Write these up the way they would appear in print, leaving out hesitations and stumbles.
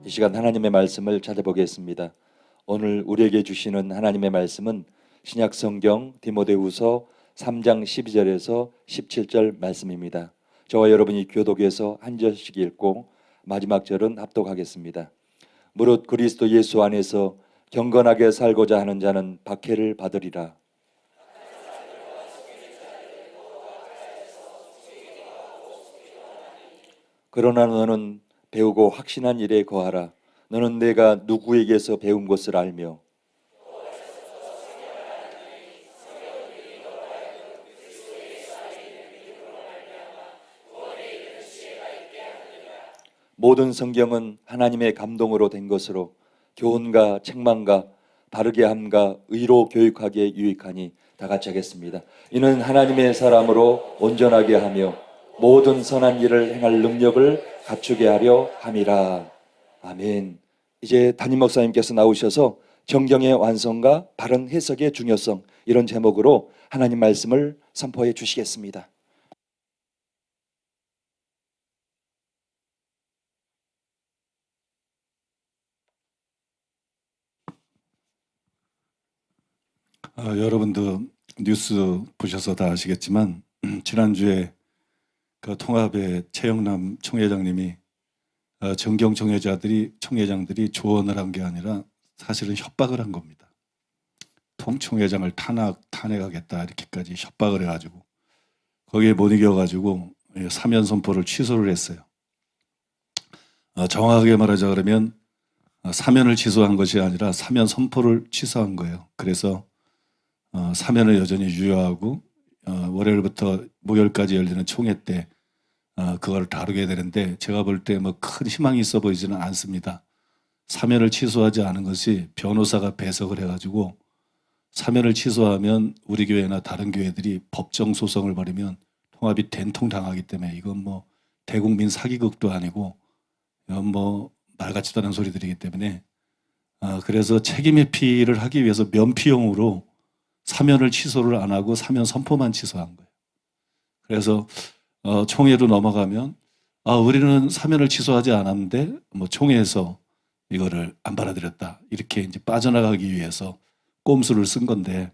이 시간 하나님의 말씀을 찾아보겠습니다. 오늘 우리에게 주시는 하나님의 말씀은 신약 성경 디모데후서 3장 12절에서 17절 말씀입니다. 저와 여러분이 교독해서 한 절씩 읽고 마지막 절은 합독하겠습니다. 무릇 그리스도 예수 안에서 경건하게 살고자 하는 자는 박해를 받으리라. 그러나 너는 배우고 확신한 일에 거하라. 너는 내가 누구에게서 배운 것을 알며 모든 성경은 하나님의 감동으로 된 것으로 교훈과 책망과 바르게 함과 의로 교육하기에 유익하니. 다 같이 하겠습니다. 이는 하나님의 사람으로 온전하게 하며 모든 선한 일을 행할 능력을 갖추게 하려 함이라. 아멘. 이제 담임 목사님께서 나오셔서 정경의 완성과 바른 해석의 중요성, 이런 제목으로 하나님 말씀을 선포해 주시겠습니다. 여러분도 뉴스 보셔서 다 아시겠지만 지난주에 그 통합의 최영남 총회장님이 정경 총회장들이 조언을 한 게 아니라 사실은 협박을 한 겁니다. 총회장을 탄핵하겠다 이렇게까지 협박을 해가지고 거기에 못 이겨가지고 사면 선포를 취소를 했어요. 정확하게 말하자 그러면 사면을 취소한 것이 아니라 사면 선포를 취소한 거예요. 그래서 사면을 여전히 유효하고 월요일부터 목요일까지 열리는 총회 때 그걸 다루게 되는데, 제가 볼 때 뭐 큰 희망이 있어 보이지는 않습니다. 사면을 취소하지 않은 것이 변호사가 배석을 해가지고 사면을 취소하면 우리 교회나 다른 교회들이 법정 소송을 벌이면 통합이 된통당하기 때문에 이건 뭐 대국민 사기극도 아니고 뭐 말 같지도 않은 소리들이기 때문에 그래서 책임 회피를 하기 위해서 면피용으로 사면을 취소를 안 하고 사면 선포만 취소한 거예요. 그래서 총회로 넘어가면 우리는 사면을 취소하지 않았는데 뭐 총회에서 이거를 안 받아들였다, 이렇게 이제 빠져나가기 위해서 꼼수를 쓴 건데,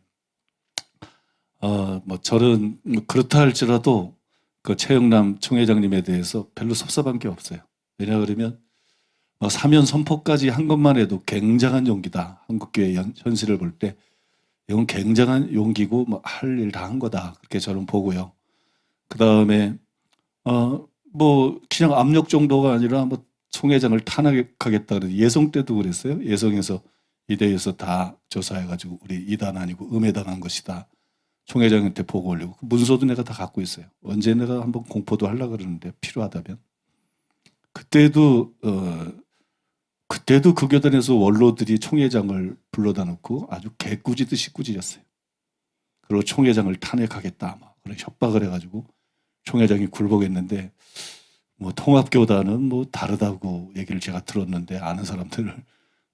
뭐 저는 그렇다 할지라도 그 최영남 총회장님에 대해서 별로 섭섭한 게 없어요. 왜냐 그러면 사면 선포까지 한 것만 해도 굉장한 용기다. 한국교회 현실을 볼 때 이건 굉장한 용기고 뭐 할 일 다 한 거다, 그렇게 저는 보고요. 그 다음에 뭐 그냥 압력 정도가 아니라 뭐 총회장을 탄핵하겠다는 예성 때도 그랬어요. 예성에서 이대에서 다 조사해가지고 우리 이단 아니고 음해당한 것이다, 총회장한테 보고 올리고, 그 문서도 내가 다 갖고 있어요. 언제 내가 한번 공포도 하려고 그러는데 필요하다면. 그때도 그 교단에서 원로들이 총회장을 불러다 놓고 아주 개꾸지듯이 꾸짖었어요. 그리고 총회장을 탄핵하겠다 막 그런 협박을 해가지고 총회장이 굴복했는데, 뭐 통합교단은 뭐 다르다고 얘기를 제가 들었는데, 아는 사람들을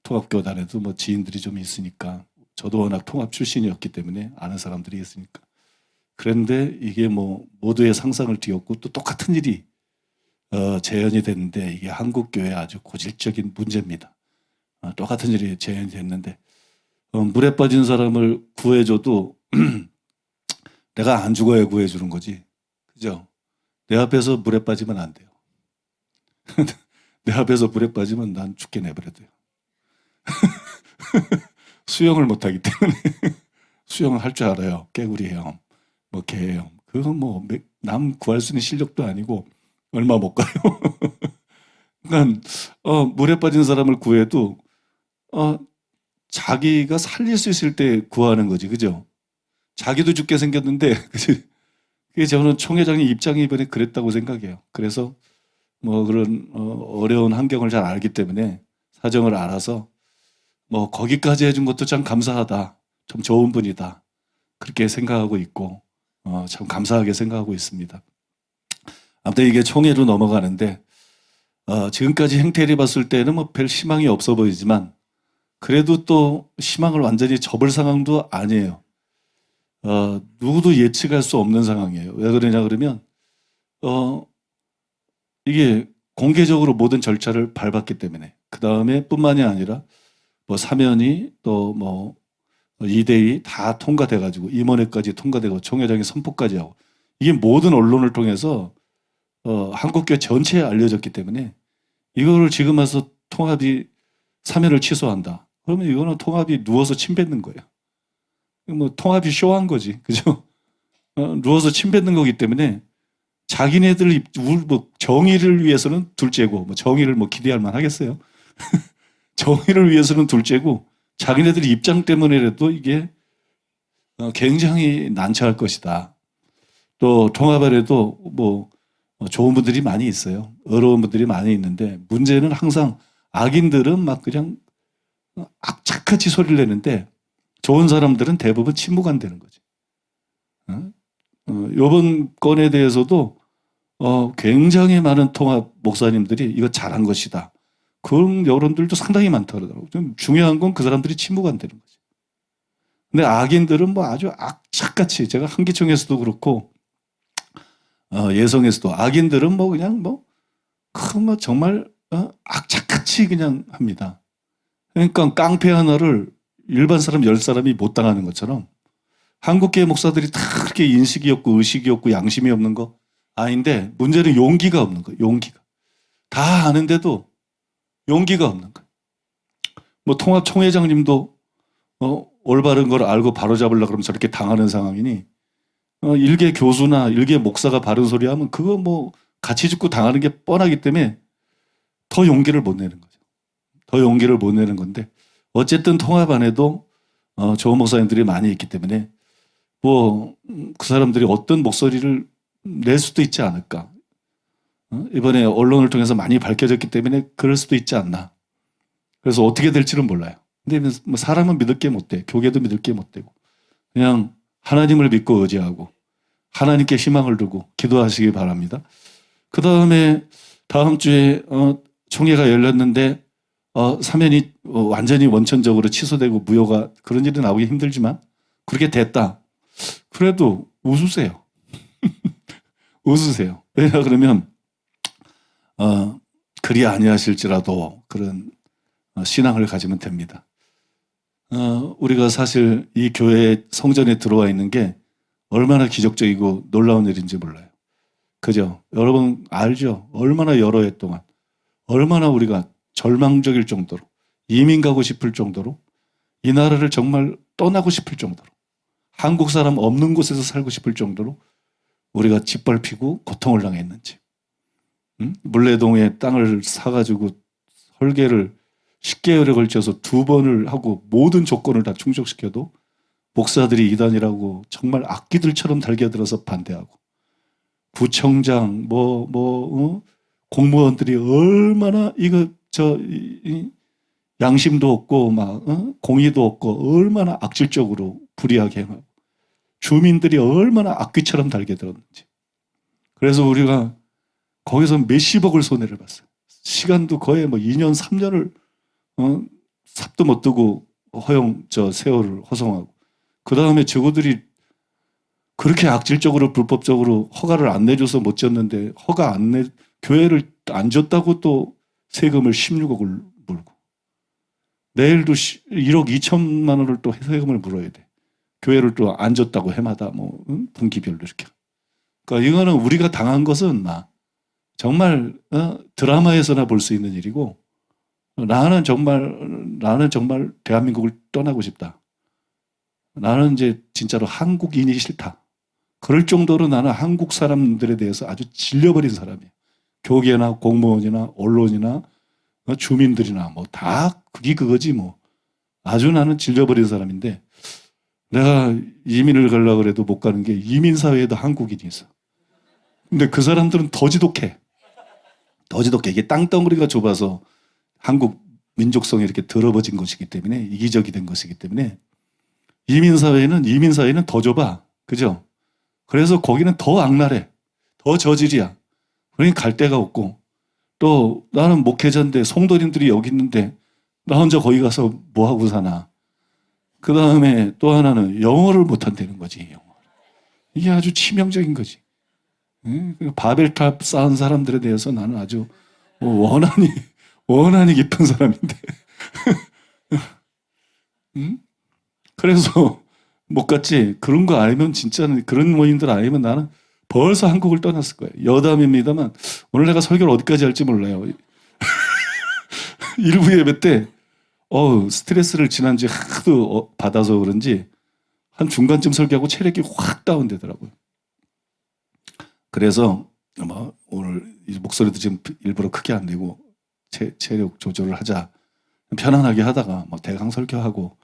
통합교단에도 뭐 지인들이 좀 있으니까, 저도 워낙 통합 출신이었기 때문에 아는 사람들이 있으니까. 그런데 이게 뭐 모두의 상상을 뒤엎고 또 똑같은 일이 재현이 됐는데, 이게 한국교회의 아주 고질적인 문제입니다. 똑같은 일이 재현이 됐는데 물에 빠진 사람을 구해줘도 내가 안 죽어야 구해주는 거지, 그죠? 내 앞에서 물에 빠지면 안 돼요. 내 앞에서 물에 빠지면 난 죽게 내버려둬요. 수영을 못하기 때문에 수영을 할 줄 알아요. 깨구리 헤엄, 뭐 개 헤엄, 그건 뭐 남 구할 수 있는 실력도 아니고 얼마 못 가요. 그러니까 물에 빠진 사람을 구해도 자기가 살릴 수 있을 때 구하는 거지, 그죠? 자기도 죽게 생겼는데, 그치? 그게 저는 총회장의 입장이 이번에 그랬다고 생각해요. 그래서 뭐 그런 어려운 환경을 잘 알기 때문에 사정을 알아서 뭐 거기까지 해준 것도 참 감사하다, 좀 좋은 분이다, 그렇게 생각하고 있고 참 감사하게 생각하고 있습니다. 아무튼 이게 총회로 넘어가는데 지금까지 행태를 봤을 때는 뭐 별 희망이 없어 보이지만 그래도 또 희망을 완전히 접을 상황도 아니에요. 누구도 예측할 수 없는 상황이에요. 왜 그러냐 그러면 이게 공개적으로 모든 절차를 밟았기 때문에 그 다음에 뿐만이 아니라 뭐 사면이 또 뭐 이대위 다 통과돼가지고 임원회까지 통과되고 총회장이 선포까지 하고 이게 모든 언론을 통해서 한국교회 전체에 알려졌기 때문에 이거를 지금 와서 통합이 사면을 취소한다. 그러면 이거는 통합이 누워서 침 뱉는 거예요. 뭐 통합이 쇼한 거지, 그죠? 누워서 침 뱉는 거기 때문에 자기네들 뭐 정의를 위해서는 둘째고 뭐 정의를 뭐 기대할 만 하겠어요? 정의를 위해서는 둘째고 자기네들 입장 때문에라도 이게 굉장히 난처할 것이다. 또 통합을 해도 뭐 좋은 분들이 많이 있어요. 어려운 분들이 많이 있는데 문제는 항상 악인들은 막 그냥 악착같이 소리를 내는데 좋은 사람들은 대부분 침묵한다는 거지. 이번 건에 대해서도 굉장히 많은 통합 목사님들이 이거 잘한 것이다. 그런 여론들도 상당히 많더라고요. 좀 중요한 건 그 사람들이 침묵한다는 거지. 근데 악인들은 뭐 아주 악착같이 제가 한기총에서도 그렇고 예성에서도 악인들은 뭐 그냥 뭐 정말 악착같이 그냥 합니다. 그러니까 깡패 하나를 일반 사람 10사람이 못 당하는 것처럼 한국교회 목사들이 다 그렇게 인식이 없고 의식이 없고 양심이 없는 거 아닌데 문제는 용기가 없는 거예요. 용기가. 다 아는데도 용기가 없는 거예요. 뭐 통합총회장님도 올바른 걸 알고 바로잡으려고 그러면 저렇게 당하는 상황이니 일개 교수나 일개 목사가 바른 소리 하면 그거 뭐 같이 죽고 당하는 게 뻔하기 때문에 더 용기를 못 내는 거죠. 더 용기를 못 내는 건데 어쨌든 통합 안에도 좋은 목사님들이 많이 있기 때문에 뭐 그 사람들이 어떤 목소리를 낼 수도 있지 않을까. 이번에 언론을 통해서 많이 밝혀졌기 때문에 그럴 수도 있지 않나. 그래서 어떻게 될지는 몰라요. 근데 뭐 사람은 믿을 게 못 돼. 교계도 믿을 게 못 되고 그냥 하나님을 믿고 의지하고 하나님께 희망을 두고 기도하시기 바랍니다. 그 다음에 다음 주에 총회가 열렸는데 사면이 완전히 원천적으로 취소되고 무효가 그런 일이 나오기 힘들지만 그렇게 됐다. 그래도 웃으세요. 웃으세요. 왜냐 그러면 그리 아니하실지라도 그런 신앙을 가지면 됩니다. 우리가 사실 이 교회 성전에 들어와 있는 게 얼마나 기적적이고 놀라운 일인지 몰라요. 그죠? 여러분 알죠? 얼마나 여러 해 동안 얼마나 우리가 절망적일 정도로 이민 가고 싶을 정도로 이 나라를 정말 떠나고 싶을 정도로 한국 사람 없는 곳에서 살고 싶을 정도로 우리가 짓밟히고 고통을 당했는지 물레동에 땅을 사가지고 설계를 10개월에 걸쳐서 2번을 하고 모든 조건을 다 충족시켜도 목사들이 이단이라고 정말 악기들처럼 달겨들어서 반대하고 부청장 공무원들이 얼마나 양심도 없고 공의도 없고 얼마나 악질적으로 불의하게 하고 주민들이 얼마나 악귀처럼 달겨들었는지. 그래서 우리가 거기서 몇십억을 손해를 봤어요. 시간도 거의 2년 3년을 삽도 못 두고 세월을 허송하고 그 다음에 저거들이 그렇게 악질적으로 불법적으로 허가를 안 내줘서 못 졌는데 교회를 안 줬다고 또 세금을 16억을 물고 내일도 1억 2천만 원을 또 세금을 물어야 돼. 교회를 또 안 줬다고 해마다 분기별로 이렇게. 그러니까 이거는 우리가 당한 것은 정말 드라마에서나 볼 수 있는 일이고 나는 정말 대한민국을 떠나고 싶다. 나는 이제 진짜로 한국인이 싫다. 그럴 정도로 나는 한국 사람들에 대해서 아주 질려버린 사람이에요. 교계나 공무원이나 언론이나 주민들이나 다 그거지 뭐. 아주 나는 질려버린 사람인데 내가 이민을 가려고 해도 못 가는 게 이민사회에도 한국인이 있어. 근데 그 사람들은 더 지독해. 이게 땅덩어리가 좁아서 한국 민족성이 이렇게 더러워진 것이기 때문에 이기적이 된 것이기 때문에 이민사회는 더 좁아. 그죠? 그래서 거기는 더 악랄해. 더 저질이야. 그러니 갈 데가 없고 또 나는 목회자인데 성도님들이 여기 있는데 나 혼자 거기 가서 뭐 하고 사나. 그 다음에 또 하나는 영어를 못한다는 거지. 이게 아주 치명적인 거지. 바벨탑 쌓은 사람들에 대해서 나는 아주 원한이 깊은 사람인데. 응? 그래서 못 갔지. 그런 거 알면 진짜는 그런 모임들 알면 나는 벌써 한국을 떠났을 거예요. 여담입니다만 오늘 내가 설교를 어디까지 할지 몰라요. 일부 예배 때 스트레스를 지난주에 하도 받아서 그런지 한 중간쯤 설교하고 체력이 확 다운되더라고요. 그래서 오늘 목소리도 지금 일부러 크게 안 내고 체력 조절을 하자. 편안하게 하다가 대강 설교하고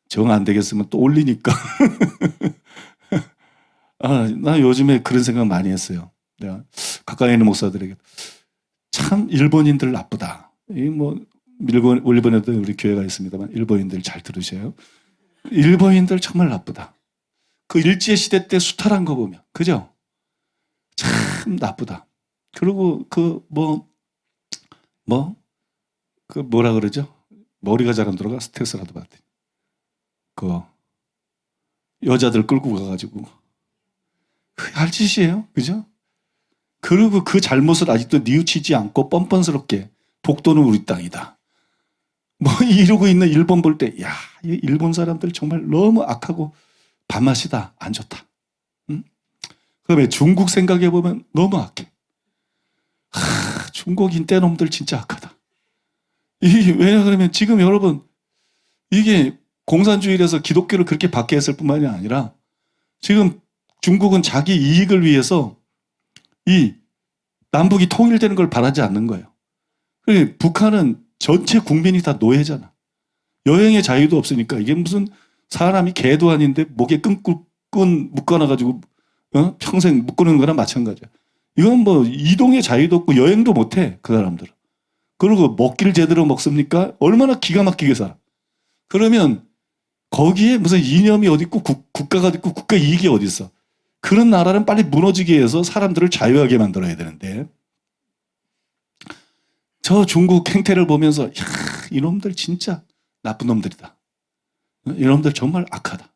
정 안 되겠으면 또 올리니까. 나 요즘에 그런 생각 많이 했어요. 내가 가까이 있는 목사들에게 참 일본인들 나쁘다. 일본에도 우리 교회가 있습니다만 일본인들 잘 들으셔요. 일본인들 정말 나쁘다. 그 일제시대 때 수탈한 거 보면 그죠? 참 나쁘다. 그리고 뭐라 그러죠? 머리가 잘 안 들어가 스트레스라도 받더니 여자들 끌고 가가지고 할 짓이에요. 그죠? 그리고 그 잘못을 아직도 뉘우치지 않고 뻔뻔스럽게 복도는 우리 땅이다. 이러고 있는 일본 볼 때, 이 일본 사람들 정말 너무 악하고 밥맛이다. 안 좋다. 응? 그다음에 중국 생각해보면 너무 악해. 중국인 떼놈들 진짜 악하다. 왜냐 그러면 지금 여러분, 이게 공산주의라서 기독교를 그렇게 받게 했을 뿐만이 아니라 지금 중국은 자기 이익을 위해서 이 남북이 통일되는 걸 바라지 않는 거예요. 북한은 전체 국민이 다 노예잖아. 여행의 자유도 없으니까 이게 무슨 사람이 개도 아닌데 목에 끈 묶어놔가지고 평생 묶어놓는 거나 마찬가지야. 이건 이동의 자유도 없고 여행도 못해 그 사람들은. 그리고 먹기를 제대로 먹습니까? 얼마나 기가 막히게 살아. 그러면 거기에 무슨 이념이 어디 있고 국가가 어디 있고 국가 이익이 어디 있어. 그런 나라는 빨리 무너지게 해서 사람들을 자유하게 만들어야 되는데 저 중국 행태를 보면서 이놈들 진짜 나쁜 놈들이다. 이놈들 정말 악하다.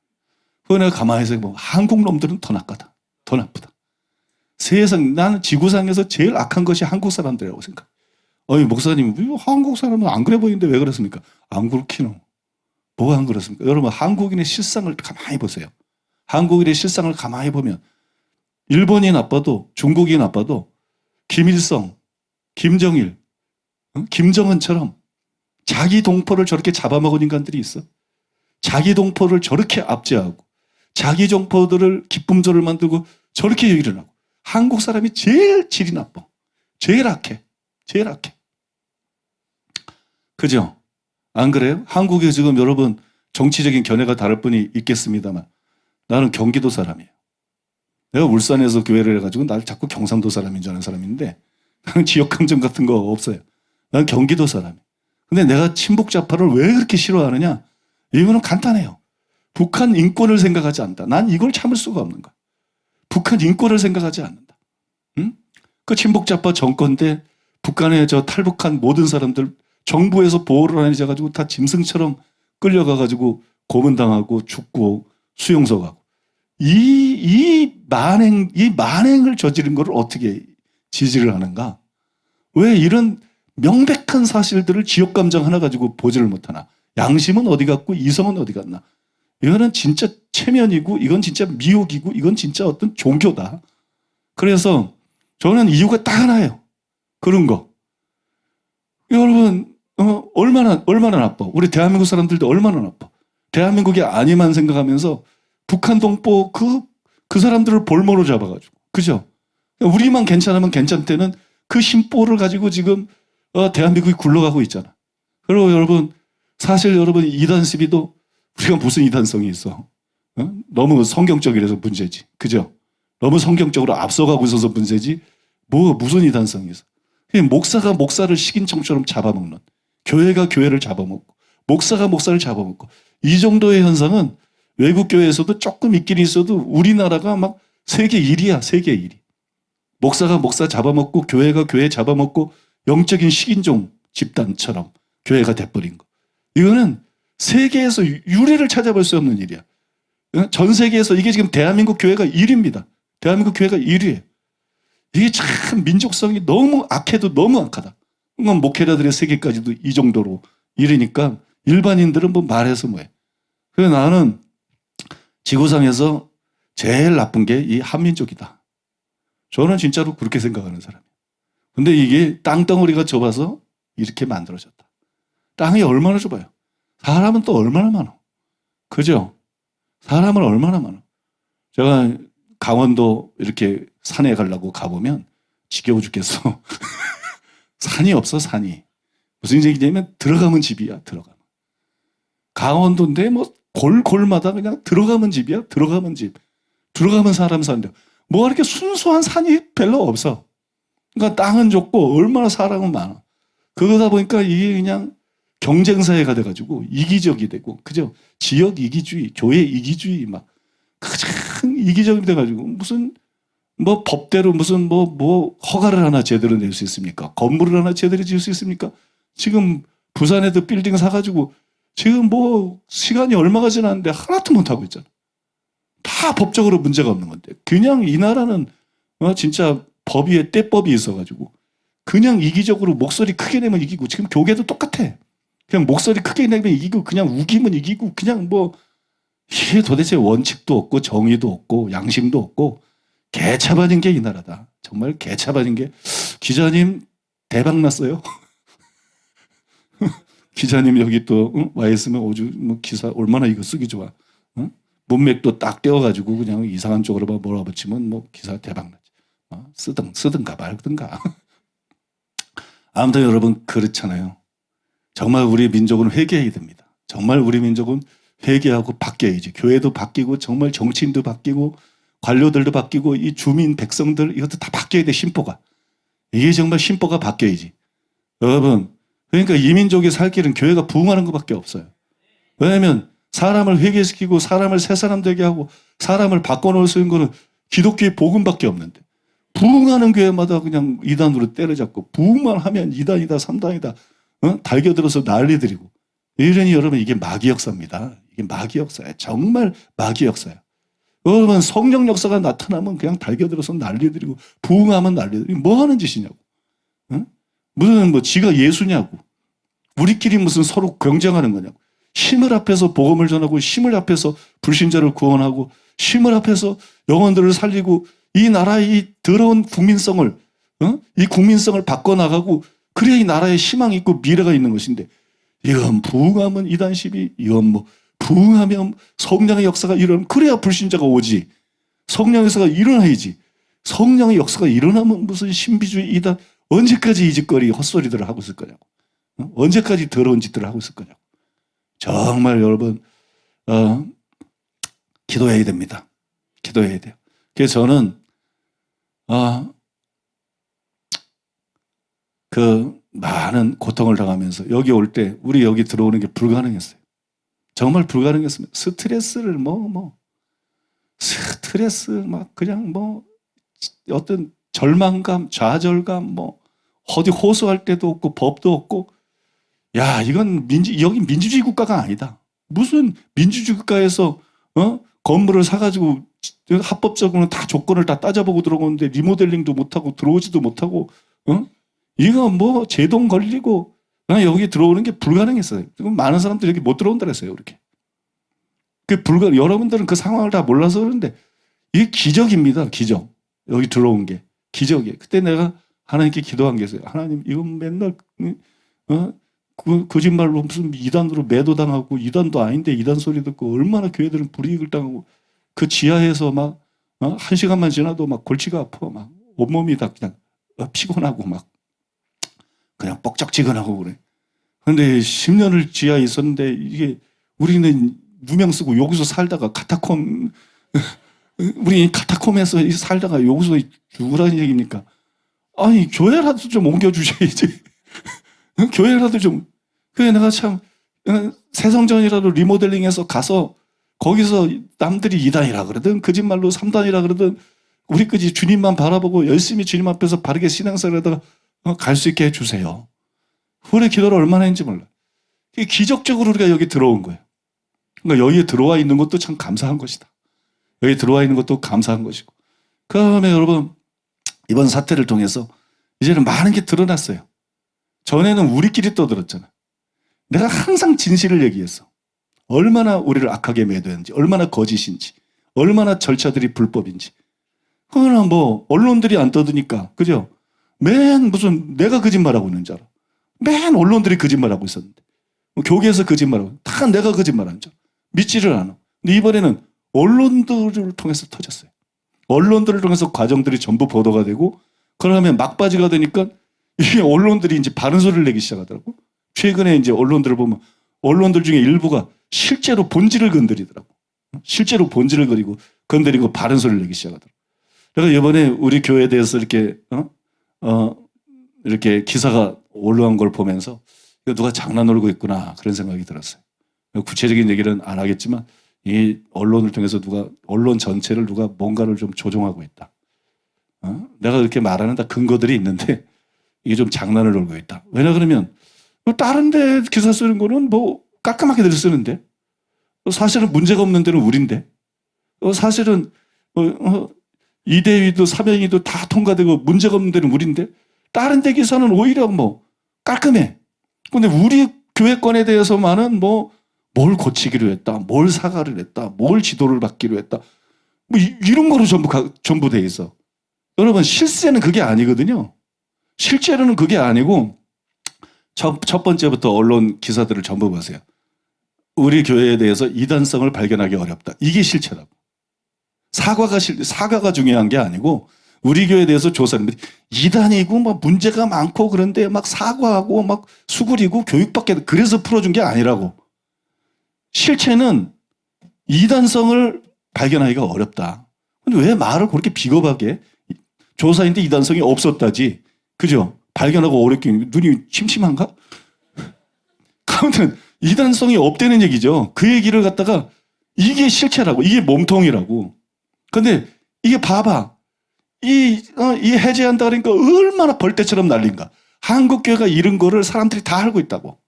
그거 내가 가만히 생각해보면 한국 놈들은 더 나쁘다. 더 나쁘다. 나는 지구상에서 제일 악한 것이 한국 사람들이라고 생각해. 목사님, 한국 사람은 안 그래 보이는데 왜 그렇습니까? 안 그렇기는. 뭐가 안 그렇습니까? 여러분, 한국인의 실상을 가만히 보세요. 한국인의 실상을 가만히 보면 일본이 나빠도 중국이 나빠도 김일성, 김정일, 김정은처럼 자기 동포를 저렇게 잡아먹은 인간들이 있어. 자기 동포를 저렇게 압제하고 자기 동포들을 기쁨조를 만들고 저렇게 얘기를 하고 한국 사람이 제일 질이 나빠. 제일 악해. 제일 악해. 그죠? 안 그래요? 한국에 지금 여러분 정치적인 견해가 다를 분이 있겠습니다만 나는 경기도 사람이에요. 내가 울산에서 교회를 해가지고 날 자꾸 경상도 사람인 줄 아는 사람인데 나는 지역 감정 같은 거 없어요. 난 경기도 사람이에요. 근데 내가 친북좌파를 왜 그렇게 싫어하느냐? 이유는 간단해요. 북한 인권을 생각하지 않는다. 난 이걸 참을 수가 없는 거야. 북한 인권을 생각하지 않는다. 응? 그 친북좌파 정권 때 북한에 탈북한 모든 사람들 정부에서 보호를 안 해줘가지고 다 짐승처럼 끌려가가지고 고문당하고 죽고 수용소 가고 이 만행을 저지른 거를 어떻게 지지를 하는가? 왜 이런 명백한 사실들을 지역 감정 하나 가지고 보지를 못하나? 양심은 어디 갔고 이성은 어디 갔나? 이거는 진짜 체면이고 이건 진짜 미혹이고 이건 진짜 어떤 종교다. 그래서 저는 이유가 딱 하나예요. 그런 거. 여러분 얼마나 나빠. 우리 대한민국 사람들도 얼마나 나빠. 대한민국이 아니만 생각하면서 북한 동포 그 사람들을 볼모로 잡아가지고 그죠? 우리만 괜찮으면 괜찮대는 그 심보를 가지고 지금 대한민국이 굴러가고 있잖아. 그리고 여러분 사실 여러분 이단 시비도 우리가 무슨 이단성이 있어? 너무 성경적이라서 문제지. 그죠? 너무 성경적으로 앞서가고 있어서 문제지. 무슨 이단성이 있어? 목사가 목사를 식인청처럼 잡아먹는, 교회가 교회를 잡아먹고, 목사가 목사를 잡아먹고, 이 정도의 현상은 외국 교회에서도 조금 있긴 있어도 우리나라가 막 세계 1위야, 세계 1위. 목사가 목사 잡아먹고, 교회가 교회 잡아먹고, 영적인 식인종 집단처럼 교회가 돼버린 거. 이거는 세계에서 유례를 찾아볼 수 없는 일이야. 전 세계에서 이게 지금 대한민국 교회가 1위입니다. 대한민국 교회가 1위예요. 이게 참 민족성이 너무 악해도 너무 악하다. 목회자들의 세계까지도 이 정도로 이러니까 일반인들은 뭐 말해서 뭐해. 그래서 나는 지구상에서 제일 나쁜 게 이 한민족이다. 저는 진짜로 그렇게 생각하는 사람이에요. 근데 이게 땅덩어리가 좁아서 이렇게 만들어졌다. 땅이 얼마나 좁아요. 사람은 또 얼마나 많아. 그죠? 사람은 얼마나 많아. 제가 강원도 이렇게 산에 가려고 가보면 지겨워 죽겠어. 산이 없어, 산이. 무슨 얘기냐면 들어가면 집이야, 들어가면. 강원도인데 뭐 골골마다 그냥 들어가면 집이야, 들어가면 집. 들어가면 사람 사는데 뭐가 이렇게 순수한 산이 별로 없어. 그러니까 땅은 좁고 얼마나 사람은 많아. 그러다 보니까 이게 그냥 경쟁사회가 돼가지고 이기적이 되고, 그죠? 지역 이기주의, 교회 이기주의 막 가장 이기적이 돼가지고 무슨 뭐 법대로 무슨 뭐 허가를 하나 제대로 낼 수 있습니까? 건물을 하나 제대로 지을 수 있습니까? 지금 부산에도 빌딩 사가지고 지금 뭐 시간이 얼마가 지났는데 하나도 못하고 있잖아. 다 법적으로 문제가 없는 건데 그냥 이 나라는 진짜 법 위에 떼법이 있어가지고 그냥 이기적으로 목소리 크게 내면 이기고, 지금 교계도 똑같아. 그냥 목소리 크게 내면 이기고 그냥 우기면 이기고, 그냥 뭐 이게 도대체 원칙도 없고 정의도 없고 양심도 없고 개차반인 게 이 나라다. 정말 개차반인 게. 기자님 대박 났어요. 기자님 여기 또 와 있으면 오주 뭐 기사 얼마나 이거 쓰기 좋아. 문맥도 딱 떼어가지고 그냥 이상한 쪽으로만 몰아붙이면 뭐 기사 대박 나지. 쓰든가 말든가. 아무튼 여러분 그렇잖아요. 정말 우리 민족은 회개해야 됩니다. 정말 우리 민족은 회개하고 바뀌어야지. 교회도 바뀌고 정말 정치인도 바뀌고 관료들도 바뀌고 이 주민 백성들 이것도 다 바뀌어야 돼. 심보가. 이게 정말 심보가 바뀌어야지. 여러분 그러니까 이 민족이 살 길은 교회가 부흥하는 것밖에 없어요. 왜냐하면 사람을 회개시키고 사람을 새 사람 되게 하고 사람을 바꿔놓을 수 있는 거는 기독교의 복음밖에 없는데, 부흥하는 교회마다 그냥 이단으로 때려잡고 부흥만 하면 이단이다 3단이다 달겨들어서 난리들이고 이러니 여러분 이게 마귀 역사입니다. 이게 마귀 역사예요. 정말 마귀 역사예요. 여러분 성령 역사가 나타나면 그냥 달겨들어서 난리들이고 부흥하면 난리들이고 뭐 하는 짓이냐고. 무슨 뭐 지가 예수냐고. 우리끼리 무슨 서로 경쟁하는 거냐고. 힘을 합해서 복음을 전하고 힘을 합해서 불신자를 구원하고 힘을 합해서 영혼들을 살리고 이 나라의 이 더러운 국민성을 이 국민성을 바꿔나가고 그래야 이 나라에 희망이 있고 미래가 있는 것인데, 이건 부흥하면 이단 시비, 이건 뭐 부흥하면 성령의 역사가 일어나면 그래야 불신자가 오지. 성령의 역사가 일어나야지. 성령의 역사가 일어나면 무슨 신비주의 이단, 언제까지 이 짓거리 헛소리들을 하고 있을 거냐고. 언제까지 더러운 짓들을 하고 있을 거냐고. 정말 여러분 기도해야 됩니다. 기도해야 돼요. 그래서 저는 그 많은 고통을 당하면서 여기 올 때 우리 여기 들어오는 게 불가능했어요. 정말 불가능했습니다. 스트레스를 스트레스 막 그냥 뭐 어떤 절망감, 좌절감 뭐 어디 호소할 데도 없고 법도 없고, 야 이건 여기 민주주의 국가가 아니다. 무슨 민주주의 국가에서 건물을 사가지고 합법적으로 다 조건을 다 따져보고 들어오는데 리모델링도 못하고 들어오지도 못하고 이거 뭐 제동 걸리고 여기 들어오는 게 불가능했어요. 많은 사람들이 여기 못 들어온다 그랬어요. 이렇게. 여러분들은 그 상황을 다 몰라서 그러는데 이게 기적입니다. 기적. 여기 들어온 게 기적이에요. 그때 내가 하나님께 기도한 게 있어요. 하나님 이건 맨날 거짓말로 무슨 이단으로 매도당하고 이단도 아닌데 이단 소리 듣고 얼마나 교회들은 불이익을 당하고 그 지하에서 막 1시간만 지나도 막 골치가 아파 막 온몸이 다 그냥 피곤하고 막 그냥 뻑적지근하고 그래. 그런데 10년을 지하에 있었는데 이게 우리는 누명 쓰고 여기서 살다가 카타콤 우리 카타콤에서 살다가 여기서 죽으라는 얘기입니까? 아니 교회라도 좀 옮겨주셔야지. 교회라도 좀. 그래 내가 참 새성전이라도 리모델링해서 가서 거기서 남들이 2단이라 그러든 거짓말로 3단이라 그러든 우리까지 주님만 바라보고 열심히 주님 앞에서 바르게 신앙생활하다가 갈 수 있게 해주세요. 우리 기도를 얼마나 했는지 몰라. 기적적으로 우리가 여기 들어온 거예요. 그러니까 여기에 들어와 있는 것도 참 감사한 것이다. 여기 들어와 있는 것도 감사한 것이고. 그 다음에 여러분 이번 사태를 통해서 이제는 많은 게 드러났어요. 전에는 우리끼리 떠들었잖아. 내가 항상 진실을 얘기했어. 얼마나 우리를 악하게 매도했는지, 얼마나 거짓인지, 얼마나 절차들이 불법인지. 그러나 뭐 언론들이 안 떠드니까, 그죠? 맨 무슨 내가 거짓말하고 있는 줄 알아. 맨 언론들이 거짓말하고 있었는데, 뭐 교계에서 거짓말하고 다 내가 거짓말하는 줄 알아. 믿지를 않아. 근데 이번에는 언론들을 통해서 터졌어요. 언론들을 통해서 과정들이 전부 보도가 되고, 그러면 막바지가 되니까 이게 언론들이 이제 바른 소리를 내기 시작하더라고. 최근에 이제 언론들을 보면 언론들 중에 일부가 실제로 본질을 건드리더라고. 실제로 본질을 건드리고 바른 소리를 내기 시작하더라고. 그래서 이번에 우리 교회에 대해서 이렇게 기사가 올라온 걸 보면서 이거 누가 장난놀고 있구나 그런 생각이 들었어요. 구체적인 얘기는 안 하겠지만 이 언론을 통해서 언론 전체를 누가 뭔가를 좀 조종하고 있다. 내가 그렇게 말하는 다 근거들이 있는데 이게 좀 장난을 놀고 있다. 왜냐 그러면 다른 데 기사 쓰는 거는 뭐 깔끔하게들 쓰는데 사실은 문제가 없는 데는 우린데 사실은 이대위도 사면위도 다 통과되고 문제가 없는 데는 우린데 다른 데 기사는 오히려 뭐 깔끔해. 근데 우리 교회권에 대해서만은 뭐 뭘 고치기로 했다, 뭘 사과를 했다, 뭘 지도를 받기로 했다, 뭐 이런 거로 전부 돼 있어. 여러분 실세는 그게 아니거든요. 실제로는 그게 아니고 첫 번째부터 언론 기사들을 전부 보세요. 우리 교회에 대해서 이단성을 발견하기 어렵다. 이게 실체라고. 사과가 중요한 게 아니고 우리 교회에 대해서 조사하는 이단이고 막 문제가 많고 그런데 막 사과하고 막 수그리고 교육받게 그래서 풀어준 게 아니라고. 실체는 이단성을 발견하기가 어렵다. 근데 왜 말을 그렇게 비겁하게 조사인데 이단성이 없었다지. 그죠? 발견하고 어렵게 눈이 침침한가? 아무튼 이단성이 없다는 얘기죠. 그 얘기를 갖다가 이게 실체라고. 이게 몸통이라고. 근데 이게 봐봐. 이 해제한다 그러니까 얼마나 벌떼처럼 날린가. 한국교회가 이런 거를 사람들이 다 알고 있다고.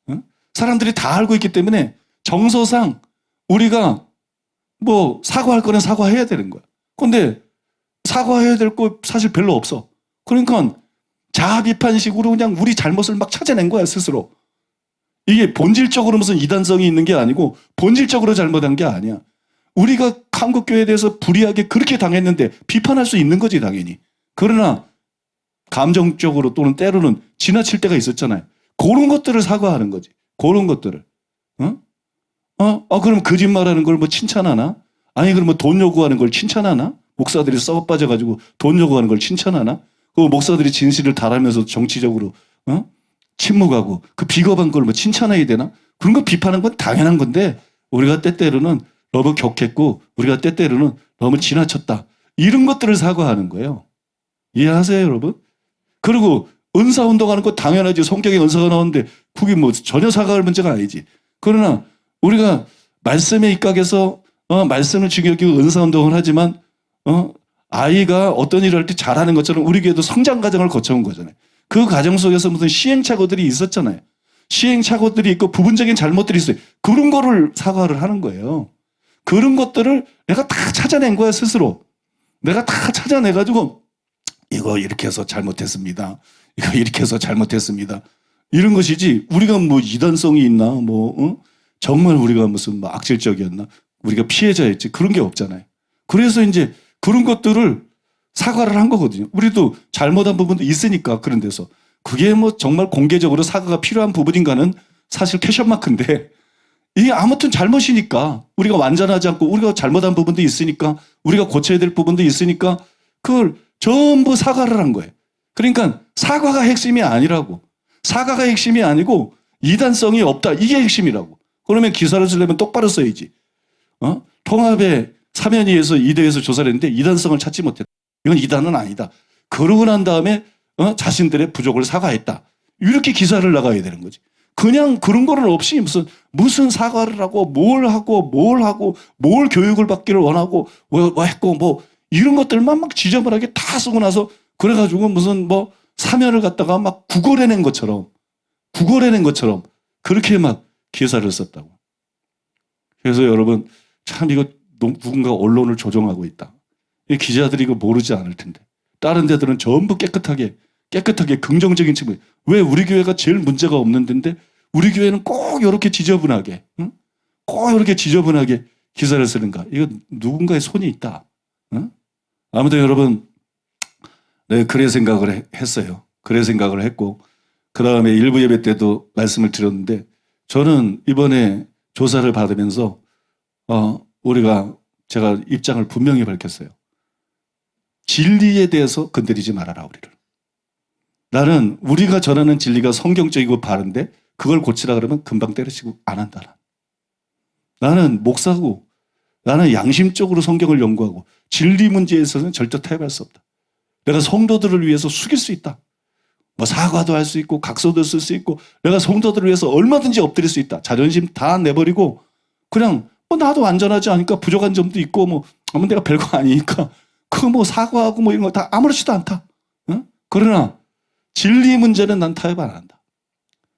응? 사람들이 다 알고 있기 때문에 정서상 우리가 뭐 사과할 거는 사과해야 되는 거야. 근데 사과해야 될 거 사실 별로 없어. 그러니까 자아 비판식으로 그냥 우리 잘못을 막 찾아낸 거야, 스스로. 이게 본질적으로 무슨 이단성이 있는 게 아니고 본질적으로 잘못한 게 아니야. 우리가 한국교회에 대해서 불이하게 그렇게 당했는데 비판할 수 있는 거지, 당연히. 그러나 감정적으로 또는 때로는 지나칠 때가 있었잖아요. 그런 것들을 사과하는 거지. 그런 것들을. 그럼 거짓말하는 걸 뭐 칭찬하나? 아니, 그럼 뭐 돈 요구하는 걸 칭찬하나? 목사들이 썩어 빠져가지고 돈 요구하는 걸 칭찬하나? 그 목사들이 진실을 달하면서 정치적으로, 침묵하고 그 비겁한 걸 뭐 칭찬해야 되나? 그런 거 비판하는 건 당연한 건데 우리가 때때로는 너무 격했고 우리가 때때로는 너무 지나쳤다. 이런 것들을 사과하는 거예요. 이해하세요, 여러분? 그리고 은사운동하는 거 당연하지. 성경에 은사가 나오는데 그게 뭐 전혀 사과할 문제가 아니지. 그러나 우리가 말씀에 입각해서 말씀을 중요하게 은사운동을 하지만 아이가 어떤 일을 할 때 잘하는 것처럼 우리 교회도 성장 과정을 거쳐온 거잖아요. 그 과정 속에서 무슨 시행착오들이 있었잖아요. 시행착오들이 있고 부분적인 잘못들이 있어요. 그런 거를 사과를 하는 거예요. 그런 것들을 내가 다 찾아낸 거야, 스스로. 내가 다 찾아내가지고 이거 이렇게 해서 잘못했습니다. 이거 이렇게 해서 잘못했습니다. 이런 것이지 우리가 뭐 이단성이 있나 정말 우리가 무슨 뭐 악질적이었나 우리가 피해자였지 그런 게 없잖아요. 그래서 이제 그런 것들을 사과를 한 거거든요. 우리도 잘못한 부분도 있으니까 그런 데서 그게 뭐 정말 공개적으로 사과가 필요한 부분인가는 사실 퀘션 마크인데 이게 아무튼 잘못이니까 우리가 완전하지 않고 우리가 잘못한 부분도 있으니까 우리가 고쳐야 될 부분도 있으니까 그걸 전부 사과를 한 거예요. 그러니까 사과가 핵심이 아니라고. 사과가 핵심이 아니고 이단성이 없다. 이게 핵심이라고. 그러면 기사를 쓰려면 똑바로 써야지. 통합의 사면위에서 이대에서 조사를 했는데 이단성을 찾지 못했다. 이건 이단은 아니다. 그러고 난 다음에 자신들의 부족을 사과했다. 이렇게 기사를 나가야 되는 거지. 그냥 그런 거는 없이 무슨 사과를 하고 뭘 교육을 받기를 원하고 뭐 했고 뭐 이런 것들만 막 지저분하게 다 쓰고 나서 그래가지고 무슨 뭐 사면을 갖다가 막 구걸해낸 것처럼 그렇게 막 기사를 썼다고. 그래서 여러분 참 이거 누군가 언론을 조종하고 있다. 이 기자들이 이거 모르지 않을 텐데. 다른 데들은 전부 깨끗하게 깨끗하게 긍정적인 측면. 왜 우리 교회가 제일 문제가 없는 데인데 우리 교회는 꼭 이렇게 지저분하게, 응? 꼭 이렇게 지저분하게 기사를 쓰는가? 이거 누군가의 손이 있다. 응? 아무튼 여러분, 네, 그래 생각을 했어요. 그래 생각을 했고, 그 다음에 일부 예배 때도 말씀을 드렸는데, 저는 이번에 조사를 받으면서, 제가 입장을 분명히 밝혔어요. 진리에 대해서 건드리지 말아라, 우리를. 나는 우리가 전하는 진리가 성경적이고 바른데, 그걸 고치라 그러면 금방 때려치고 안 한다. 나는 목사고, 나는 양심적으로 성경을 연구하고, 진리 문제에 있어서는 절대 타협할 수 없다. 내가 성도들을 위해서 숙일 수 있다. 뭐 사과도 할 수 있고 각서도 쓸 수 있고 내가 성도들을 위해서 얼마든지 엎드릴 수 있다. 자존심 다 내버리고 그냥 뭐 나도 완전하지 않으니까 부족한 점도 있고 뭐 내가 별거 아니니까 그거 뭐 사과하고 뭐 이런 거 다 아무렇지도 않다. 응? 그러나 진리 문제는 난 타협 안 한다.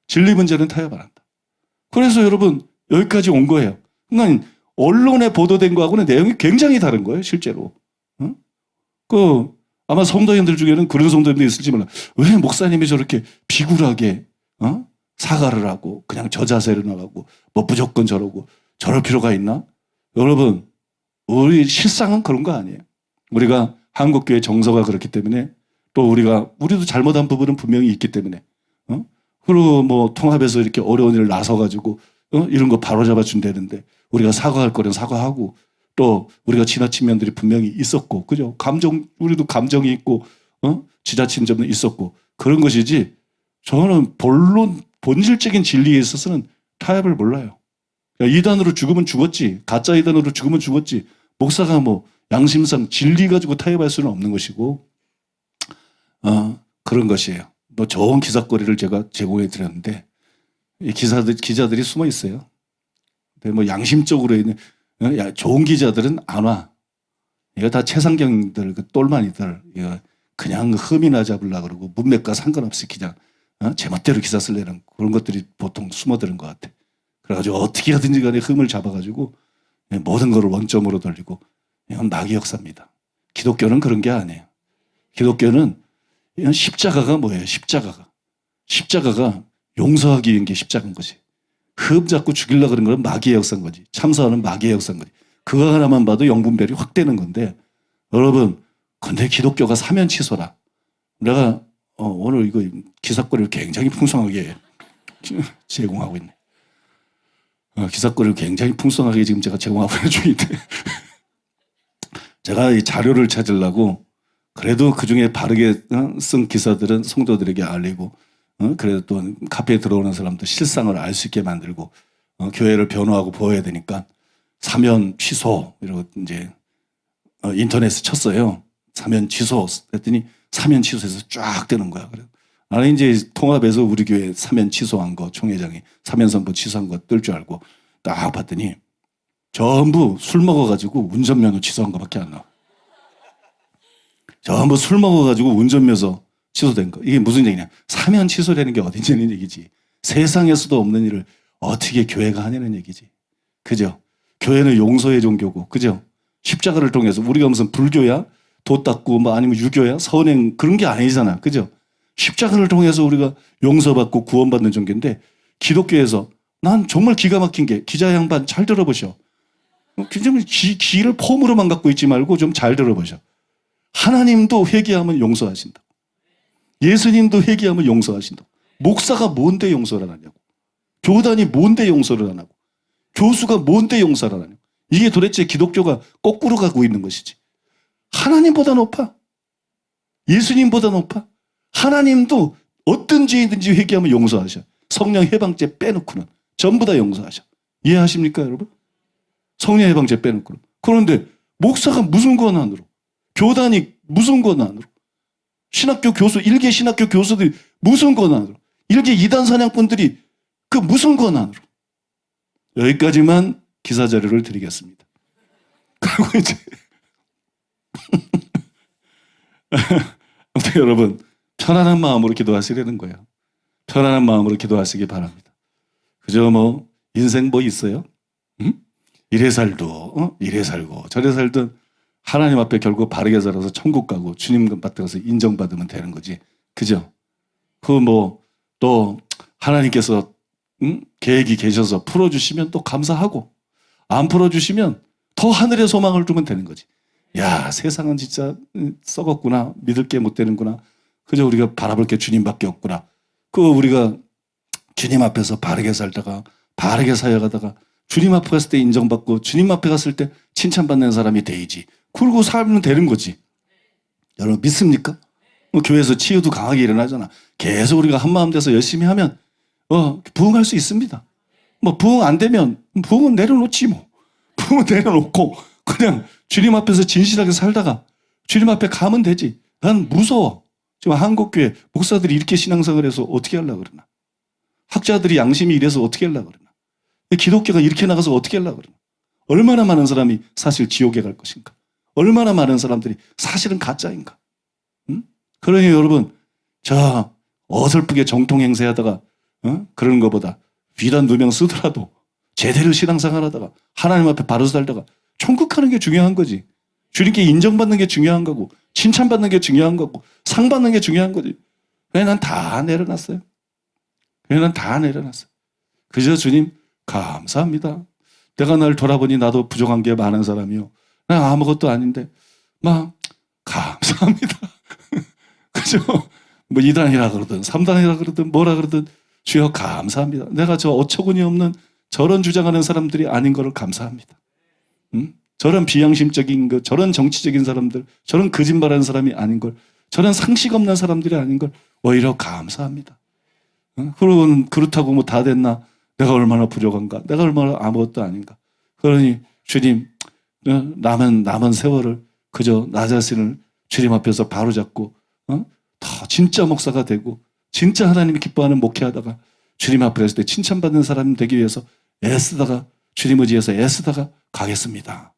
진리 문제는 타협 안 한다. 그래서 여러분 여기까지 온 거예요. 그러니까 언론에 보도된 거하고는 내용이 굉장히 다른 거예요, 실제로. 응? 아마 성도님들 중에는 그런 성도님도 있을지 몰라. 왜 목사님이 저렇게 비굴하게 사과를 하고 그냥 저 자세로 나가고 뭐 무조건 저러고 저럴 필요가 있나? 여러분 우리 실상은 그런 거 아니에요. 우리가 한국교회 정서가 그렇기 때문에 또 우리도 잘못한 부분은 분명히 있기 때문에 그리고 뭐 통합에서 이렇게 어려운 일을 나서가지고 이런 거 바로잡아 준다는데 우리가 사과할 거는 사과하고 또 우리가 지나친 면들이 분명히 있었고, 그죠? 우리도 감정이 있고, 지자친 점도 있었고, 그런 것이지, 저는 본질적인 진리에 있어서는 타협을 몰라요. 이단으로 죽으면 죽었지, 가짜 이단으로 죽으면 죽었지, 목사가 뭐, 양심상 진리 가지고 타협할 수는 없는 것이고, 그런 것이에요. 뭐 좋은 기사거리를 제가 제공해 드렸는데, 이 기자들이 숨어 있어요. 근데 뭐 양심적으로 있는, 좋은 기자들은 안 와. 이거 다 최상경들, 그 똘마니들, 이거 그냥 흠이나 잡으려고 그러고 문맥과 상관없이 그냥 제멋대로 기사 쓰려는 그런 것들이 보통 숨어드는 것 같아. 그래가지고 어떻게 하든지 간에 흠을 잡아가지고 모든 걸 원점으로 돌리고 이건 마귀 역사입니다. 기독교는 그런 게 아니에요. 기독교는 십자가가 뭐예요? 십자가가 용서하기 위한 게 십자가인 거지. 흠 잡고 죽이려고 그런 건 마귀의 역사인 거지. 참사하는 마귀의 역사인 거지. 그거 하나만 봐도 영분별이 확 되는 건데 여러분 근데 기독교가 사면 취소라. 내가 오늘 이거 기사거리를 굉장히 풍성하게 제공하고 있네. 기사거리를 굉장히 풍성하게 지금 제가 제공하고 있는 중인데 제가 이 자료를 찾으려고 그래도 그중에 바르게 쓴 기사들은 성도들에게 알리고 그래도 또 카페에 들어오는 사람도 실상을 알 수 있게 만들고 교회를 변호하고 보호해야 되니까 사면 취소 이러고 이제 인터넷에 쳤어요. 사면 취소 했더니 사면 취소해서 쫙 뜨는 거야. 그래 나는 이제 통합에서 우리 교회 사면 취소한 거 총회장이 사면 선포 취소한 거 뜰 줄 알고 딱 봤더니 전부 술 먹어가지고 운전면허 취소한 거밖에 안 나와. 전부 술 먹어가지고 운전면허 취소된 거. 이게 무슨 얘기냐. 사면 취소되는 게 어디냐는 얘기지. 세상에서도 없는 일을 어떻게 교회가 하냐는 얘기지. 그죠? 교회는 용서의 종교고. 그죠? 십자가를 통해서 우리가 무슨 불교야? 도 닦고 뭐 아니면 유교야? 선행 그런 게 아니잖아. 그죠? 십자가를 통해서 우리가 용서받고 구원받는 종교인데 기독교에서 난 정말 기가 막힌 게 기자 양반 잘 들어보셔. 굉장히 귀를 폼으로만 갖고 있지 말고 좀 잘 들어보셔. 하나님도 회개하면 용서하신다. 예수님도 회개하면 용서하신다. 목사가 뭔데 용서를 안 하냐고. 교단이 뭔데 용서를 안 하고. 교수가 뭔데 용서를 안 하냐고. 이게 도대체 기독교가 거꾸로 가고 있는 것이지. 하나님보다 높아. 예수님보다 높아. 하나님도 어떤 죄이든지 회개하면 용서하셔. 성령 해방죄 빼놓고는 전부 다 용서하셔. 이해하십니까 여러분? 성령 해방죄 빼놓고는. 그런데 목사가 무슨 권한으로, 교단이 무슨 권한으로, 신학교 교수, 일개 신학교 교수들이 무슨 권한으로, 일개 이단 사냥꾼들이 그 무슨 권한으로. 여기까지만 기사 자료를 드리겠습니다. 그리고 이제 아무튼 여러분 편안한 마음으로 기도하시려는 거예요. 편안한 마음으로 기도하시기 바랍니다. 그저 뭐 인생 뭐 있어요? 응? 이래 살도 이래 살고 저래 살든 하나님 앞에 결국 바르게 살아서 천국 가고 주님 앞에 가서 인정받으면 되는 거지. 그죠? 또 하나님께서 계획이 계셔서 풀어주시면 또 감사하고, 안 풀어주시면 더 하늘의 소망을 두면 되는 거지. 야, 세상은 진짜 썩었구나. 믿을 게 못 되는구나. 그저 우리가 바라볼 게 주님밖에 없구나. 우리가 주님 앞에서 바르게 살다가, 바르게 사역하다가, 주님 앞에 갔을 때 인정받고, 주님 앞에 갔을 때 칭찬받는 사람이 되지. 그러고 살면 되는 거지. 여러분 믿습니까? 교회에서 치유도 강하게 일어나잖아. 계속 우리가 한마음 돼서 열심히 하면 부흥할 수 있습니다. 부흥 안 되면 부흥은 내려놓지 뭐. 부흥은 내려놓고 그냥 주님 앞에서 진실하게 살다가 주님 앞에 가면 되지. 난 무서워. 지금 한국교회 목사들이 이렇게 신앙생활을 해서 어떻게 하려고 그러나. 학자들이 양심이 이래서 어떻게 하려고 그러나. 기독교가 이렇게 나가서 어떻게 하려고 그러나. 얼마나 많은 사람이 사실 지옥에 갈 것인가. 얼마나 많은 사람들이 사실은 가짜인가. 그러니 여러분, 저 어설프게 정통 행세하다가 그러는 것보다 비단 누명 쓰더라도 제대로 신앙생활하다가 하나님 앞에 바로 살다가 천국 가는 게 중요한 거지. 주님께 인정받는 게 중요한 거고, 칭찬받는 게 중요한 거고, 상 받는 게 중요한 거지. 왜 난 다 내려놨어요? 그저 주님 감사합니다. 내가 날 돌아보니 나도 부족한 게 많은 사람이요. 나 아무것도 아닌데 막 감사합니다. 그죠? 이단이라 그러든 3단이라 그러든 뭐라 그러든 주여 감사합니다. 내가 저 어처구니 없는 저런 주장하는 사람들이 아닌 거를 감사합니다. 저런 비양심적인 거, 저런 정치적인 사람들, 저런 거짓말하는 사람이 아닌 걸, 저런 상식 없는 사람들이 아닌 걸 오히려 감사합니다. 그러고 그렇다고 다 됐나? 내가 얼마나 부족한가? 내가 얼마나 아무것도 아닌가? 그러니 주님, 남은 세월을 그저 나 자신을 주님 앞에서 바로잡고 더 진짜 목사가 되고 진짜 하나님이 기뻐하는 목회하다가 주님 앞에 갔을 때 칭찬받는 사람 되기 위해서 애쓰다가 주님 의지해서 애쓰다가 가겠습니다.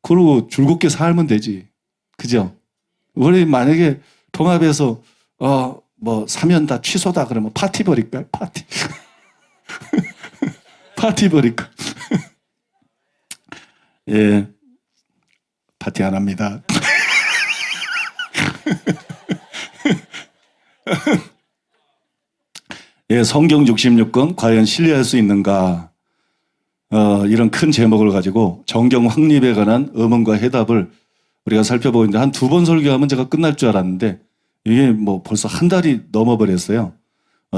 그러고 즐겁게 살면 되지. 그죠? 우리 만약에 통합에서 사면 다 취소다 그러면 파티 버릴까요? 파티. 파티 버릴까? 예. 파티 안 합니다. 예, 성경 66권 과연 신뢰할 수 있는가? 이런 큰 제목을 가지고 정경 확립에 관한 의문과 해답을 우리가 살펴보고 있는데 한 2번 설교하면 제가 끝날 줄 알았는데 이게 벌써 한 달이 넘어버렸어요.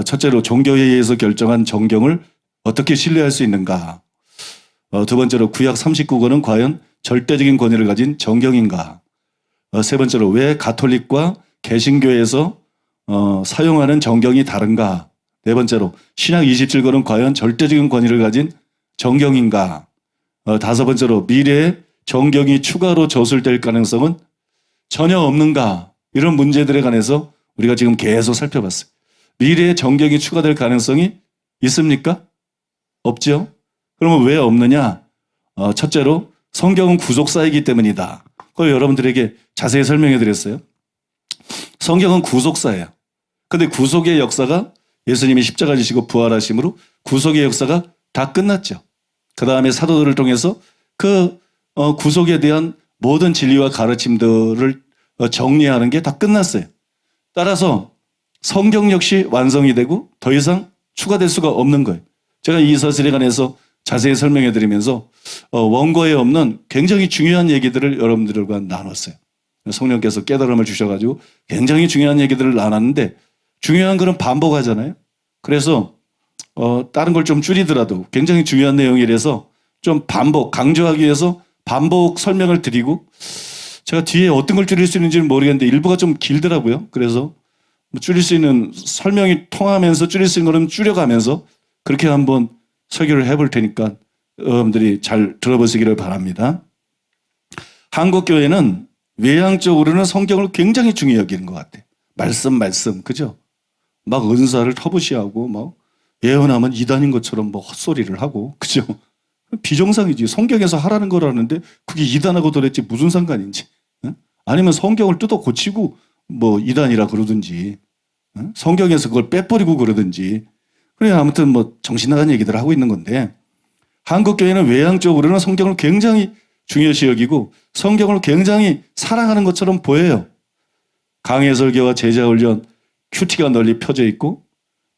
첫째로 종교회의에서 결정한 정경을 어떻게 신뢰할 수 있는가? 두 번째로 구약 39권은 과연 절대적인 권위를 가진 정경인가? 세 번째로 왜 가톨릭과 개신교에서 사용하는 정경이 다른가? 네 번째로 신약 27권은 과연 절대적인 권위를 가진 정경인가? 다섯 번째로 미래에 정경이 추가로 저술될 가능성은 전혀 없는가? 이런 문제들에 관해서 우리가 지금 계속 살펴봤어요. 미래에 정경이 추가될 가능성이 있습니까? 없죠? 그러면 왜 없느냐? 첫째로 성경은 구속사이기 때문이다. 그걸 여러분들에게 자세히 설명해 드렸어요. 성경은 구속사예요. 근데 구속의 역사가 예수님이 십자가 지시고 부활하심으로 구속의 역사가 다 끝났죠. 그 다음에 사도들을 통해서 그 구속에 대한 모든 진리와 가르침들을 정리하는 게 다 끝났어요. 따라서 성경 역시 완성이 되고 더 이상 추가될 수가 없는 거예요. 제가 이 사실에 관해서 자세히 설명해 드리면서 원고에 없는 굉장히 중요한 얘기들을 여러분들과 나눴어요. 성령께서 깨달음을 주셔가지고 굉장히 중요한 얘기들을 나눴는데 중요한 거는 반복하잖아요. 그래서 다른 걸 좀 줄이더라도 굉장히 중요한 내용이라서 좀 강조하기 위해서 반복 설명을 드리고 제가 뒤에 어떤 걸 줄일 수 있는지는 모르겠는데 일부가 좀 길더라고요. 그래서 줄일 수 있는 설명이 통하면서 줄일 수 있는 거는 줄여가면서 그렇게 한번 설교를 해볼 테니까 여러분들이 잘 들어보시기를 바랍니다. 한국교회는 외향적으로는 성경을 굉장히 중요히 여기는 것 같아요. 말씀, 그죠? 막 은사를 터부시하고 막 예언하면 이단인 것처럼 헛소리를 하고, 그죠? 비정상이지. 성경에서 하라는 거라는데 그게 이단하고 도대체 무슨 상관인지. 아니면 성경을 뜯어 고치고 이단이라 그러든지, 성경에서 그걸 빼버리고 그러든지. 그래 아무튼 정신 나간 얘기들을 하고 있는 건데 한국교회는 외향적으로는 성경을 굉장히 중요시 여기고 성경을 굉장히 사랑하는 것처럼 보여요. 강해 설교와 제자 훈련 큐티가 널리 펴져 있고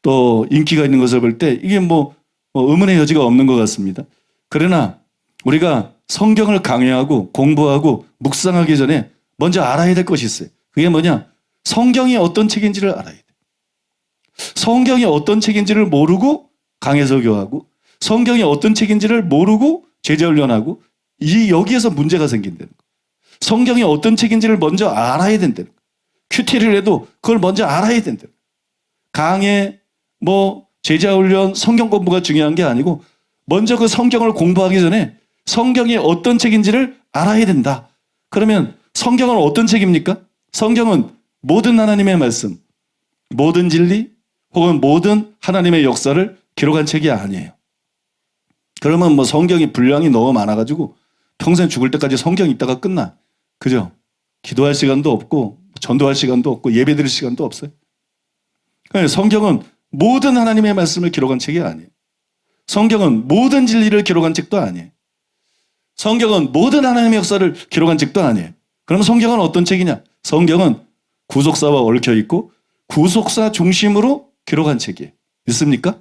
또 인기가 있는 것을 볼 때 이게 뭐 의문의 여지가 없는 것 같습니다. 그러나 우리가 성경을 강의하고 공부하고 묵상하기 전에 먼저 알아야 될 것이 있어요. 그게 뭐냐? 성경이 어떤 책인지를 알아야 돼. 성경이 어떤 책인지를 모르고 강해 설교하고 성경이 어떤 책인지를 모르고 제자 훈련하고 여기에서 문제가 생긴다는 거예요. 성경이 어떤 책인지를 먼저 알아야 된다는 거예요. 큐티를 해도 그걸 먼저 알아야 된다는 거예요. 강해, 제자 훈련, 성경 공부가 중요한 게 아니고 먼저 그 성경을 공부하기 전에 성경이 어떤 책인지를 알아야 된다. 그러면 성경은 어떤 책입니까? 성경은 모든 하나님의 말씀, 모든 진리, 혹은 모든 하나님의 역사를 기록한 책이 아니에요. 그러면 성경이 분량이 너무 많아가지고 평생 죽을 때까지 성경 읽다가 끝나. 그죠? 기도할 시간도 없고 전도할 시간도 없고 예배 드릴 시간도 없어요. 그러니까 성경은 모든 하나님의 말씀을 기록한 책이 아니에요. 성경은 모든 진리를 기록한 책도 아니에요. 성경은 모든 하나님의 역사를 기록한 책도 아니에요. 그럼 성경은 어떤 책이냐? 성경은 구속사와 얽혀 있고 구속사 중심으로 기록한 책이에요. 믿습니까?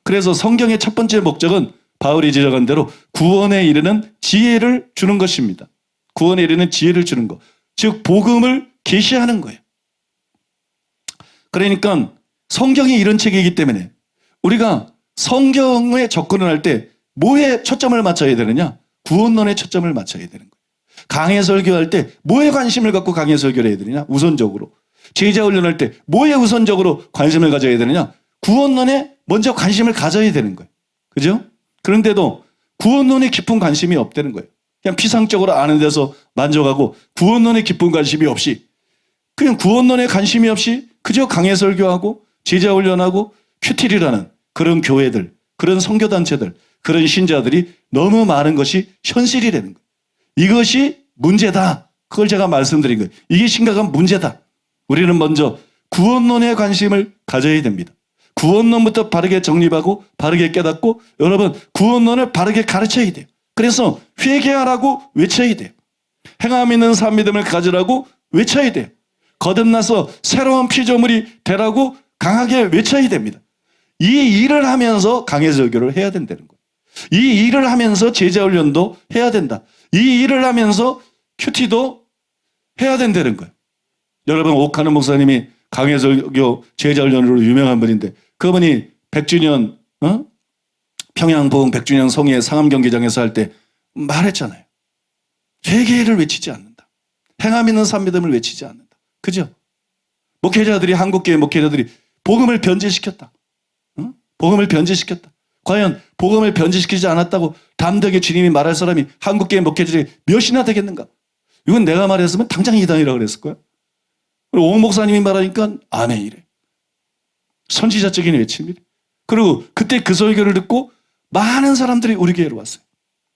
그래서 성경의 첫 번째 목적은 바울이 지적한 대로 구원에 이르는 지혜를 주는 것입니다. 구원에 이르는 지혜를 주는 것. 즉 복음을 계시하는 거예요. 그러니까 성경이 이런 책이기 때문에 우리가 성경에 접근을 할 때 뭐에 초점을 맞춰야 되느냐? 구원론에 초점을 맞춰야 되는 거예요. 강해 설교할 때 뭐에 관심을 갖고 강해 설교를 해야 되느냐? 우선적으로. 제자 훈련할 때 뭐에 우선적으로 관심을 가져야 되느냐? 구원론에 먼저 관심을 가져야 되는 거예요. 그죠? 그런데도 구원론에 깊은 관심이 없다는 거예요. 그냥 피상적으로 아는 데서 만족하고 구원론에 깊은 관심이 없이 그냥 구원론에 관심이 없이 그저 강해 설교하고 제자 훈련하고 큐티리라는 그런 교회들, 그런 선교단체들, 그런 신자들이 너무 많은 것이 현실이라는 거예요. 이것이 문제다. 그걸 제가 말씀드린 거예요. 이게 심각한 문제다. 우리는 먼저 구원론에 관심을 가져야 됩니다. 구원론부터 바르게 정립하고 바르게 깨닫고 여러분 구원론을 바르게 가르쳐야 돼요. 그래서 회개하라고 외쳐야 돼요. 행함 있는 산 믿음을 가지라고 외쳐야 돼요. 거듭나서 새로운 피조물이 되라고 강하게 외쳐야 됩니다. 이 일을 하면서 강해 설교를 해야 된다는 거예요. 이 일을 하면서 제자 훈련도 해야 된다. 이 일을 하면서 큐티도 해야 된다는 거예요. 여러분 옥하는 목사님이 강해 설교 제자 훈련으로 유명한 분인데 그분이 100주년 평양부흥 100주년 성회 상암 경기장에서 할 때 말했잖아요. 회개를 외치지 않는다. 행함 있는 산 믿음을 외치지 않는다. 그죠? 목회자들이 한국교회 목회자들이 복음을 변제시켰다. 복음을 변제시켰다. 과연 복음을 변제시키지 않았다고 담대하게 주님이 말할 사람이 한국교회 목회자들이 몇이나 되겠는가? 이건 내가 말했으면 당장 이단이라고 그랬을 거야. 오 목사님이 말하니까 아멘이래. 선지자적인 외침이래. 그리고 그때 그 설교를 듣고 많은 사람들이 우리 교회로 왔어요.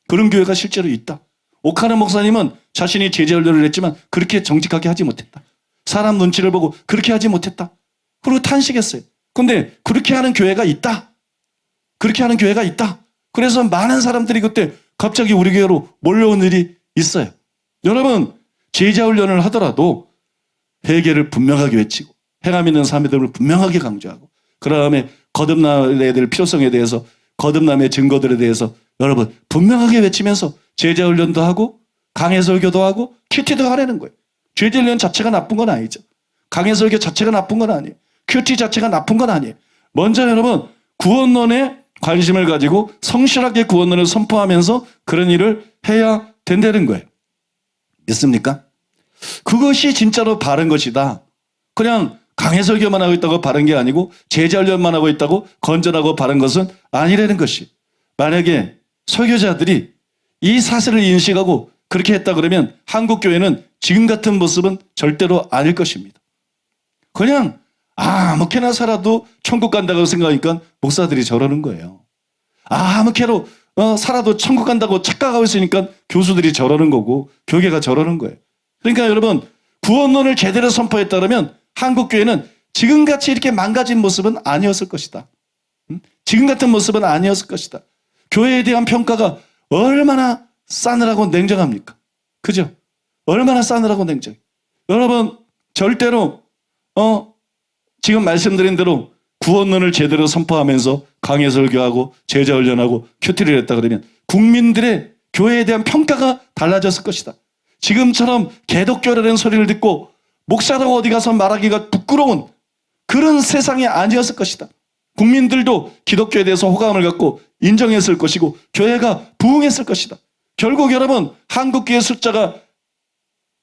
그런 교회가 실제로 있다. 옥하는 목사님은 자신이 제자 훈련을 했지만 그렇게 정직하게 하지 못했다. 사람 눈치를 보고 그렇게 하지 못했다. 그리고 탄식했어요. 근데 그렇게 하는 교회가 있다. 그렇게 하는 교회가 있다. 그래서 많은 사람들이 그때 갑자기 우리 교회로 몰려온 일이 있어요. 여러분 제자 훈련을 하더라도 회개를 분명하게 외치고 행함 있는 산 믿음을 분명하게 강조하고 그 다음에 거듭나야 될 필요성에 대해서 거듭남의 증거들에 대해서 여러분 분명하게 외치면서 제자 훈련도 하고 강해 설교도 하고 큐티도 하라는 거예요. 제자 훈련 자체가 나쁜 건 아니죠. 강해 설교 자체가 나쁜 건 아니에요. 큐티 자체가 나쁜 건 아니에요. 먼저 여러분 구원론에 관심을 가지고 성실하게 구원론을 선포하면서 그런 일을 해야 된다는 거예요. 믿습니까? 그것이 진짜로 바른 것이다. 그냥 강해 설교만 하고 있다고 바른 게 아니고 제자 훈련만 하고 있다고 건전하고 바른 것은 아니라는 것이. 만약에 설교자들이 이 사실을 인식하고 그렇게 했다 그러면 한국 교회는 지금 같은 모습은 절대로 아닐 것입니다. 그냥 아무렇게나 살아도 천국 간다고 생각하니까 목사들이 저러는 거예요. 아무렇게나 살아도 천국 간다고 착각하고 있으니까 교수들이 저러는 거고 교계가 저러는 거예요. 그러니까 여러분 구원론을 제대로 선포했다면 한국 교회는 지금같이 이렇게 망가진 모습은 아니었을 것이다. 지금 같은 모습은 아니었을 것이다. 교회에 대한 평가가 얼마나 싸늘하고 냉정합니까? 그죠? 얼마나 싸늘하고 냉정해. 여러분 절대로 지금 말씀드린 대로 구원론을 제대로 선포하면서 강해 설교하고 제자 훈련하고 큐티를 했다 그러면 국민들의 교회에 대한 평가가 달라졌을 것이다. 지금처럼 개독교라는 소리를 듣고 목사라고 어디 가서 말하기가 부끄러운 그런 세상이 아니었을 것이다. 국민들도 기독교에 대해서 호감을 갖고 인정했을 것이고 교회가 부흥했을 것이다. 결국 여러분 한국교회 숫자가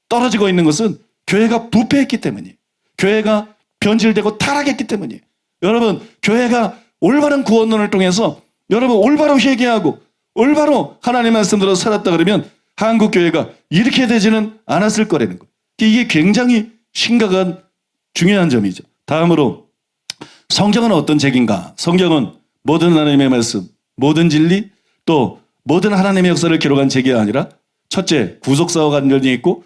떨어지고 있는 것은 교회가 부패했기 때문이에요. 교회가 변질되고 타락했기 때문이에요. 여러분 교회가 올바른 구원론을 통해서 여러분 올바로 회개하고 올바로 하나님 말씀대로 살았다 그러면 한국교회가 이렇게 되지는 않았을 거라는 거예요. 이게 굉장히 심각한 중요한 점이죠. 다음으로 성경은 어떤 책인가? 성경은 모든 하나님의 말씀, 모든 진리, 또 모든 하나님의 역사를 기록한 책이 아니라 첫째, 구속사와 관련이 있고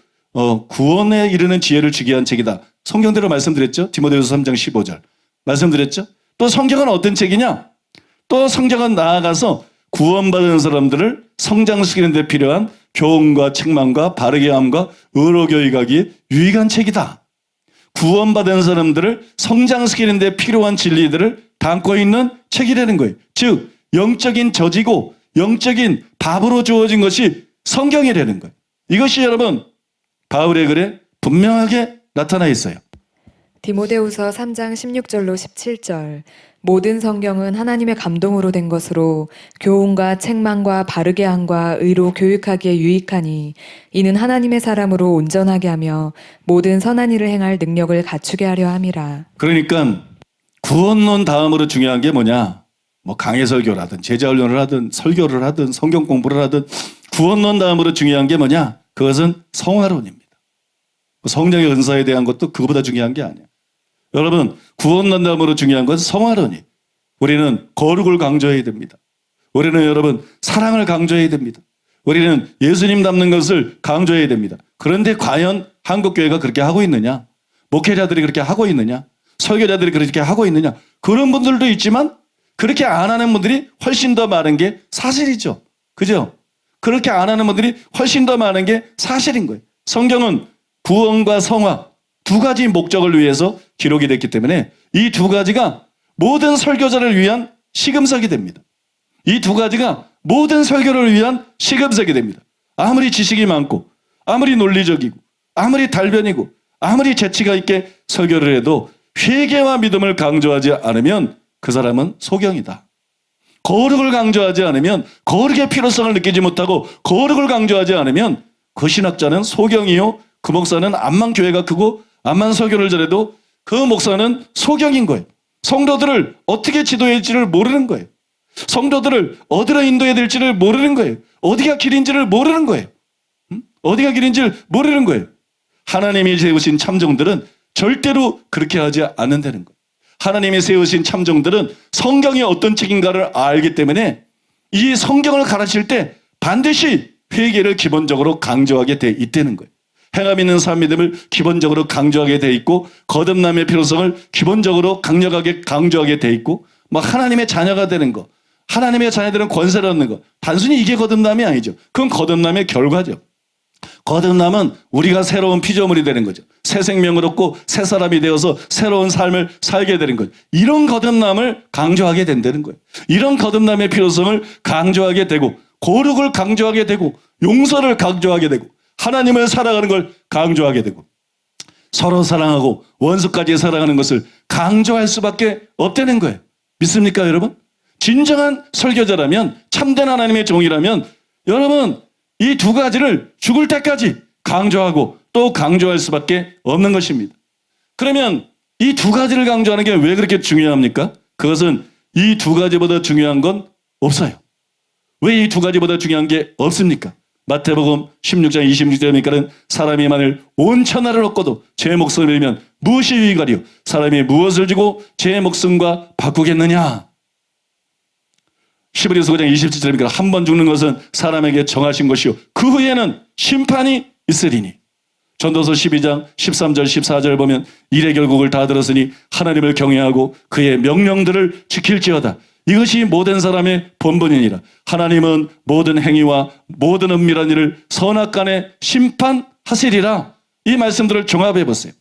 구원에 이르는 지혜를 주게 한 책이다. 성경대로 말씀드렸죠. 디모데후서 3장 15절 말씀드렸죠. 또 성경은 어떤 책이냐? 또 성경은 나아가서 구원받은 사람들을 성장시키는 데 필요한 교훈과 책망과 바르게 함과 의로 교육하기에 유익한 책이다. 구원받은 사람들을 성장시키는 데 필요한 진리들을 담고 있는 책이라는 거예요. 즉 영적인 저지고 영적인 밥으로 주어진 것이 성경이라는 거예요. 이것이 여러분 바울의 글에 분명하게 나타나 있어요. 디모데후서 3장 16절로 17절 모든 성경은 하나님의 감동으로 된 것으로 교훈과 책망과 바르게 함과 의로 교육하기에 유익하니 이는 하나님의 사람으로 온전하게 하며 모든 선한 일을 행할 능력을 갖추게 하려 함이라. 그러니까 구원론 다음으로 중요한 게 뭐냐? 뭐 강해 설교를 하든 제자 훈련을 하든 설교를 하든 성경 공부를 하든 구원론 다음으로 중요한 게 뭐냐? 그것은 성화론입니다. 성령의 은사에 대한 것도 그거보다 중요한 게 아니에요. 여러분 구원론 다음으로 중요한 건 성화론이. 우리는 거룩을 강조해야 됩니다. 우리는 여러분 사랑을 강조해야 됩니다. 우리는 예수님 닮는 것을 강조해야 됩니다. 그런데 과연 한국교회가 그렇게 하고 있느냐? 목회자들이 그렇게 하고 있느냐? 설교자들이 그렇게 하고 있느냐? 그런 분들도 있지만 그렇게 안 하는 분들이 훨씬 더 많은 게 사실이죠. 그죠? 그렇게 안 하는 분들이 훨씬 더 많은 게 사실인 거예요. 성경은 구원과 성화 두 가지 목적을 위해서 기록이 됐기 때문에 이 두 가지가 모든 설교자를 위한 시금석이 됩니다. 이 두 가지가 모든 설교를 위한 시금석이 됩니다. 아무리 지식이 많고 아무리 논리적이고 아무리 달변이고 아무리 재치가 있게 설교를 해도 회개와 믿음을 강조하지 않으면 그 사람은 소경이다. 거룩을 강조하지 않으면 거룩의 필요성을 느끼지 못하고 거룩을 강조하지 않으면 그 신학자는 소경이요 그 목사는 암만 교회가 크고 암만 설교를 잘해도 그 목사는 소경인 거예요. 성도들을 어떻게 지도해야 할지를 모르는 거예요. 성도들을 어디로 인도해야 될지를 모르는 거예요. 어디가 길인지를 모르는 거예요. 어디가 길인지를 모르는 거예요. 하나님이 세우신 참종들은 절대로 그렇게 하지 않는다는 거예요. 하나님이 세우신 참종들은 성경이 어떤 책인가를 알기 때문에 이 성경을 가르칠 때 반드시 회개를 기본적으로 강조하게 돼 있다는 거예요. 행함 있는 삶 믿음을 기본적으로 강조하게 돼 있고 거듭남의 필요성을 기본적으로 강력하게 강조하게 돼 있고 막 하나님의 자녀가 되는 거, 하나님의 자녀들은 권세를 얻는 거 단순히 이게 거듭남이 아니죠. 그건 거듭남의 결과죠. 거듭남은 우리가 새로운 피조물이 되는 거죠. 새 생명을 얻고 새 사람이 되어서 새로운 삶을 살게 되는 거죠. 이런 거듭남을 강조하게 된다는 거예요. 이런 거듭남의 필요성을 강조하게 되고 거룩을 강조하게 되고 용서를 강조하게 되고 하나님을 사랑하는 걸 강조하게 되고 서로 사랑하고 원수까지 사랑하는 것을 강조할 수밖에 없다는 거예요. 믿습니까 여러분? 진정한 설교자라면 참된 하나님의 종이라면 여러분 이 두 가지를 죽을 때까지 강조하고 또 강조할 수밖에 없는 것입니다. 그러면 이 두 가지를 강조하는 게 왜 그렇게 중요합니까? 그것은 이 두 가지보다 중요한 건 없어요. 왜 이 두 가지보다 중요한 게 없습니까? 마태복음 16장 26절이니까는 사람이 만일 온 천하를 얻고도 제 목숨을 잃으면 무엇이 유익하리요? 사람이 무엇을 주고 제 목숨과 바꾸겠느냐? 히브리서 9장 27절이니까 한 번 죽는 것은 사람에게 정하신 것이요 그 후에는 심판이 있으리니. 전도서 12장 13절 14절 보면 일의 결국을 다 들었으니 하나님을 경외하고 그의 명령들을 지킬지어다. 이것이 모든 사람의 본분이니라. 하나님은 모든 행위와 모든 은밀한 일을 선악간에 심판하시리라. 이 말씀들을 종합해 보세요.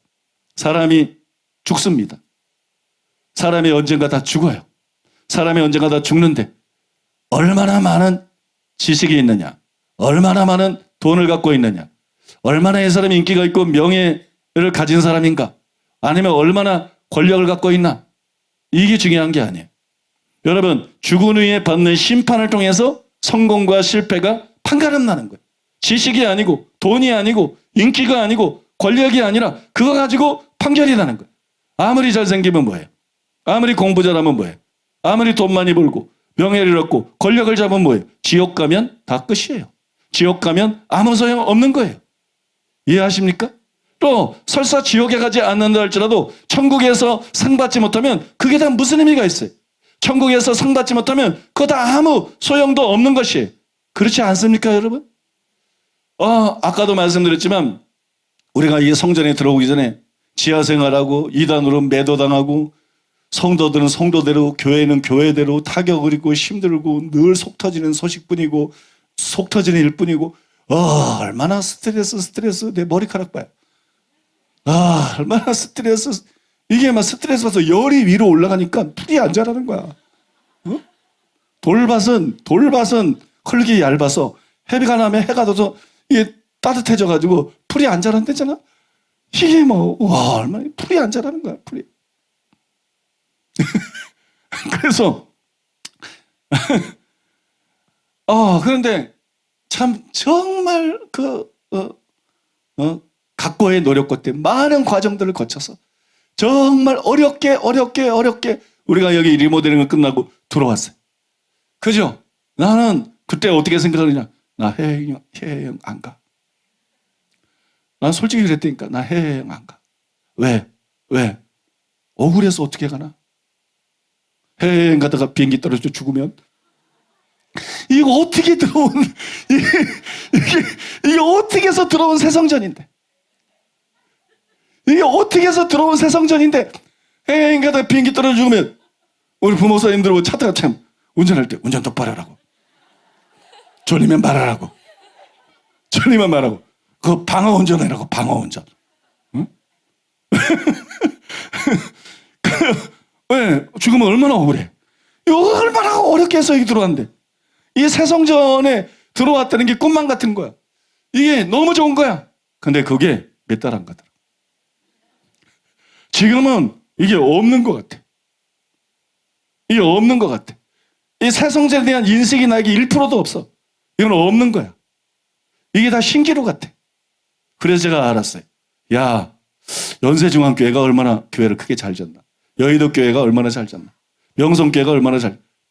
사람이 죽습니다. 사람이 언젠가 다 죽어요. 사람이 언젠가 다 죽는데 얼마나 많은 지식이 있느냐, 얼마나 많은 돈을 갖고 있느냐, 얼마나 이 사람이 인기가 있고 명예를 가진 사람인가, 아니면 얼마나 권력을 갖고 있나, 이게 중요한 게 아니에요. 여러분, 죽은 후에 받는 심판을 통해서 성공과 실패가 판가름 나는 거예요. 지식이 아니고 돈이 아니고 인기가 아니고 권력이 아니라 그거 가지고 판결이 나는 거예요. 아무리 잘생기면 뭐예요? 아무리 공부 잘하면 뭐예요? 아무리 돈 많이 벌고 명예를 얻고 권력을 잡으면 뭐예요? 지옥 가면 다 끝이에요. 지옥 가면 아무 소용 없는 거예요. 이해하십니까? 또 설사 지옥에 가지 않는다 할지라도 천국에서 상 받지 못하면 그게 다 무슨 의미가 있어요? 천국에서 상 받지 못하면 그거 다 아무 소용도 없는 것이에요. 그렇지 않습니까, 여러분? 아까도 말씀드렸지만 우리가 이 성전에 들어오기 전에 지하 생활하고 이단으로 매도당하고 성도들은 성도대로 교회는 교회대로 타격을 입고 힘들고 늘 속 터지는 소식뿐이고 속 터지는 일뿐이고 얼마나 스트레스 내 머리카락 봐요. 얼마나 스트레스 이게 막 스트레스 받아서 열이 위로 올라가니까 풀이 안 자라는 거야. 돌밭은 흙이 얇아서 해비가 나면 해가 져서 이게 따뜻해져가지고 풀이 안 자란다잖아. 이게 얼마나 풀이 안 자라는 거야, 풀이. 그래서 그런데 참 정말 각고의 노력 끝에 많은 과정들을 거쳐서 정말 어렵게 우리가 여기 리모델링을 끝나고 들어왔어요. 그죠? 나는 그때 어떻게 생각하느냐? 나 해외여행 안 가. 난 솔직히 그랬다니까. 나 해외여행 안 가. 왜? 억울해서 어떻게 가나? 해외여행 가다가 비행기 떨어져 죽으면 이거 어떻게 들어온 이게 어떻게 해서 들어온 새성전인데, 이게 어떻게 해서 들어온 새성전인데 해외여행 가다가 비행기 떨어져 죽으면 우리 부목사님들 차 타고 참 운전할 때 운전 똑바로 하라고, 졸리면 말하라고, 그거 방어운전이라고, 방어운전. 응? 왜? 죽으면 얼마나 억울해. 이거 얼마나 어렵게 해서 여기 들어왔는데 이 새성전에 들어왔다는 게 꿈만 같은 거야. 이게 너무 좋은 거야. 근데 그게 몇 달 안 가더라. 지금은 이게 없는 것 같아. 이게 없는 것 같아. 이 새성전에 대한 인식이 나에게 1%도 없어. 이건 없는 거야. 이게 다 신기루 같아. 그래서 제가 알았어요. 야, 연세중앙교회가 얼마나 교회를 크게 잘 졌나, 여의도교회가 얼마나 잘 졌나, 명성교회가 얼마나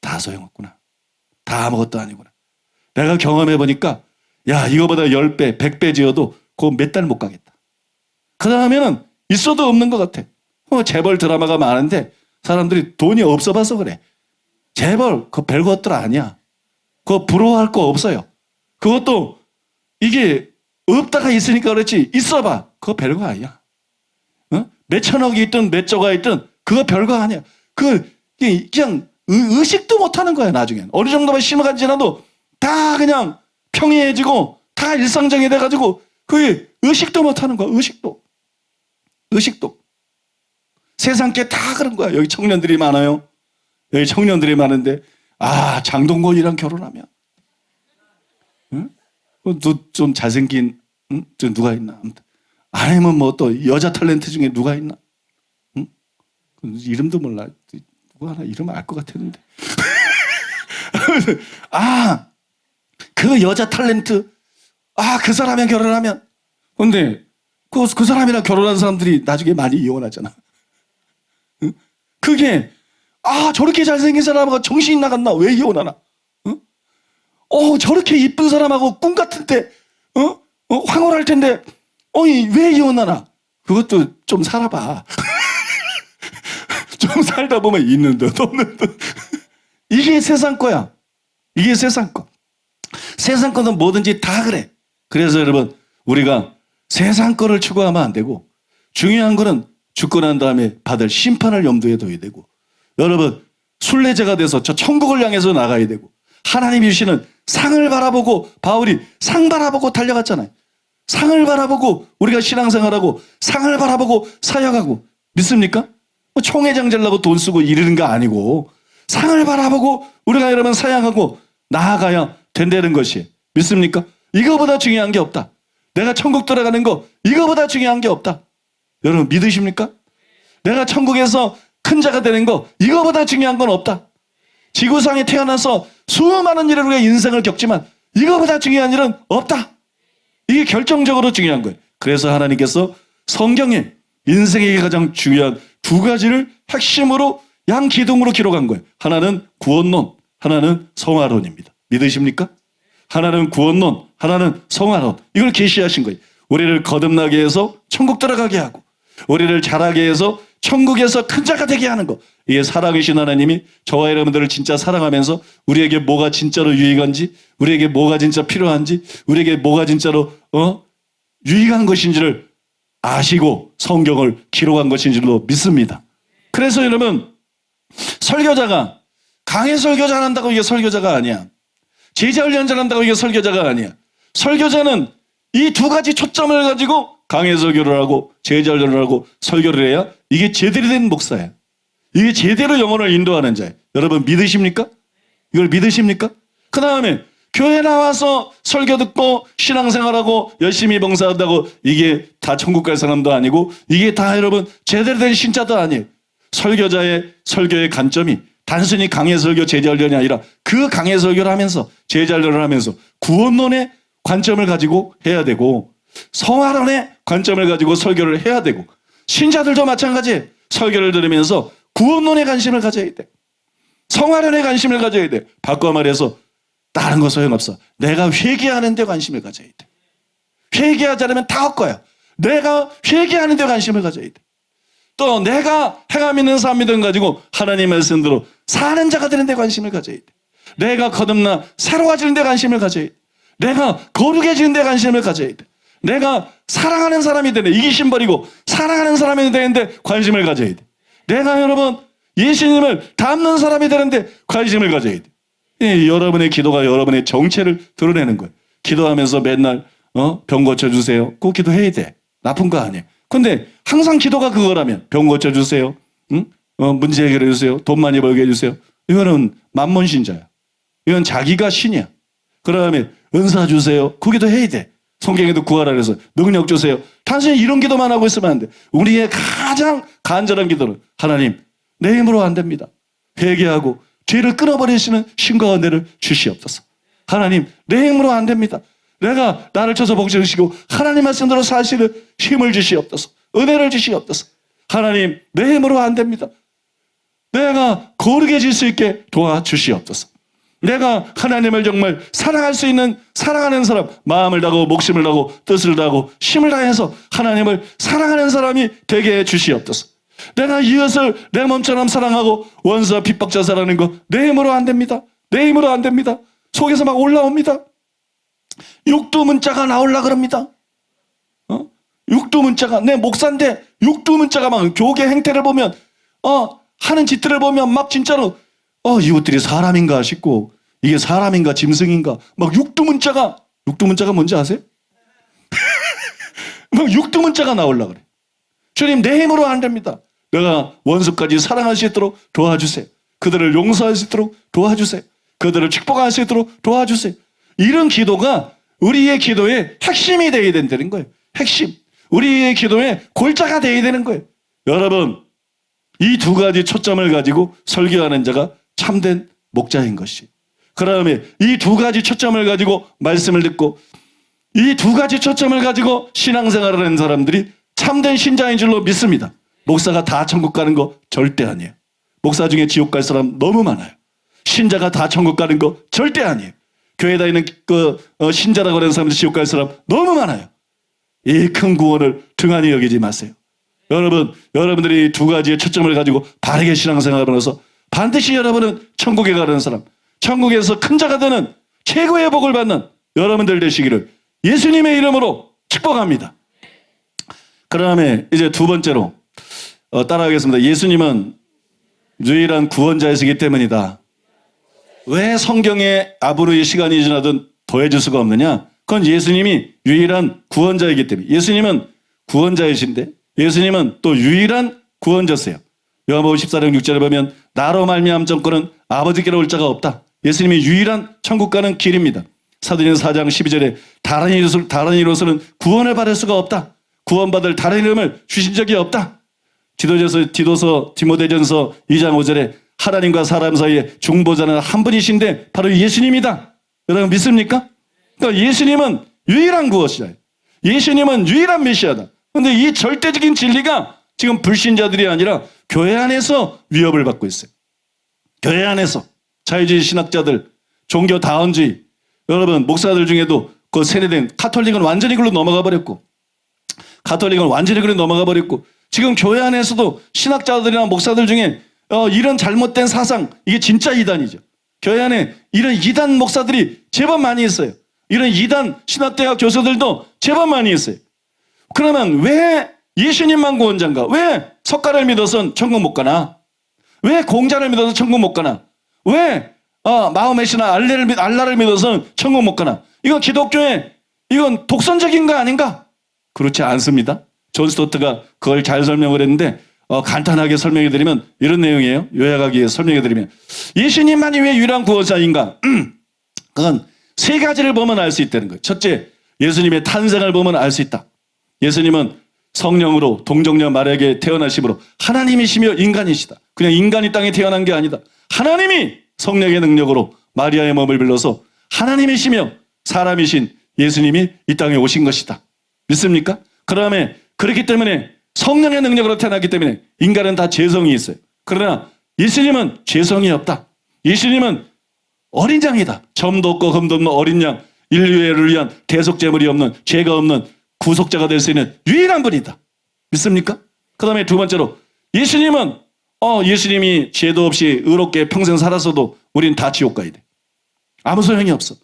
다 소용없구나. 다 아무것도 아니구나. 내가 경험해보니까 야, 이거보다 10배 100배 지어도 그거 몇 달 못 가겠다. 그 다음에는 있어도 없는 것 같아. 재벌 드라마가 많은데 사람들이 돈이 없어 봐서 그래. 재벌 그거 별것들 아니야. 그거 부러워할 거 없어요. 그것도 이게 없다가 있으니까 그렇지, 있어봐 그거 별거 아니야. 몇 천억이 있든 몇 조가 있든 그거 별거 아니야. 그냥 의식도 못하는 거야. 나중엔 어느 정도만 심화가 지나도 다 그냥 평이해지고 다 일상적이 돼가지고 그게 의식도 못하는 거야. 의식도 세상 게 다 그런 거야. 여기 청년들이 많아요. 여기 청년들이 많은데 장동건이랑 결혼하면 좀 잘생긴 누가 있나? 아니면 뭐 또 여자 탤런트 중에 누가 있나? 이름도 몰라. 누구 하나 이름 알 것 같았는데. 그 여자 탤런트, 그 사람이랑 결혼하면. 근데 그 사람이랑 결혼한 사람들이 나중에 많이 이혼하잖아. 그게 저렇게 잘생긴 사람하고 정신이 나갔나? 왜 이혼하나? 저렇게 이쁜 사람하고 꿈 같은 때 황홀할 텐데 왜 이혼하나? 그것도 좀 살아봐. 좀 살다 보면 있는 듯 없는 듯. 이게 세상 거야. 이게 세상 거. 세상 거는 뭐든지 다 그래. 그래서 여러분, 우리가 세상 거를 추구하면 안 되고 중요한 거는 죽고 난 다음에 받을 심판을 염두에 둬야 되고, 여러분 순례자가 돼서 저 천국을 향해서 나가야 되고, 하나님이 주시는 상을 바라보고, 바울이 상 바라보고 달려갔잖아요. 상을 바라보고 우리가 신앙생활하고 상을 바라보고 사역하고 믿습니까? 뭐 총회장 되려고 돈 쓰고 이러는 거 아니고 상을 바라보고 우리가 여러분 사역하고 나아가야 된다는 것이 믿습니까? 이거보다 중요한 게 없다. 내가 천국 들어가는 거 이거보다 중요한 게 없다. 여러분 믿으십니까? 내가 천국에서 큰 자가 되는 거 이거보다 중요한 건 없다. 지구상에 태어나서 수많은 일을 우리가 인생을 겪지만 이거보다 중요한 일은 없다. 이게 결정적으로 중요한 거예요. 그래서 하나님께서 성경에 인생에게 가장 중요한 두 가지를 핵심으로 양기둥으로 기록한 거예요. 하나는 구원론, 하나는 성화론입니다. 믿으십니까? 하나는 구원론, 하나는 성화론. 이걸 계시하신 거예요. 우리를 거듭나게 해서 천국 들어가게 하고 우리를 자라게 해서 천국에서 큰 자가 되게 하는 거. 이게 사랑이신 하나님이 저와 여러분들을 진짜 사랑하면서 우리에게 뭐가 진짜로 유익한지, 우리에게 뭐가 진짜 필요한지, 우리에게 뭐가 진짜로 유익한 것인지를 아시고 성경을 기록한 것인 줄로 믿습니다. 그래서 여러분 설교자가 강해 설교자 한다고 이게 설교자가 아니야. 제자 훈련 잘한다고 이게 설교자가 아니야. 설교자는 이 두 가지 초점을 가지고 강해 설교를 하고 제자 훈련을 하고 설교를 해야 이게 제대로 된 목사야. 이게 제대로 영혼을 인도하는 자예요. 여러분 믿으십니까? 이걸 믿으십니까? 그 다음에 교회 나와서 설교 듣고 신앙생활하고 열심히 봉사한다고 이게 다 천국 갈 사람도 아니고 이게 다 여러분 제대로 된 신자도 아니에요. 설교자의 설교의 관점이 단순히 강해 설교 제자 훈련이 아니라 그 강해 설교를 하면서 제자 훈련을 하면서 구원론의 관점을 가지고 해야 되고 성화론의 관점을 가지고 설교를 해야 되고 신자들도 마찬가지예요. 설교를 들으면서 구원론에 관심을 가져야 돼. 성화론에 관심을 가져야 돼. 바꿔 말해서 다른 거 소용없어. 내가 회개하는 데 관심을 가져야 돼. 회개하지 않으면 다 헛거야. 내가 회개하는 데 관심을 가져야 돼. 또 내가 행함 있는 삶 믿음 가지고 하나님 말씀대로 사는 자가 되는 데 관심을 가져야 돼. 내가 거듭나 새로워지는 데 관심을 가져야 돼. 내가 거룩해지는 데 관심을 가져야 돼. 내가 사랑하는 사람이 되네. 이기심 버리고 사랑하는 사람이 되는데 관심을 가져야 돼. 내가 여러분 예수님을 닮는 사람이 되는데 관심을 가져야 돼. 여러분의 기도가 여러분의 정체를 드러내는 거예요. 기도하면서 맨날 병 고쳐주세요. 꼭 기도해야 돼. 나쁜 거 아니에요. 근데 항상 기도가 그거라면 병 고쳐주세요. 응? 문제 해결해 주세요. 돈 많이 벌게 해주세요. 이거는 만몬 신자야. 이건 자기가 신이야. 그 다음에 은사 주세요. 그 기도 해야 돼. 성경에도 구하라 그래서 능력 주세요. 단순히 이런 기도만 하고 있으면 안 돼. 우리의 가장 간절한 기도는 하나님 내 힘으로 안 됩니다. 회개하고 죄를 끊어버리시는 신과 은혜를 주시옵소서. 하나님 내 힘으로 안 됩니다. 내가 나를 쳐서 복주시고 하나님 말씀대로 사시는 힘을 주시옵소서. 은혜를 주시옵소서. 하나님 내 힘으로 안 됩니다. 내가 거룩해질 수 있게 도와주시옵소서. 내가 하나님을 정말 사랑할 수 있는 사랑하는 사람, 마음을 다하고 목숨을 다하고 뜻을 다하고 힘을 다해서 하나님을 사랑하는 사람이 되게 해주시옵소서. 내가 이웃을 내 몸처럼 사랑하고 원수와 핍박자 사랑하는 거 내 힘으로 안 됩니다. 내 힘으로 안 됩니다. 속에서 막 올라옵니다. 육두문자가 나올라 그럽니다. 육두문자가 내 목사인데 육두문자가 막 교계 행태를 보면 하는 짓들을 보면 막 진짜로 이것들이 사람인가 싶고 이게 사람인가 짐승인가 막 육두문자가 뭔지 아세요? 막 육두문자가 나올라 그래. 주님 내 힘으로 안 됩니다. 내가 원수까지 사랑할 수 있도록 도와주세요. 그들을 용서할 수 있도록 도와주세요. 그들을 축복할 수 있도록 도와주세요. 이런 기도가 우리의 기도의 핵심이 되어야 된다는 거예요. 핵심. 우리의 기도의 골자가 되어야 되는 거예요. 여러분 이 두 가지 초점을 가지고 설교하는 자가 참된 목자인 것이. 그 다음에 이 두 가지 초점을 가지고 말씀을 듣고 이 두 가지 초점을 가지고 신앙생활을 하는 사람들이 참된 신자인 줄로 믿습니다. 목사가 다 천국 가는 거 절대 아니에요. 목사 중에 지옥 갈 사람 너무 많아요. 신자가 다 천국 가는 거 절대 아니에요. 교회 다니는 신자라고 하는 사람들 지옥 갈 사람 너무 많아요. 이 큰 구원을 등한히 여기지 마세요. 여러분들이 두 가지의 초점을 가지고 바르게 신앙생활을 하면서 반드시 여러분은 천국에 가는 사람, 천국에서 큰 자가 되는 최고의 복을 받는 여러분들 되시기를 예수님의 이름으로 축복합니다. 그 다음에 이제 두 번째로 따라하겠습니다. 예수님은 유일한 구원자이시기 때문이다. 왜 성경에 아무리 시간이 지나든 더해질 수가 없느냐? 그건 예수님이 유일한 구원자이기 때문에. 예수님은 구원자이신데 예수님은 또 유일한 구원자세요. 요한복음 14장 6절에 보면 나로 말미암은 정권은 아버지께로 올 자가 없다. 예수님이 유일한 천국 가는 길입니다. 사도행전 4장 12절에 다른 이로서는 구원을 받을 수가 없다. 구원받을 다른 이름을 주신 적이 없다. 디도서 디모데전서 2장 5절에 하나님과 사람 사이에 중보자는 한 분이신데 바로 예수님이다. 여러분 믿습니까? 그러니까 예수님은 유일한 구원자예요. 예수님은 유일한 메시아다. 그런데 이 절대적인 진리가 지금 불신자들이 아니라 교회 안에서 위협을 받고 있어요. 교회 안에서 자유주의 신학자들, 종교 다원주의, 여러분 목사들 중에도 그 세뇌된 가톨릭은 완전히 글로 넘어가 버렸고, 지금 교회 안에서도 신학자들이나 목사들 중에 이런 잘못된 사상, 이게 진짜 이단이죠. 교회 안에 이런 이단 목사들이 제법 많이 있어요. 이런 이단 신학대학 교수들도 제법 많이 있어요. 그러면 왜 예수님만 구원자인가? 왜 석가를 믿어서는 천국 못 가나? 왜 공자를 믿어서 천국 못 가나? 왜 마호메시나 알라를 믿어서는 천국 못 가나? 이건 기독교의 이건 독선적인 거 아닌가? 그렇지 않습니다. 존 스토트가 그걸 잘 설명을 했는데 간단하게 설명해드리면 이런 내용이에요. 요약하기 위해 설명해드리면 예수님만이 왜 유일한 구원자인가? 그건 세 가지를 보면 알 수 있다는 거예요. 첫째, 예수님의 탄생을 보면 알 수 있다. 예수님은 성령으로 동정녀 마리아에게 태어나심으로 하나님이시며 인간이시다. 그냥 인간이 땅에 태어난 게 아니다. 하나님이 성령의 능력으로 마리아의 몸을 빌려서 하나님이시며 사람이신 예수님이 이 땅에 오신 것이다. 믿습니까? 그다음에 그렇기 때문에 성령의 능력으로 태어났기 때문에 인간은 다 죄성이 있어요. 그러나 예수님은 죄성이 없다. 예수님은 어린 양이다. 점도 없고 흠도 없는 어린 양, 인류를 위한 대속제물이 없는, 죄가 없는 구속자가 될 수 있는 유일한 분이다. 믿습니까? 그 다음에 두 번째로 예수님은 예수님이 죄도 없이 의롭게 평생 살았어도 우린 다 지옥 가야 돼. 아무 소용이 없어.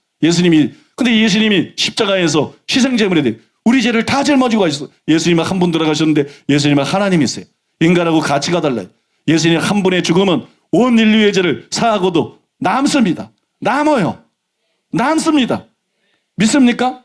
근데 예수님이 십자가에서 희생제물이 돼. 우리 죄를 다 짊어지고 가셨어. 예수님은 한 분 돌아가셨는데 예수님은 하나님이세요. 인간하고 가치가 달라요. 예수님 한 분의 죽음은 온 인류의 죄를 사하고도 남습니다. 남습니다. 믿습니까?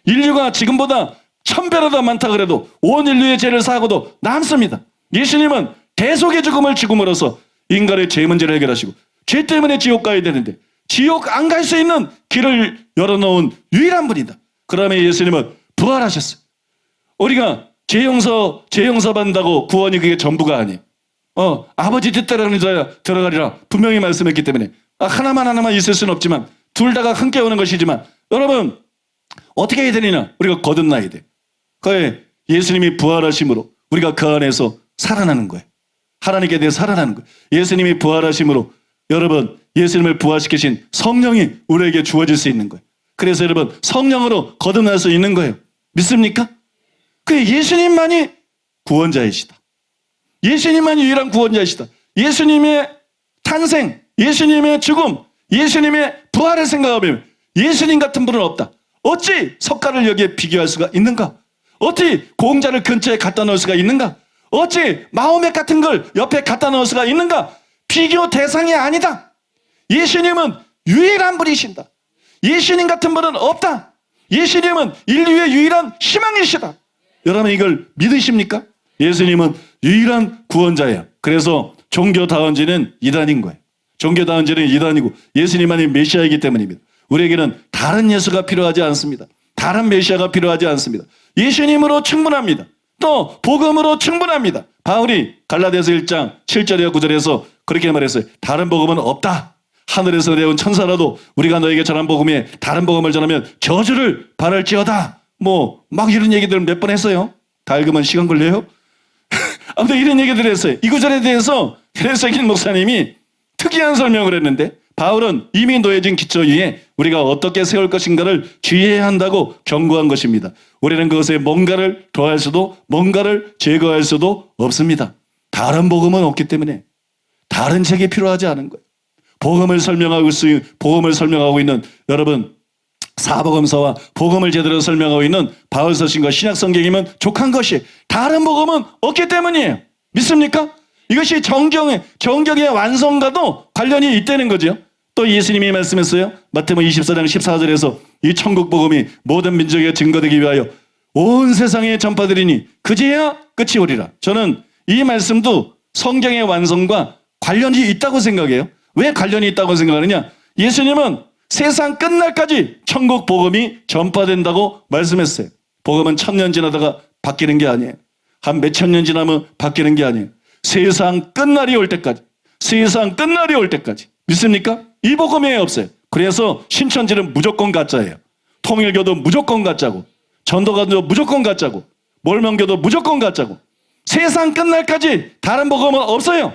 인류가 지금보다 1000배로 더 많다 그래도 온 인류의 죄를 사하고도 남습니다. 예수님은 대속의 죽음을 죽음으로써 인간의 죄 문제를 해결하시고 죄 때문에 지옥 가야 되는데 지옥 안 갈 수 있는 길을 열어놓은 유일한 분이다. 그다음에 예수님은 부활하셨어요. 우리가 죄 용서 받는다고 구원이 그게 전부가 아니에요. 아버지 뜻대로 들어가리라 분명히 말씀했기 때문에 하나만 있을 수는 없지만 둘 다가 함께 오는 것이지만 여러분 어떻게 해야 되느냐? 우리가 거듭나야 돼. 그에 예수님이 부활하심으로 우리가 그 안에서 살아나는 거예요. 하나님께 대해 살아나는 거예요. 예수님이 부활하심으로 여러분 예수님을 부활시키신 성령이 우리에게 주어질 수 있는 거예요. 그래서 여러분 성령으로 거듭날 수 있는 거예요. 믿습니까? 그 예수님만이 구원자이시다. 예수님만이 유일한 구원자이시다. 예수님의 탄생, 예수님의 죽음, 예수님의 부활을 생각하면 예수님 같은 분은 없다. 어찌 석가를 여기에 비교할 수가 있는가? 어찌 공자를 근처에 갖다 놓을 수가 있는가? 어찌 마호멧 같은 걸 옆에 갖다 놓을 수가 있는가? 비교 대상이 아니다. 예수님은 유일한 분이신다. 예수님 같은 분은 없다. 예수님은 인류의 유일한 희망이시다. 여러분 이걸 믿으십니까? 예수님은 유일한 구원자예요. 그래서 종교다원주의는 이단인 거예요. 종교다원주의는 이단이고 예수님만이 메시아이기 때문입니다. 우리에게는 다른 예수가 필요하지 않습니다. 다른 메시아가 필요하지 않습니다. 예수님으로 충분합니다. 또 복음으로 충분합니다. 바울이 갈라디아서 1장 7절에서 9절에서 그렇게 말했어요. 다른 복음은 없다. 하늘에서 내려온 천사라도 우리가 너에게 전한 복음에 다른 복음을 전하면 저주를 받을지어다. 막 이런 얘기들 몇 번 했어요. 다 읽으면 시간 걸려요? 아무튼 이런 얘기들 했어요. 이 구절에 대해서 헤레스긴 목사님이 특이한 설명을 했는데 바울은 이미 놓여진 기초 위에 우리가 어떻게 세울 것인가를 주의해야 한다고 경고한 것입니다. 우리는 그것에 뭔가를 더할 수도 뭔가를 제거할 수도 없습니다. 다른 복음은 없기 때문에 다른 책이 필요하지 않은 거예요. 복음을 설명하고 있는 여러분 사복음서와 복음을 제대로 설명하고 있는 바울 서신과 신약 성경이면 족한 것이 다른 복음은 없기 때문이에요. 믿습니까? 이것이 정경의 완성과도 관련이 있다는 거죠. 또 예수님이 말씀했어요. 마태복음 24장 14절에서 이 천국 복음이 모든 민족에 증거되기 위하여 온 세상에 전파되리니 그제야 끝이 오리라. 저는 이 말씀도 성경의 완성과 관련이 있다고 생각해요. 왜 관련이 있다고 생각하느냐? 예수님은 세상 끝날까지 천국 복음이 전파된다고 말씀했어요. 복음은 1000년 지나다가 바뀌는 게 아니에요. 한 몇천 년 지나면 바뀌는 게 아니에요. 세상 끝날이 올 때까지, 세상 끝날이 올 때까지. 믿습니까? 이 복음에 없어요. 그래서 신천지는 무조건 가짜예요. 통일교도 무조건 가짜고, 전도가도 무조건 가짜고, 몰명교도 무조건 가짜고. 세상 끝날까지 다른 복음은 없어요.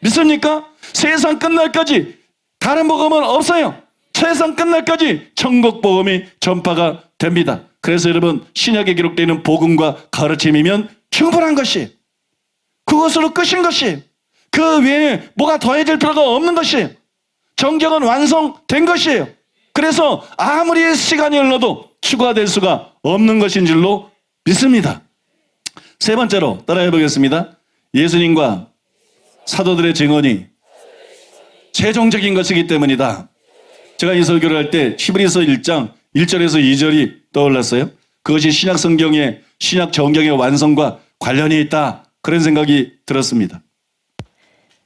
믿습니까? 세상 끝날까지 다른 복음은 없어요. 세상 끝날까지 천국 복음이 전파가 됩니다. 그래서 여러분, 신약에 기록되어 있는 복음과 가르침이면 충분한 것이, 그것으로 끝인 것이, 그 외에 뭐가 더해질 필요가 없는 것이에요. 정경은 완성된 것이에요. 그래서 아무리 시간이 흘러도 추가될 수가 없는 것인 줄로 믿습니다. 세 번째로 따라해 보겠습니다. 예수님과 사도들의 증언이 최종적인 것이기 때문이다. 제가 이 설교를 할 때 히브리서 1장 1절에서 2절이 떠올랐어요. 그것이 신약 성경의, 신약 정경의 완성과 관련이 있다. 그런 생각이 들었습니다.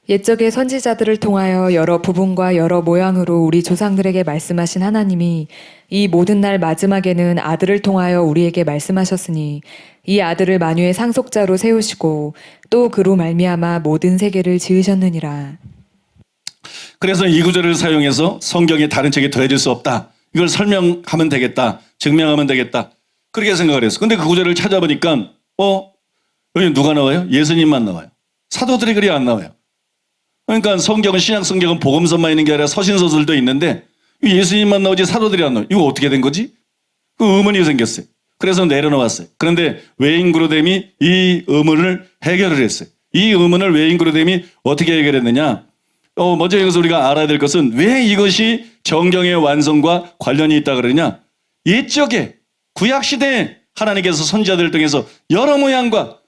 옛적의 선지자들을 통하여 여러 부분과 여러 모양으로 우리 조상들에게 말씀하신 하나님이 이 모든 날 마지막에는 아들을 통하여 우리에게 말씀하셨으니 이 아들을 만유의 상속자로 세우시고 또 그로 말미암아 모든 세계를 지으셨느니라. 그래서 이 구절을 사용해서 성경의 다른 책에 더해질 수 없다. 이걸 설명하면 되겠다. 증명하면 되겠다. 그렇게 생각을 했어. 근데 그 구절을 찾아보니까 여기 누가 나와요? 예수님만 나와요. 사도들이 그리 안 나와요. 그러니까 성경은, 신약 성경은 복음서만 있는 게 아니라 서신서들도 있는데 예수님만 나오지 사도들이 안 나와요. 이거 어떻게 된 거지? 그 의문이 생겼어요. 그래서 내려놓았어요. 그런데 외인그로뎀이 이 의문을 해결을 했어요. 이 의문을 외인그로뎀이 어떻게 해결했느냐? 먼저 여기서 우리가 알아야 될 것은 왜 이것이 정경의 완성과 관련이 있다 그러냐? 옛적에 구약시대에 하나님께서 선지자들을 통해서 여러 모양과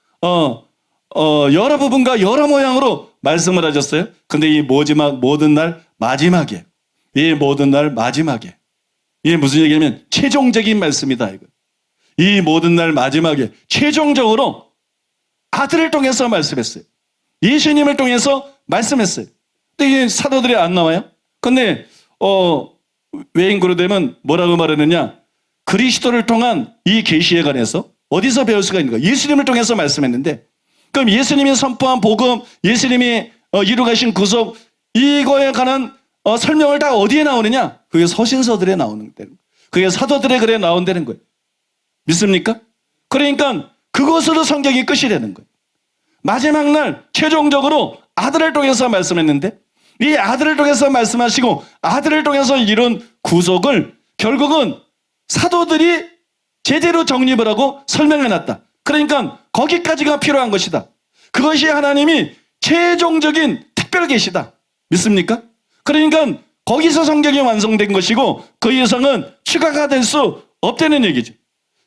여러 부분과 여러 모양으로 말씀을 하셨어요. 근데 이 모든 날 마지막에, 이 모든 날 마지막에, 이게 무슨 얘기냐면 최종적인 말씀이다. 이거. 이 모든 날 마지막에 최종적으로 아들을 통해서 말씀했어요. 예수님을 통해서 말씀했어요. 근데 이게 사도들이 안 나와요. 근데 외인그로뎀은 뭐라고 말했느냐? 그리스도를 통한 이 계시에 관해서 어디서 배울 수가 있는 거예요? 예수님을 통해서 말씀했는데, 그럼 예수님이 선포한 복음, 예수님이 이루가신 구속, 이거에 관한 설명을 다 어디에 나오느냐? 그게 서신서들에 나오는 거예요. 그게 사도들의 글에 나온다는 거예요. 믿습니까? 그러니까 그것으로 성경이 끝이 되는 거예요. 마지막 날 최종적으로 아들을 통해서 말씀했는데, 이 아들을 통해서 말씀하시고 아들을 통해서 이룬 구속을 결국은 사도들이 제대로 정립을 하고 설명해놨다. 그러니까 거기까지가 필요한 것이다. 그것이 하나님이 최종적인 특별 계시다. 믿습니까? 그러니까 거기서 성경이 완성된 것이고 그 이상은 추가가 될 수 없다는 얘기죠.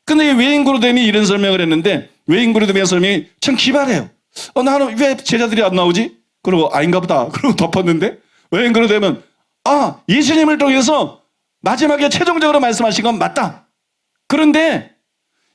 근데 외인그로뎀이 이런 설명을 했는데, 외인그로뎀의 설명이 참 기발해요. 나는 왜 제자들이 안 나오지? 그러고 아닌가 보다. 그러고 덮었는데, 외인그로뎀은 예수님을 통해서 마지막에 최종적으로 말씀하신 건 맞다. 그런데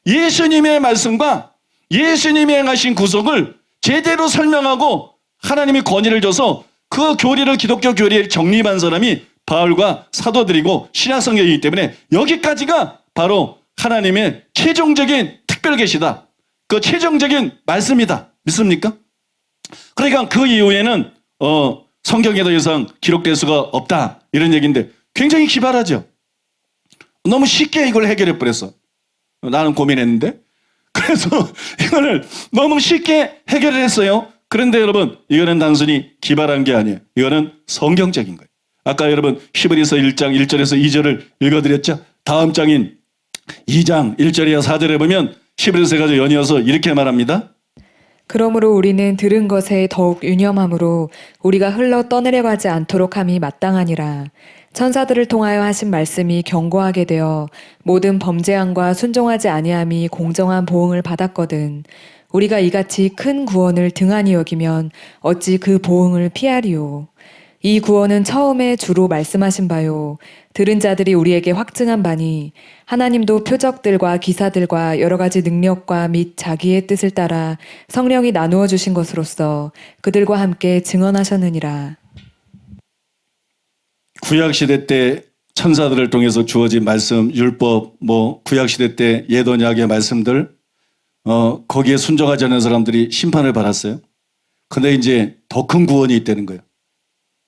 예수님의 말씀과 예수님이 행하신 구속을 제대로 설명하고 하나님이 권위를 줘서 그 교리를, 기독교 교리를 정립한 사람이 바울과 사도들이고 신약성경이기 때문에 여기까지가 바로 하나님의 최종적인 특별 계시다. 그 최종적인 말씀이다. 믿습니까? 그러니까 그 이후에는 성경에 더 이상 기록될 수가 없다. 이런 얘기인데 굉장히 기발하죠. 너무 쉽게 이걸 해결해 버렸어. 나는 고민했는데. 그래서 이거를 너무 쉽게 해결을 했어요. 그런데 여러분, 이거는 단순히 기발한 게 아니에요. 이거는 성경적인 거예요. 아까 여러분 히브리서 1장 1절에서 2절을 읽어드렸죠. 다음 장인 2장 1절에서 4절에 보면 히브리서가 연이어서 이렇게 말합니다. 그러므로 우리는 들은 것에 더욱 유념함으로 우리가 흘러 떠내려가지 않도록 함이 마땅하니라. 천사들을 통하여 하신 말씀이 견고하게 되어 모든 범죄함과 순종하지 아니함이 공정한 보응을 받았거든. 우리가 이같이 큰 구원을 등한히 여기면 어찌 그 보응을 피하리요. 이 구원은 처음에 주로 말씀하신 바요. 들은 자들이 우리에게 확증한 바니 하나님도 표적들과 기사들과 여러 가지 능력과 및 자기의 뜻을 따라 성령이 나누어 주신 것으로서 그들과 함께 증언하셨느니라. 구약 시대 때 천사들을 통해서 주어진 말씀, 율법, 구약 시대 때 옛 언약의 말씀들, 거기에 순종하지 않는 사람들이 심판을 받았어요. 근데 이제 더 큰 구원이 있다는 거예요.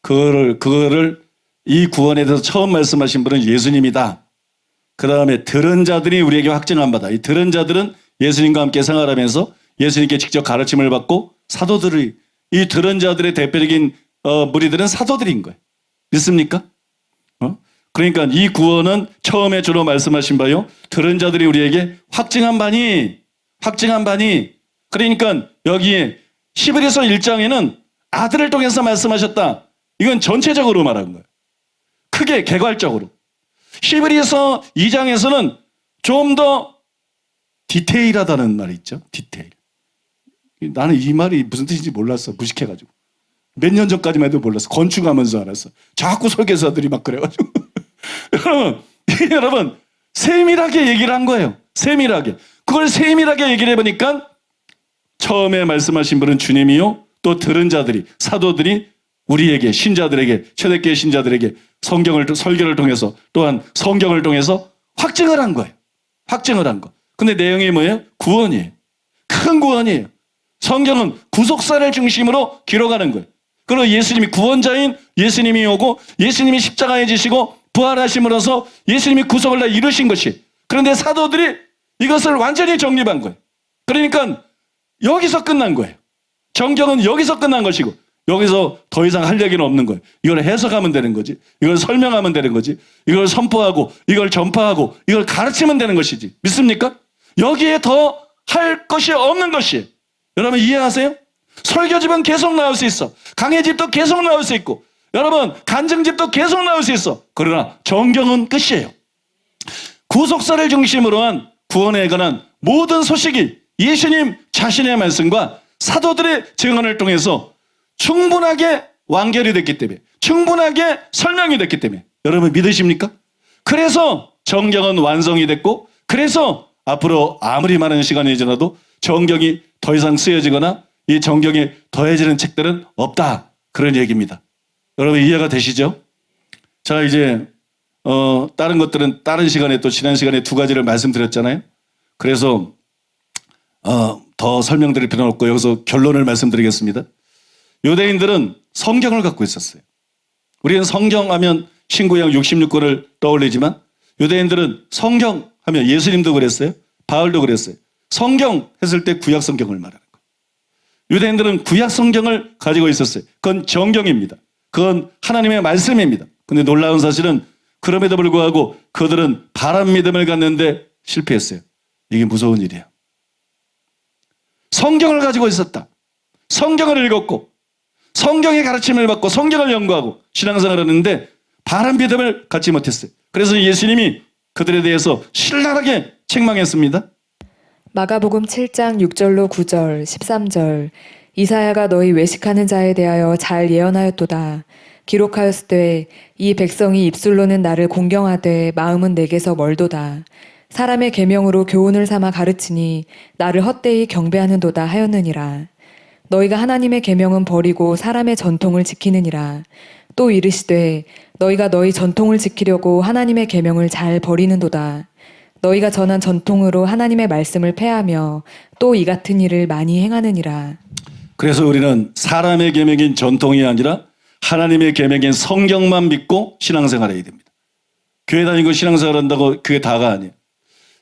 그거를 이 구원에 대해서 처음 말씀하신 분은 예수님이다. 그 다음에 들은 자들이 우리에게 확증한 바다. 이 들은 자들은 예수님과 함께 생활하면서 예수님께 직접 가르침을 받고 사도들이, 이 들은 자들의 대표적인 무리들은 사도들인 거예요. 믿습니까? 그러니까 이 구원은 처음에 주로 말씀하신 바요. 들은 자들이 우리에게 확증한 바니. 그러니까 여기에 히브리서 1장에는 아들을 통해서 말씀하셨다. 이건 전체적으로 말한 거예요. 크게 개괄적으로. 히브리서 2장에서는 좀 더 디테일하다는 말이 있죠. 디테일. 나는 이 말이 무슨 뜻인지 몰랐어. 무식해가지고. 몇 년 전까지만 해도 몰랐어. 건축하면서 알았어. 자꾸 설계사들이 막 그래가지고. 여러분, 세밀하게 얘기를 한 거예요. 세밀하게. 그걸 세밀하게 얘기를 해보니까 처음에 말씀하신 분은 주님이요. 또 들은 자들이, 사도들이 우리에게, 신자들에게, 초대교회 신자들에게 설교를 통해서 또한 성경을 통해서 확증을 한 거예요. 확증을 한 거. 근데 내용이 뭐예요? 구원이에요. 큰 구원이에요. 성경은 구속사를 중심으로 기록하는 거예요. 그리고 예수님이 구원자인 예수님이 오고 예수님이 십자가에 지시고 부활하심으로써 예수님이 구속을 다 이루신 것이. 그런데 사도들이 이것을 완전히 정립한 거예요. 그러니까 여기서 끝난 거예요. 정경은 여기서 끝난 것이고 여기서 더 이상 할 얘기는 없는 거예요. 이걸 해석하면 되는 거지. 이걸 설명하면 되는 거지. 이걸 선포하고 이걸 전파하고 이걸 가르치면 되는 것이지. 믿습니까? 여기에 더 할 것이 없는 것이에요. 여러분 이해하세요? 설교집은 계속 나올 수 있어. 강해집도 계속 나올 수 있고 여러분 간증집도 계속 나올 수 있어. 그러나 정경은 끝이에요. 구속사를 중심으로 한 구원에 관한 모든 소식이 예수님 자신의 말씀과 사도들의 증언을 통해서 충분하게 완결이 됐기 때문에 충분하게 설명이 됐기 때문에 여러분 믿으십니까? 그래서 정경은 완성이 됐고 그래서 앞으로 아무리 많은 시간이 지나도 정경이 더 이상 쓰여지거나 이 정경에 더해지는 책들은 없다. 그런 얘기입니다. 여러분 이해가 되시죠? 자 이제 다른 것들은 다른 시간에 또 지난 시간에 두 가지를 말씀드렸잖아요. 그래서 더 설명드릴 필요는 없고 여기서 결론을 말씀드리겠습니다. 유대인들은 성경을 갖고 있었어요. 우리는 성경하면 신구약 66권을 떠올리지만 유대인들은 성경 하면 예수님도 그랬어요. 바울도 그랬어요. 성경 했을 때 구약 성경을 말하는 거예요. 유대인들은 구약 성경을 가지고 있었어요. 그건 정경입니다. 그건 하나님의 말씀입니다. 근데 놀라운 사실은 그럼에도 불구하고 그들은 바람 믿음을 갖는데 실패했어요. 이게 무서운 일이에요. 성경을 가지고 있었다. 성경을 읽었고 성경의 가르침을 받고 성경을 연구하고 신앙생활을 했는데 바람 믿음을 갖지 못했어요. 그래서 예수님이 그들에 대해서 신랄하게 책망했습니다. 마가복음 7장 6절로 9절 13절 이사야가 너희 외식하는 자에 대하여 잘 예언하였도다. 기록하였으되 이 백성이 입술로는 나를 공경하되 마음은 내게서 멀도다. 사람의 계명으로 교훈을 삼아 가르치니 나를 헛되이 경배하는도다 하였느니라. 너희가 하나님의 계명은 버리고 사람의 전통을 지키느니라. 또 이르시되 너희가 너희 전통을 지키려고 하나님의 계명을 잘 버리는도다. 너희가 전한 전통으로 하나님의 말씀을 폐하며 또 이 같은 일을 많이 행하느니라. 그래서 우리는 사람의 계명인 전통이 아니라 하나님의 계명인 성경만 믿고 신앙생활해야 됩니다. 교회 다니고 신앙생활한다고 그게 다가 아니에요.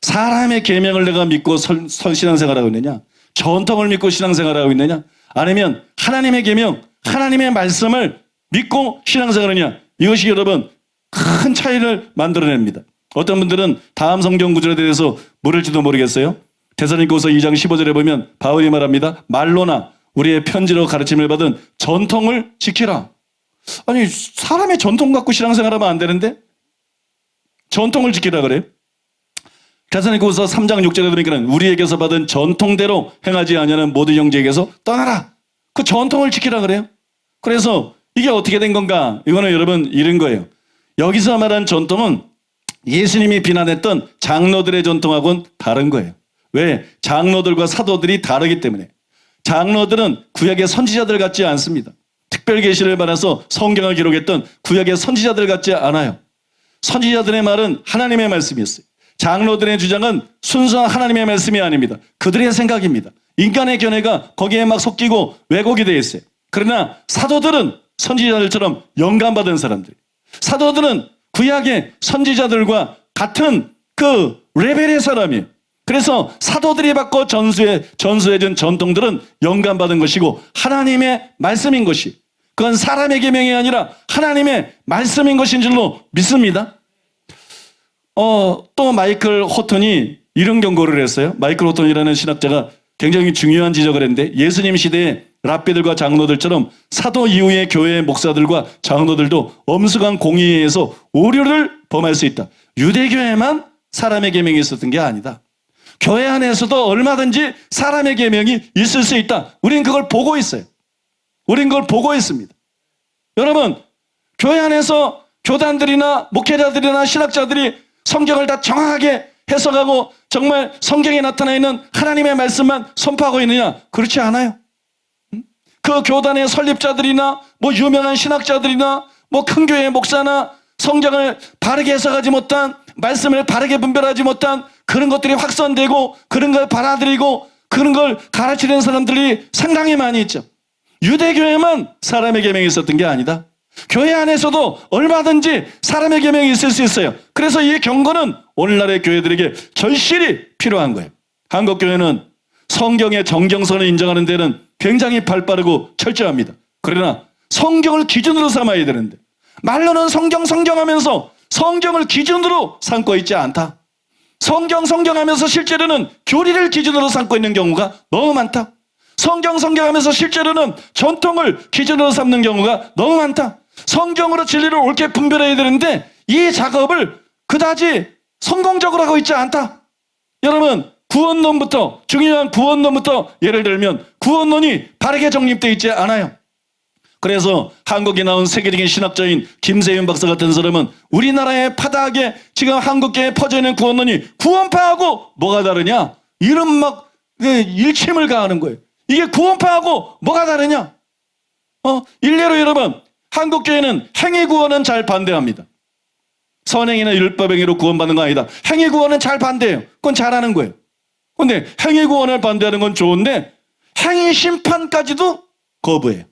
사람의 계명을 내가 믿고 신앙생활하고 있느냐? 전통을 믿고 신앙생활하고 있느냐? 아니면 하나님의 계명, 하나님의 말씀을 믿고 신앙생활하느냐? 이것이 여러분 큰 차이를 만들어냅니다. 어떤 분들은 다음 성경 구절에 대해서 모를지도 모르겠어요. 데살로니가후서 2장 15절에 보면 바울이 말합니다. 말로나 우리의 편지로 가르침을 받은 전통을 지키라. 아니 사람의 전통 갖고 신앙생활하면 안 되는데 전통을 지키라 그래요. 데살로니가후서 3장 6절에 보니까 우리에게서 받은 전통대로 행하지 아니하는 모든 형제에게서 떠나라. 그 전통을 지키라 그래요. 그래서 이게 어떻게 된 건가? 이거는 여러분 이런 거예요. 여기서 말한 전통은 예수님이 비난했던 장로들의 전통하고는 다른 거예요. 왜? 장로들과 사도들이 다르기 때문에. 장로들은 구약의 선지자들 같지 않습니다. 특별 계시를 받아서 성경을 기록했던 구약의 선지자들 같지 않아요. 선지자들의 말은 하나님의 말씀이었어요. 장로들의 주장은 순수한 하나님의 말씀이 아닙니다. 그들의 생각입니다. 인간의 견해가 거기에 막 섞이고 왜곡이 되어 있어요. 그러나 사도들은 선지자들처럼 영감받은 사람들. 사도들은 구약의 선지자들과 같은 그 레벨의 사람이에요. 그래서 사도들이 바꿔 전수해준 전통들은 영감받은 것이고 하나님의 말씀인 것이, 그건 사람의 계명이 아니라 하나님의 말씀인 것인 줄로 믿습니다. 또 마이클 호턴이 이런 경고를 했어요. 마이클 호턴이라는 신학자가 굉장히 중요한 지적을 했는데, 예수님 시대에 랍비들과 장로들처럼 사도 이후의 교회의 목사들과 장로들도 엄숙한 공의에 의해서 오류를 범할 수 있다. 유대교회만 사람의 계명이 있었던 게 아니다. 교회 안에서도 얼마든지 사람의 계명이 있을 수 있다. 우린 그걸 보고 있어요. 우린 그걸 보고 있습니다. 여러분, 교회 안에서 교단들이나 목회자들이나 신학자들이 성경을 다 정확하게 해석하고 정말 성경에 나타나 있는 하나님의 말씀만 선포하고 있느냐? 그렇지 않아요. 그 교단의 설립자들이나 뭐 유명한 신학자들이나 뭐 큰 교회 목사나 성경을 바르게 해석하지 못한, 말씀을 바르게 분별하지 못한 그런 것들이 확산되고 그런 걸 받아들이고 그런 걸 가르치는 사람들이 상당히 많이 있죠. 유대교회만 사람의 계명이 있었던 게 아니다. 교회 안에서도 얼마든지 사람의 계명이 있을 수 있어요. 그래서 이 경고는 오늘날의 교회들에게 절실히 필요한 거예요. 한국교회는 성경의 정경선을 인정하는 데는 굉장히 발빠르고 철저합니다. 그러나 성경을 기준으로 삼아야 되는데 말로는 성경 하면서 성경을 기준으로 삼고 있지 않다. 성경 하면서 실제로는 교리를 기준으로 삼고 있는 경우가 너무 많다. 성경 하면서 실제로는 전통을 기준으로 삼는 경우가 너무 많다. 성경으로 진리를 옳게 분별해야 되는데 이 작업을 그다지 성공적으로 하고 있지 않다. 여러분, 구원론부터, 중요한 구원론부터 예를 들면 구원론이 바르게 정립되어 있지 않아요. 그래서 한국에 나온 세계적인 신학자인 김세윤 박사 같은 사람은 우리나라의 파다하게 지금 한국계에 퍼져있는 구원론이 구원파하고 뭐가 다르냐? 이런 막 일침을 가하는 거예요. 이게 구원파하고 뭐가 다르냐? 일례로 여러분, 한국교회는 행위구원은 잘 반대합니다. 선행이나 율법행위로 구원받는 건 아니다. 행위구원은 잘 반대해요. 그건 잘하는 거예요. 그런데 행위구원을 반대하는 건 좋은데 행위심판까지도 거부해요.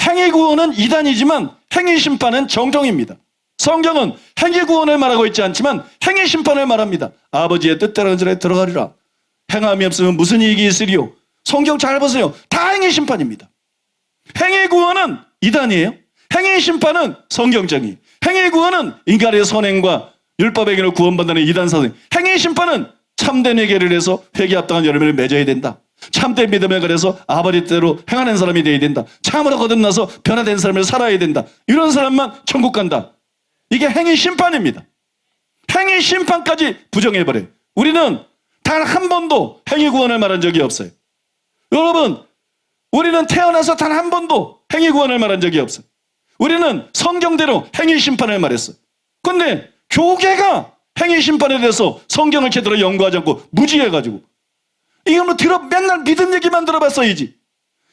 행위구원은 이단이지만 행위심판은 정정입니다. 성경은 행위구원을 말하고 있지 않지만 행위심판을 말합니다. 아버지의 뜻대로 하는 자에 들어가리라. 행함이 없으면 무슨 이익이 있으리요? 성경 잘 보세요. 다 행위심판입니다. 행위구원은 이단이에요. 행위심판은 성경적이. 행위구원은 인간의 선행과 율법행위로 구원받는 이단 사상. 행위심판은 참된 회개를 해서 회개 합당한 열매를 맺어야 된다. 참된 믿음을 가려서 아버지 뜻대로 행하는 사람이 되어야 된다. 참으로 거듭나서 변화된 삶을 살아야 된다. 이런 사람만 천국 간다. 이게 행위심판입니다. 행위심판까지 부정해버려요. 우리는 단 한 번도 행위구원을 말한 적이 없어요. 여러분, 우리는 태어나서 단 한 번도 행위구원을 말한 적이 없어요. 우리는 성경대로 행위심판을 말했어요. 그런데 교계가 행위심판에 대해서 성경을 제대로 연구하지 않고 무지해가지고 이거 맨날 믿음 얘기만 들어봤어야지.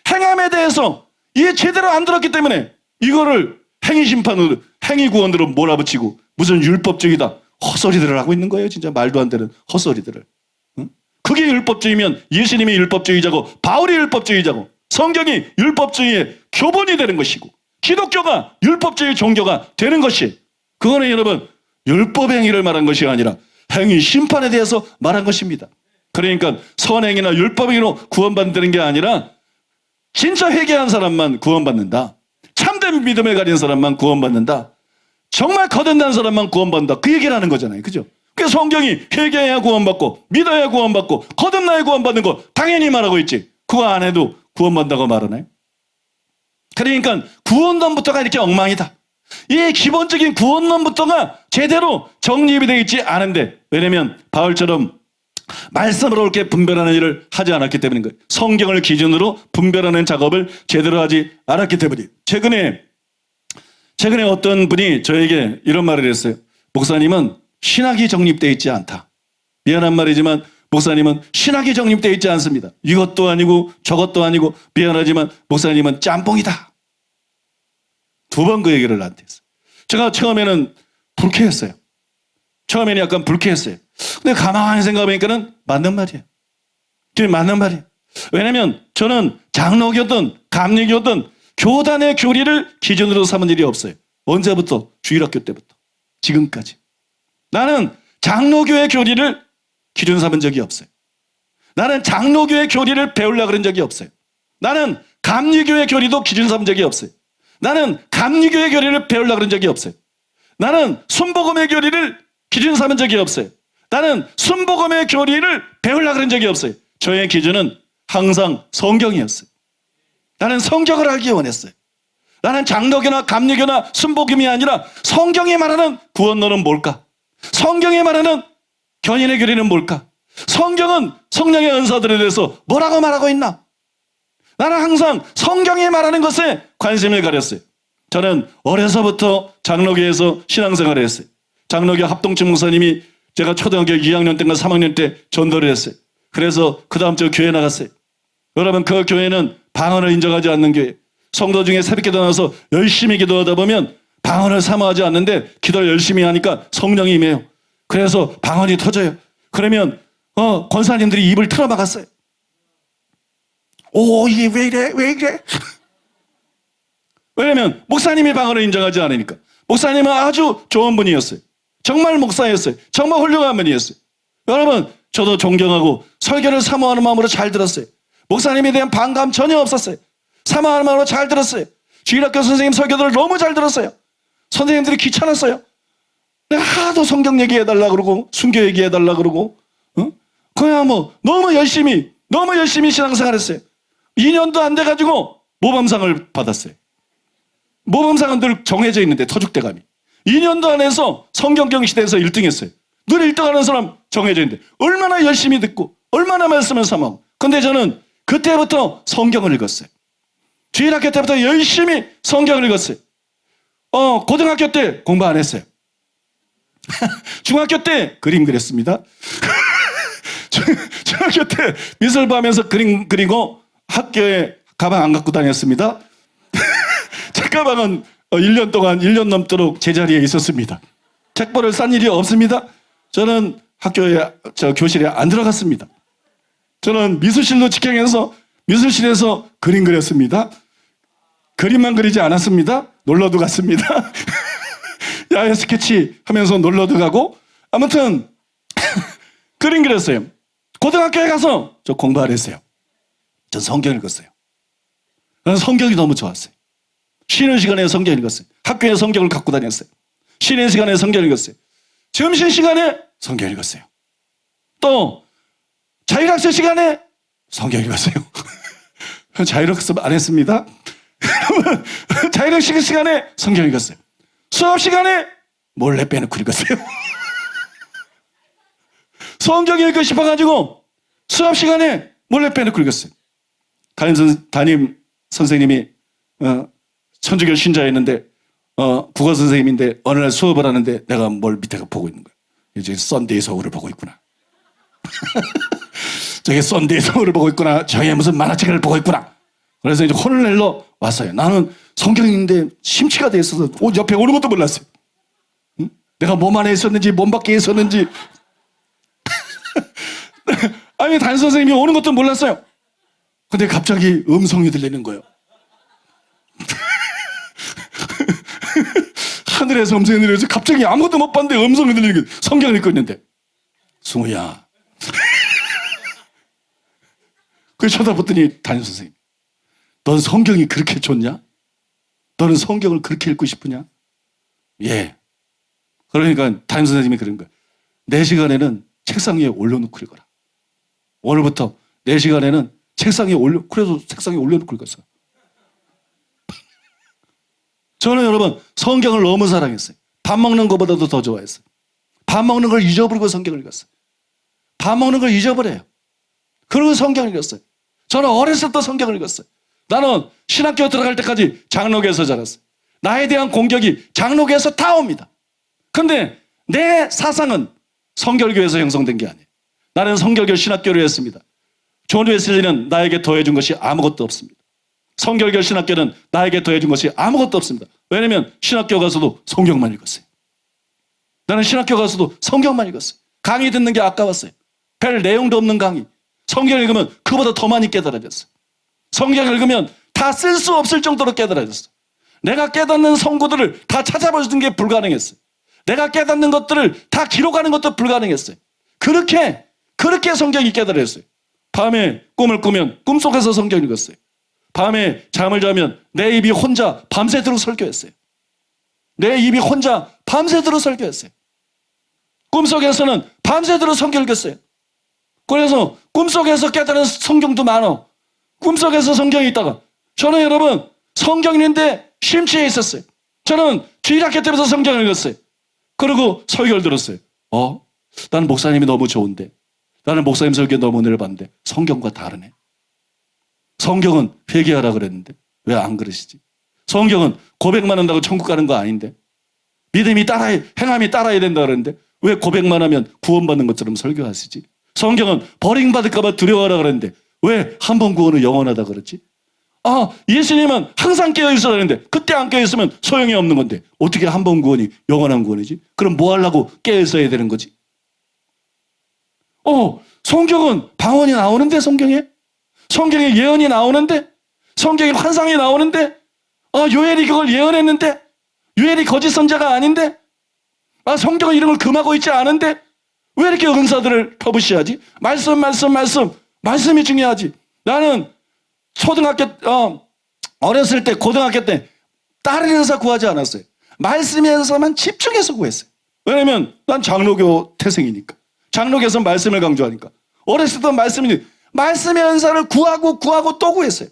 행함에 대해서 이게 제대로 안 들었기 때문에 이거를 행위심판으로, 행위구원으로 몰아붙이고 무슨 율법주의다 헛소리들을 하고 있는 거예요. 진짜 말도 안 되는 헛소리들을. 응? 그게 율법주의면 예수님이 율법주의자고 바울이 율법주의자고 성경이 율법주의의 교본이 되는 것이고 기독교가 율법주의 종교가 되는 것이, 그거는 여러분 율법행위를 말한 것이 아니라 행위심판에 대해서 말한 것입니다. 그러니까 선행이나 율법행위로 구원받는 게 아니라 진짜 회개한 사람만 구원받는다. 참된 믿음을 가진 사람만 구원받는다. 정말 거듭난 사람만 구원받는다. 그 얘기를 하는 거잖아요. 그죠? 그래서 성경이 회개해야 구원받고 믿어야 구원받고 거듭나야 구원받는 거 당연히 말하고 있지. 그거 안 해도 구원받는다고 말하나요? 그러니까 구원론부터가 이렇게 엉망이다. 이 기본적인 구원론부터가 제대로 정립이 되어 있지 않은데, 왜냐면 바울처럼 말씀으로 이렇게 분별하는 일을 하지 않았기 때문인 거예요. 성경을 기준으로 분별하는 작업을 제대로 하지 않았기 때문이에요. 최근에 어떤 분이 저에게 이런 말을 했어요. 목사님은 신학이 정립되어 있지 않다. 미안한 말이지만 목사님은 신학이 정립되어 있지 않습니다. 이것도 아니고 저것도 아니고 미안하지만 목사님은 짬뽕이다. 2번 그 얘기를 나한테 했어요. 제가 처음에는 불쾌했어요. 처음에는 약간 불쾌했어요. 근데 가만히 생각해보니까는 맞는 말이에요. 그게 맞는 말이에요. 왜냐면 저는 장로교든 감리교든 교단의 교리를 기준으로 삼은 일이 없어요. 언제부터? 주일학교 때부터 지금까지. 나는 장로교의 교리를 기준 삼은 적이 없어요. 나는 장로교의 교리를 배우려고 그런 적이 없어요. 나는 감리교의 교리도 기준 삼은 적이 없어요. 나는 감리교의 교리를 배우려고 그런 적이 없어요. 나는 순복음의 교리를 기준 삼은 적이 없어요. 나는 순복음의 교리를 배우려고 그런 적이 없어요. 저의 기준은 항상 성경이었어요. 나는 성경을 알기 원했어요. 나는 장로교나 감리교나 순복음이 아니라 성경이 말하는 구원론은 뭘까? 성경이 말하는 견인의 교리는 뭘까? 성경은 성령의 은사들에 대해서 뭐라고 말하고 있나? 나는 항상 성경이 말하는 것에 관심을 가렸어요. 저는 어려서부터 장로교에서 신앙생활을 했어요. 장로교 합동체 목사님이 제가 초등학교 2학년 때인가 3학년 때 전도를 했어요. 그래서 그 다음 주 교회 나갔어요. 여러분, 그 교회는 방언을 인정하지 않는 교회. 성도 중에 새벽기도 나와서 열심히 기도하다 보면 방언을 사모하지 않는데 기도를 열심히 하니까 성령이 임해요. 그래서 방언이 터져요. 그러면 권사님들이 입을 틀어막았어요. 오, 이게 왜 이래? 왜 이래? 왜냐면 목사님이 방언을 인정하지 않으니까. 목사님은 아주 좋은 분이었어요. 정말 목사였어요. 정말 훌륭한 분이었어요. 여러분, 저도 존경하고 설교를 사모하는 마음으로 잘 들었어요. 목사님에 대한 반감 전혀 없었어요. 사모하는 마음으로 잘 들었어요. 주일학교 선생님 설교들을 너무 잘 들었어요. 선생님들이 귀찮았어요. 내가 하도 성경 얘기해달라 그러고 순교 얘기해달라 그러고 그냥 뭐 너무 열심히 신앙생활했어요. 2년도 안 돼가지고 모범상을 받았어요. 모범상은 늘 정해져 있는데 터줏대감이 2년도 안 해서 성경경시대에서 1등 했어요. 늘 1등하는 사람 정해져 있는데 얼마나 열심히 듣고 얼마나 말씀을 삼아. 근데 저는 그때부터 성경을 읽었어요. 주일학교 때부터 열심히 성경을 읽었어요. 고등학교 때 공부 안 했어요. 중학교 때 그림 그렸습니다. 중학교 때 미술부 하면서 그림 그리고 학교에 가방 안 갖고 다녔습니다. 책가방은 1년 넘도록 제자리에 있었습니다. 책벌을 싼 일이 없습니다. 저는 학교에 교실에 안 들어갔습니다. 저는 미술실로 직행해서 미술실에서 그림 그렸습니다. 그림만 그리지 않았습니다. 놀러도 갔습니다. 야외 스케치 하면서 놀러도 가고 아무튼 그림 그렸어요. 고등학교에 가서 저 공부 안 했어요. 전 성경 읽었어요. 저는 성경이 너무 좋았어요. 쉬는 시간에 성경 읽었어요. 학교에 성경을 갖고 다녔어요. 쉬는 시간에 성경 읽었어요. 점심시간에 성경 읽었어요. 또 자율학습 시간에 성경 읽었어요. 자율학습 안 했습니다. 자율학습 시간에 성경 읽었어요. 수업 시간에 몰래 빼놓고 읽었어요. 성경 읽고 싶어가지고 수업 시간에 몰래 빼놓고 읽었어요. 담임 선생님이 천주교 신자였는데 국어 선생님인데 어느 날 수업을 하는데 내가 뭘 밑에가 보고 있는 거야. 이제 썬데이 서울을 보고 있구나. 저게 썬데이 서울을 보고 있구나. 저게 무슨 만화책을 보고 있구나. 그래서 이제 혼을 내러 왔어요. 나는 성경인데 심취가 돼 있어서 옆에 오는 것도 몰랐어요. 응? 내가 몸 안에 있었는지 몸 밖에 있었는지. 아니 담임 선생님이 오는 것도 몰랐어요. 근데 갑자기 음성이 들리는 거예요. 하늘에서 음성이 들려서 갑자기 아무것도 못 봤는데 음성이 들리는 거예요. 성경을 읽고 있는데. 승우야. 그래서 쳐다봤더니 담임 선생님. 넌 성경이 그렇게 좋냐? 너는 성경을 그렇게 읽고 싶으냐? 예. 그러니까 담임 선생님이 그런 거야. 내 시간에는 책상 위에 올려놓고 읽어라. 오늘부터 내 시간에는 그래서 책상에 올려놓고 읽었어. 저는 여러분 성경을 너무 사랑했어요. 밥 먹는 것보다도 더 좋아했어요. 밥 먹는 걸 잊어버리고 성경을 읽었어요. 밥 먹는 걸 잊어버려요. 그리고 성경을 읽었어요. 저는 어렸을 때 성경을 읽었어요. 나는 신학교 들어갈 때까지 장로교에서 자랐어요. 나에 대한 공격이 장로교에서 다 옵니다. 근데 내 사상은 성결교에서 형성된 게 아니에요. 나는 성결교 신학교를 했습니다. 존 웨슬리는 나에게 더해준 것이 아무것도 없습니다. 성결교 신학교는 나에게 더해준 것이 아무것도 없습니다. 왜냐하면 신학교 가서도 성경만 읽었어요. 나는 신학교 가서도 성경만 읽었어요. 강의 듣는 게 아까웠어요. 별 내용도 없는 강의. 성경 읽으면 그보다 더 많이 깨달아졌어요. 성경 읽으면 다 쓸 수 없을 정도로 깨달아졌어요. 내가 깨닫는 성구들을 다 찾아보는 게 불가능했어요. 내가 깨닫는 것들을 다 기록하는 것도 불가능했어요. 그렇게 성경이 깨달았어요. 밤에 꿈을 꾸면 꿈속에서 성경 읽었어요. 밤에 잠을 자면 내 입이 혼자 밤새도록 설교했어요. 내 입이 혼자 밤새도록 설교했어요. 꿈속에서는 밤새도록 성경 읽었어요. 그래서 꿈속에서 깨달은 성경도 많아. 꿈속에서 성경이 있다가 저는 여러분 성경 읽는데 심취해 있었어요. 저는 주일학교 때부터 성경을 읽었어요. 그리고 설교를 들었어요. 나는 목사님이 너무 좋은데, 나는 목사님 설교 너무 은혜를 받는데 성경과 다르네. 성경은 회개하라 그랬는데 왜 안 그러시지? 성경은 고백만 한다고 천국 가는 거 아닌데, 믿음이 따라야, 행함이 따라야 된다 그랬는데 왜 고백만 하면 구원받는 것처럼 설교하시지? 성경은 버림받을까 봐 두려워하라 그랬는데 왜 한 번 구원은 영원하다 그랬지? 예수님은 항상 깨어있어야 되는데 그때 안 깨어있으면 소용이 없는 건데 어떻게 한 번 구원이 영원한 구원이지? 그럼 뭐 하려고 깨어있어야 되는 거지? 성경은 방언이 나오는데, 성경에 예언이 나오는데, 성경에 환상이 나오는데, 요엘이 그걸 예언했는데, 요엘이 거짓 선자가 아닌데, 성경은 이런 걸 금하고 있지 않은데 왜 이렇게 은사들을 퍼부시하지? 말씀이 중요하지. 나는 어렸을 때, 고등학교 때 다른 은사 구하지 않았어요. 말씀에서만 집중해서 구했어요. 왜냐면 난 장로교 태생이니까. 장로교에서 말씀을 강조하니까. 어렸을 때 말씀의 은사를 구하고 또 구했어요.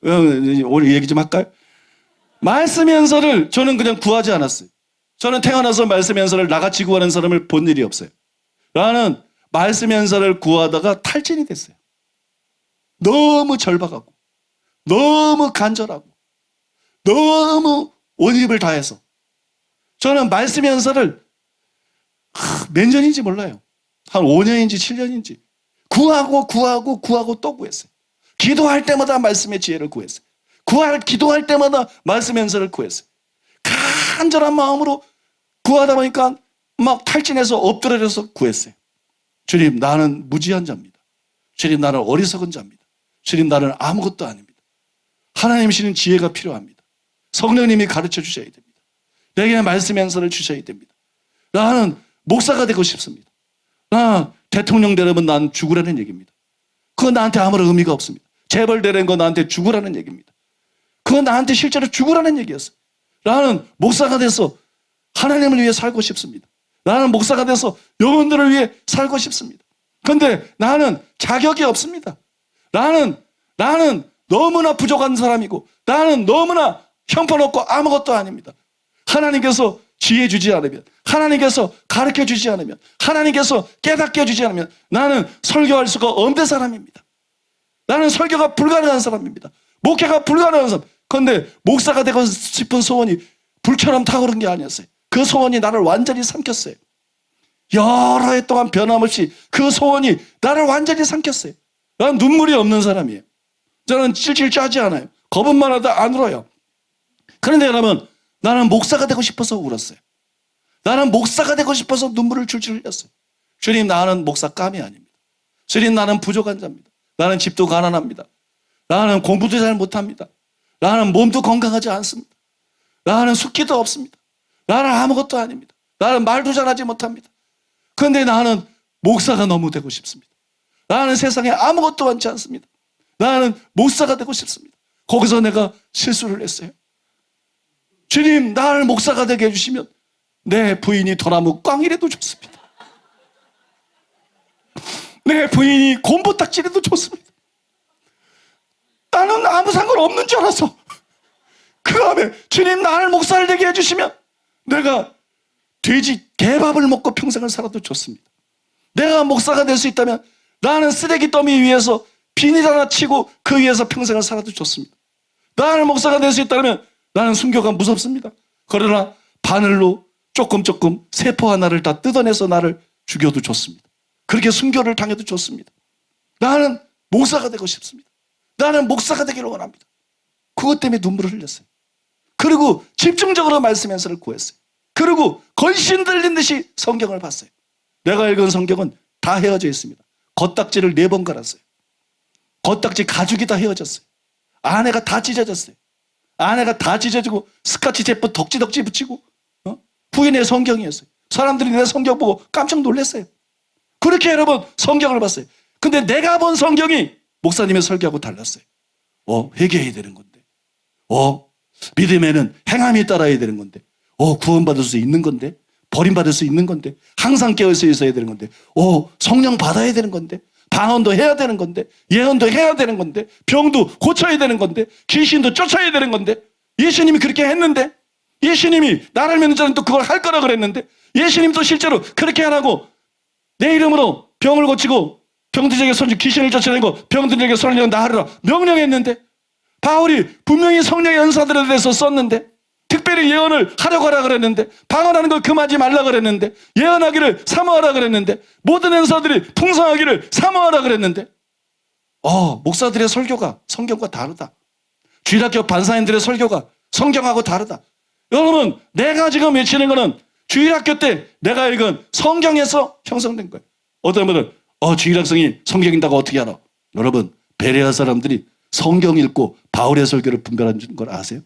오늘 얘기 좀 할까요? 말씀의 은사를 저는 그냥 구하지 않았어요. 저는 태어나서 말씀의 은사를 나같이 구하는 사람을 본 일이 없어요. 나는 말씀의 은사를 구하다가 탈진이 됐어요. 너무 절박하고, 너무 간절하고, 너무 온 힘을 다해서. 저는 말씀의 은사를 몇 년인지 몰라요. 한 5년인지 7년인지 구하고 또 구했어요. 기도할 때마다 말씀의 지혜를 구했어요. 기도할 때마다 말씀의 은사를 구했어요. 간절한 마음으로 구하다 보니까 막 탈진해서 엎드려서 구했어요. 주님, 나는 무지한 자입니다. 주님, 나는 어리석은 자입니다. 주님, 나는 아무것도 아닙니다. 하나님이시는 지혜가 필요합니다. 성령님이 가르쳐 주셔야 됩니다. 내게 말씀의 은사를 주셔야 됩니다. 나는 목사가 되고 싶습니다. 대통령 되려면 난 죽으라는 얘기입니다. 그건 나한테 아무런 의미가 없습니다. 재벌 되는 건 나한테 죽으라는 얘기입니다. 그건 나한테 실제로 죽으라는 얘기였어요. 나는 목사가 돼서 하나님을 위해 살고 싶습니다. 나는 목사가 돼서 영혼들을 위해 살고 싶습니다. 그런데 나는 자격이 없습니다. 나는 너무나 부족한 사람이고, 나는 너무나 형편없고 아무것도 아닙니다. 하나님께서 지혜 주지 않으면, 하나님께서 가르쳐 주지 않으면, 하나님께서 깨닫게 해주지 않으면 나는 설교할 수가 없는 사람입니다. 나는 설교가 불가능한 사람입니다. 목회가 불가능한 사람. 그런데 목사가 되고 싶은 소원이 불처럼 타오른 게 아니었어요. 그 소원이 나를 완전히 삼켰어요. 여러 해 동안 변함없이 그 소원이 나를 완전히 삼켰어요. 난 눈물이 없는 사람이에요. 저는 찔찔 짜지 않아요. 겁은만 하다 안 울어요. 그런데 여러분, 나는 목사가 되고 싶어서 울었어요. 나는 목사가 되고 싶어서 눈물을 줄줄 흘렸어요. 주님, 나는 목사감이 아닙니다. 주님, 나는 부족한 자입니다. 나는 집도 가난합니다. 나는 공부도 잘 못합니다. 나는 몸도 건강하지 않습니다. 나는 숙기도 없습니다. 나는 아무것도 아닙니다. 나는 말도 잘하지 못합니다. 그런데 나는 목사가 너무 되고 싶습니다. 나는 세상에 아무것도 많지 않습니다. 나는 목사가 되고 싶습니다. 거기서 내가 실수를 했어요. 주님, 나를 목사가 되게 해주시면 내 부인이 도나무 꽝이라도 좋습니다. 내 부인이 곰보딱지라도 좋습니다. 나는 아무 상관없는 줄 알았어. 그 다음에 주님, 나를 목사를 되게 해주시면 내가 돼지 개밥을 먹고 평생을 살아도 좋습니다. 내가 목사가 될 수 있다면 나는 쓰레기 더미 위에서 비닐 하나 치고 그 위에서 평생을 살아도 좋습니다. 나는 목사가 될 수 있다면 나는 순교가 무섭습니다. 그러나 바늘로 조금 세포 하나를 다 뜯어내서 나를 죽여도 좋습니다. 그렇게 순교를 당해도 좋습니다. 나는 목사가 되고 싶습니다. 나는 목사가 되기를 원합니다. 그것 때문에 눈물을 흘렸어요. 그리고 집중적으로 말씀 연설을 구했어요. 그리고 걸신 들린 듯이 성경을 봤어요. 내가 읽은 성경은 다 헤어져 있습니다. 겉딱지를 4번 갈았어요. 겉딱지 가죽이 다 헤어졌어요. 아내가 다 찢어졌어요. 아내가 다 찢어지고 스카치 제품 덕지덕지 붙이고 부인의 성경이었어요. 사람들이 내 성경 보고 깜짝 놀랐어요. 그렇게 여러분 성경을 봤어요. 근데 내가 본 성경이 목사님의 설교하고 달랐어요. 회개해야 되는 건데. 믿음에는 행함이 따라야 되는 건데. 구원받을 수 있는 건데. 버림받을 수 있는 건데. 항상 깨어서 있어야 되는 건데. 성령 받아야 되는 건데. 방언도 해야 되는 건데. 예언도 해야 되는 건데. 병도 고쳐야 되는 건데. 귀신도 쫓아야 되는 건데. 예수님이 그렇게 했는데. 예수님이 나를 믿는 자는 또 그걸 할 거라 그랬는데. 예수님도 실제로 그렇게 하라고 내 이름으로 병을 고치고 병들에게 손 귀신을 쫓아내고 병들에게 손을 나으리라 명령했는데, 바울이 분명히 성령의 은사들에 대해서 썼는데, 특별히 예언을 하려고 하라 그랬는데, 방언하는 걸 금하지 말라 그랬는데, 예언하기를 사모하라 그랬는데, 모든 은사들이 풍성하기를 사모하라 그랬는데, 목사들의 설교가 성경과 다르다. 주일학교 반사님들의 설교가 성경하고 다르다. 여러분, 내가 지금 외치는 거는 주일학교 때 내가 읽은 성경에서 형성된 거예요. 어떤 분은 주일학생이 성경 읽다고 어떻게 알아? 여러분, 베레아 사람들이 성경 읽고 바울의 설교를 분별하는 걸 아세요?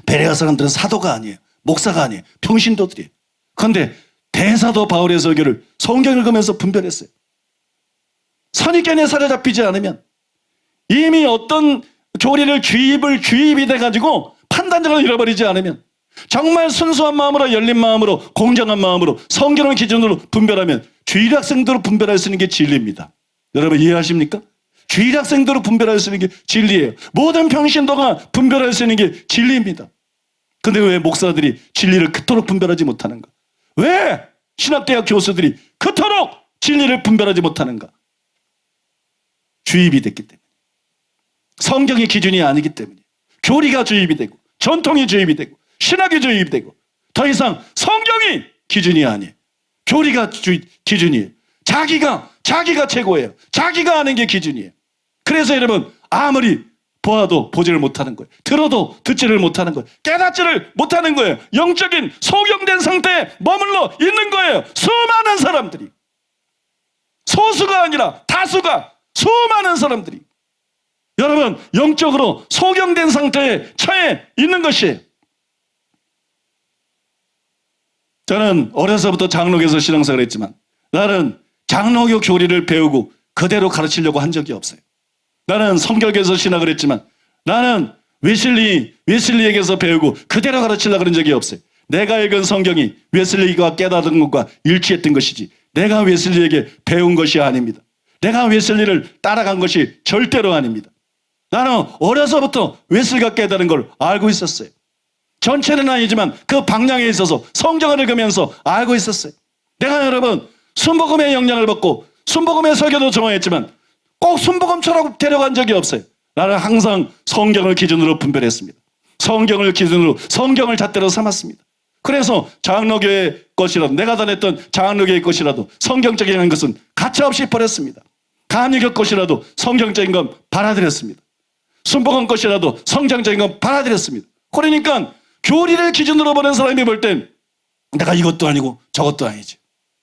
베레아 사람들은 사도가 아니에요. 목사가 아니에요. 평신도들이에요. 그런데 대사도 바울의 설교를 성경 읽으면서 분별했어요. 선입견에 사로잡히지 않으면, 이미 어떤 교리를 주입이 돼가지고 판단력을 잃어버리지 않으면, 정말 순수한 마음으로, 열린 마음으로, 공정한 마음으로 성경을 기준으로 분별하면 주일학생도로 분별할 수 있는 게 진리입니다. 여러분 이해하십니까? 주일학생도로 분별할 수 있는 게 진리예요. 모든 평신도가 분별할 수 있는 게 진리입니다. 근데 왜 목사들이 진리를 그토록 분별하지 못하는가? 왜 신학대학 교수들이 그토록 진리를 분별하지 못하는가? 주입이 됐기 때문에. 성경의 기준이 아니기 때문에. 교리가 주입이 되고, 전통이 주입이 되고, 신학이 주입이 되고, 더 이상 성경이 기준이 아니에요. 교리가 기준이에요. 자기가 최고예요. 자기가 아는 게 기준이에요. 그래서 여러분, 아무리 보아도 보지를 못하는 거예요. 들어도 듣지를 못하는 거예요. 깨닫지를 못하는 거예요. 영적인 소경된 상태에 머물러 있는 거예요. 수많은 사람들이. 소수가 아니라 다수가, 수많은 사람들이. 여러분, 영적으로 소경된 상태에 처해 있는 것이에요. 저는 어려서부터 장로교에서 신앙생활을 했지만, 나는 장로교 교리를 배우고 그대로 가르치려고 한 적이 없어요. 나는 성결교에서 신학을 했지만, 나는 웨슬리에게서 배우고 그대로 가르치려고 그런 적이 없어요. 내가 읽은 성경이 웨슬리가 깨달은 것과 일치했던 것이지, 내가 웨슬리에게 배운 것이 아닙니다. 내가 웨슬리를 따라간 것이 절대로 아닙니다. 나는 어려서부터 웨슬리가 깨달은 걸 알고 있었어요. 전체는 아니지만 그 방향에 있어서 성경을 읽으면서 알고 있었어요. 내가 여러분, 순복음의 영향을 받고 순복음의 설교도 좋아했지만 꼭 순복음처럼 데려간 적이 없어요. 나는 항상 성경을 기준으로 분별했습니다. 성경을 기준으로, 성경을 잣대로 삼았습니다. 그래서 장로교의 것이라도, 내가 다녔던 장로교의 것이라도 성경적인 것은 가차없이 버렸습니다. 감리교 것이라도 성경적인 건 받아들였습니다. 순복음 것이라도 성경적인 건 받아들였습니다. 그러니까 교리를 기준으로 보는 사람이 볼 땐 내가 이것도 아니고 저것도 아니지.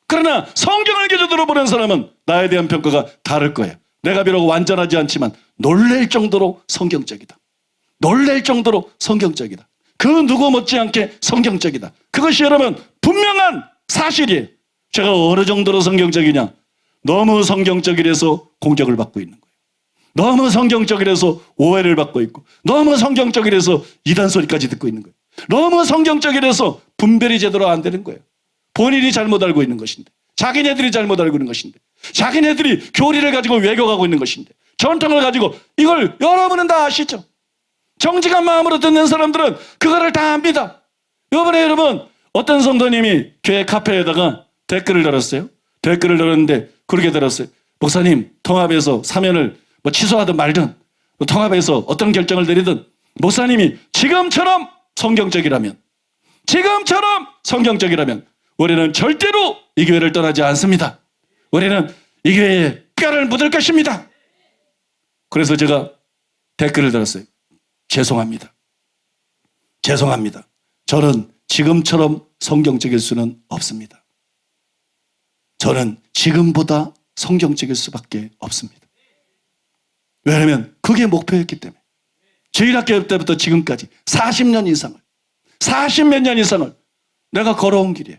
그러나 성경을 기준으로 보는 사람은 나에 대한 평가가 다를 거예요. 내가 비록 완전하지 않지만 놀랄 정도로 성경적이다. 놀랄 정도로 성경적이다. 그 누구 못지않게 성경적이다. 그것이 여러분 분명한 사실이에요. 제가 어느 정도로 성경적이냐? 너무 성경적이라서 공격을 받고 있는 거예요. 너무 성경적이라서 오해를 받고 있고, 너무 성경적이라서 이단 소리까지 듣고 있는 거예요. 너무 성경적이라서 분별이 제대로 안 되는 거예요. 본인이 잘못 알고 있는 것인데, 자기네들이 잘못 알고 있는 것인데, 자기네들이 교리를 가지고 왜곡하고 있는 것인데, 전통을 가지고, 이걸 여러분은 다 아시죠? 정직한 마음으로 듣는 사람들은 그거를 다 압니다. 이번에 여러분, 어떤 성도님이 교회 카페에다가 댓글을 달았어요. 댓글을 달았는데 그렇게 달았어요. 목사님, 통합에서 사면을 뭐 취소하든 말든 통합에서 어떤 결정을 내리든 목사님이 지금처럼 성경적이라면 우리는 절대로 이 교회를 떠나지 않습니다. 우리는 이 교회에 뼈를 묻을 것입니다. 그래서 제가 댓글을 달았어요. 죄송합니다. 저는 지금처럼 성경적일 수는 없습니다. 저는 지금보다 성경적일 수밖에 없습니다. 왜냐하면 그게 목표였기 때문에 주일학교 때부터 지금까지 40몇 년 이상을 내가 걸어온 길이에요.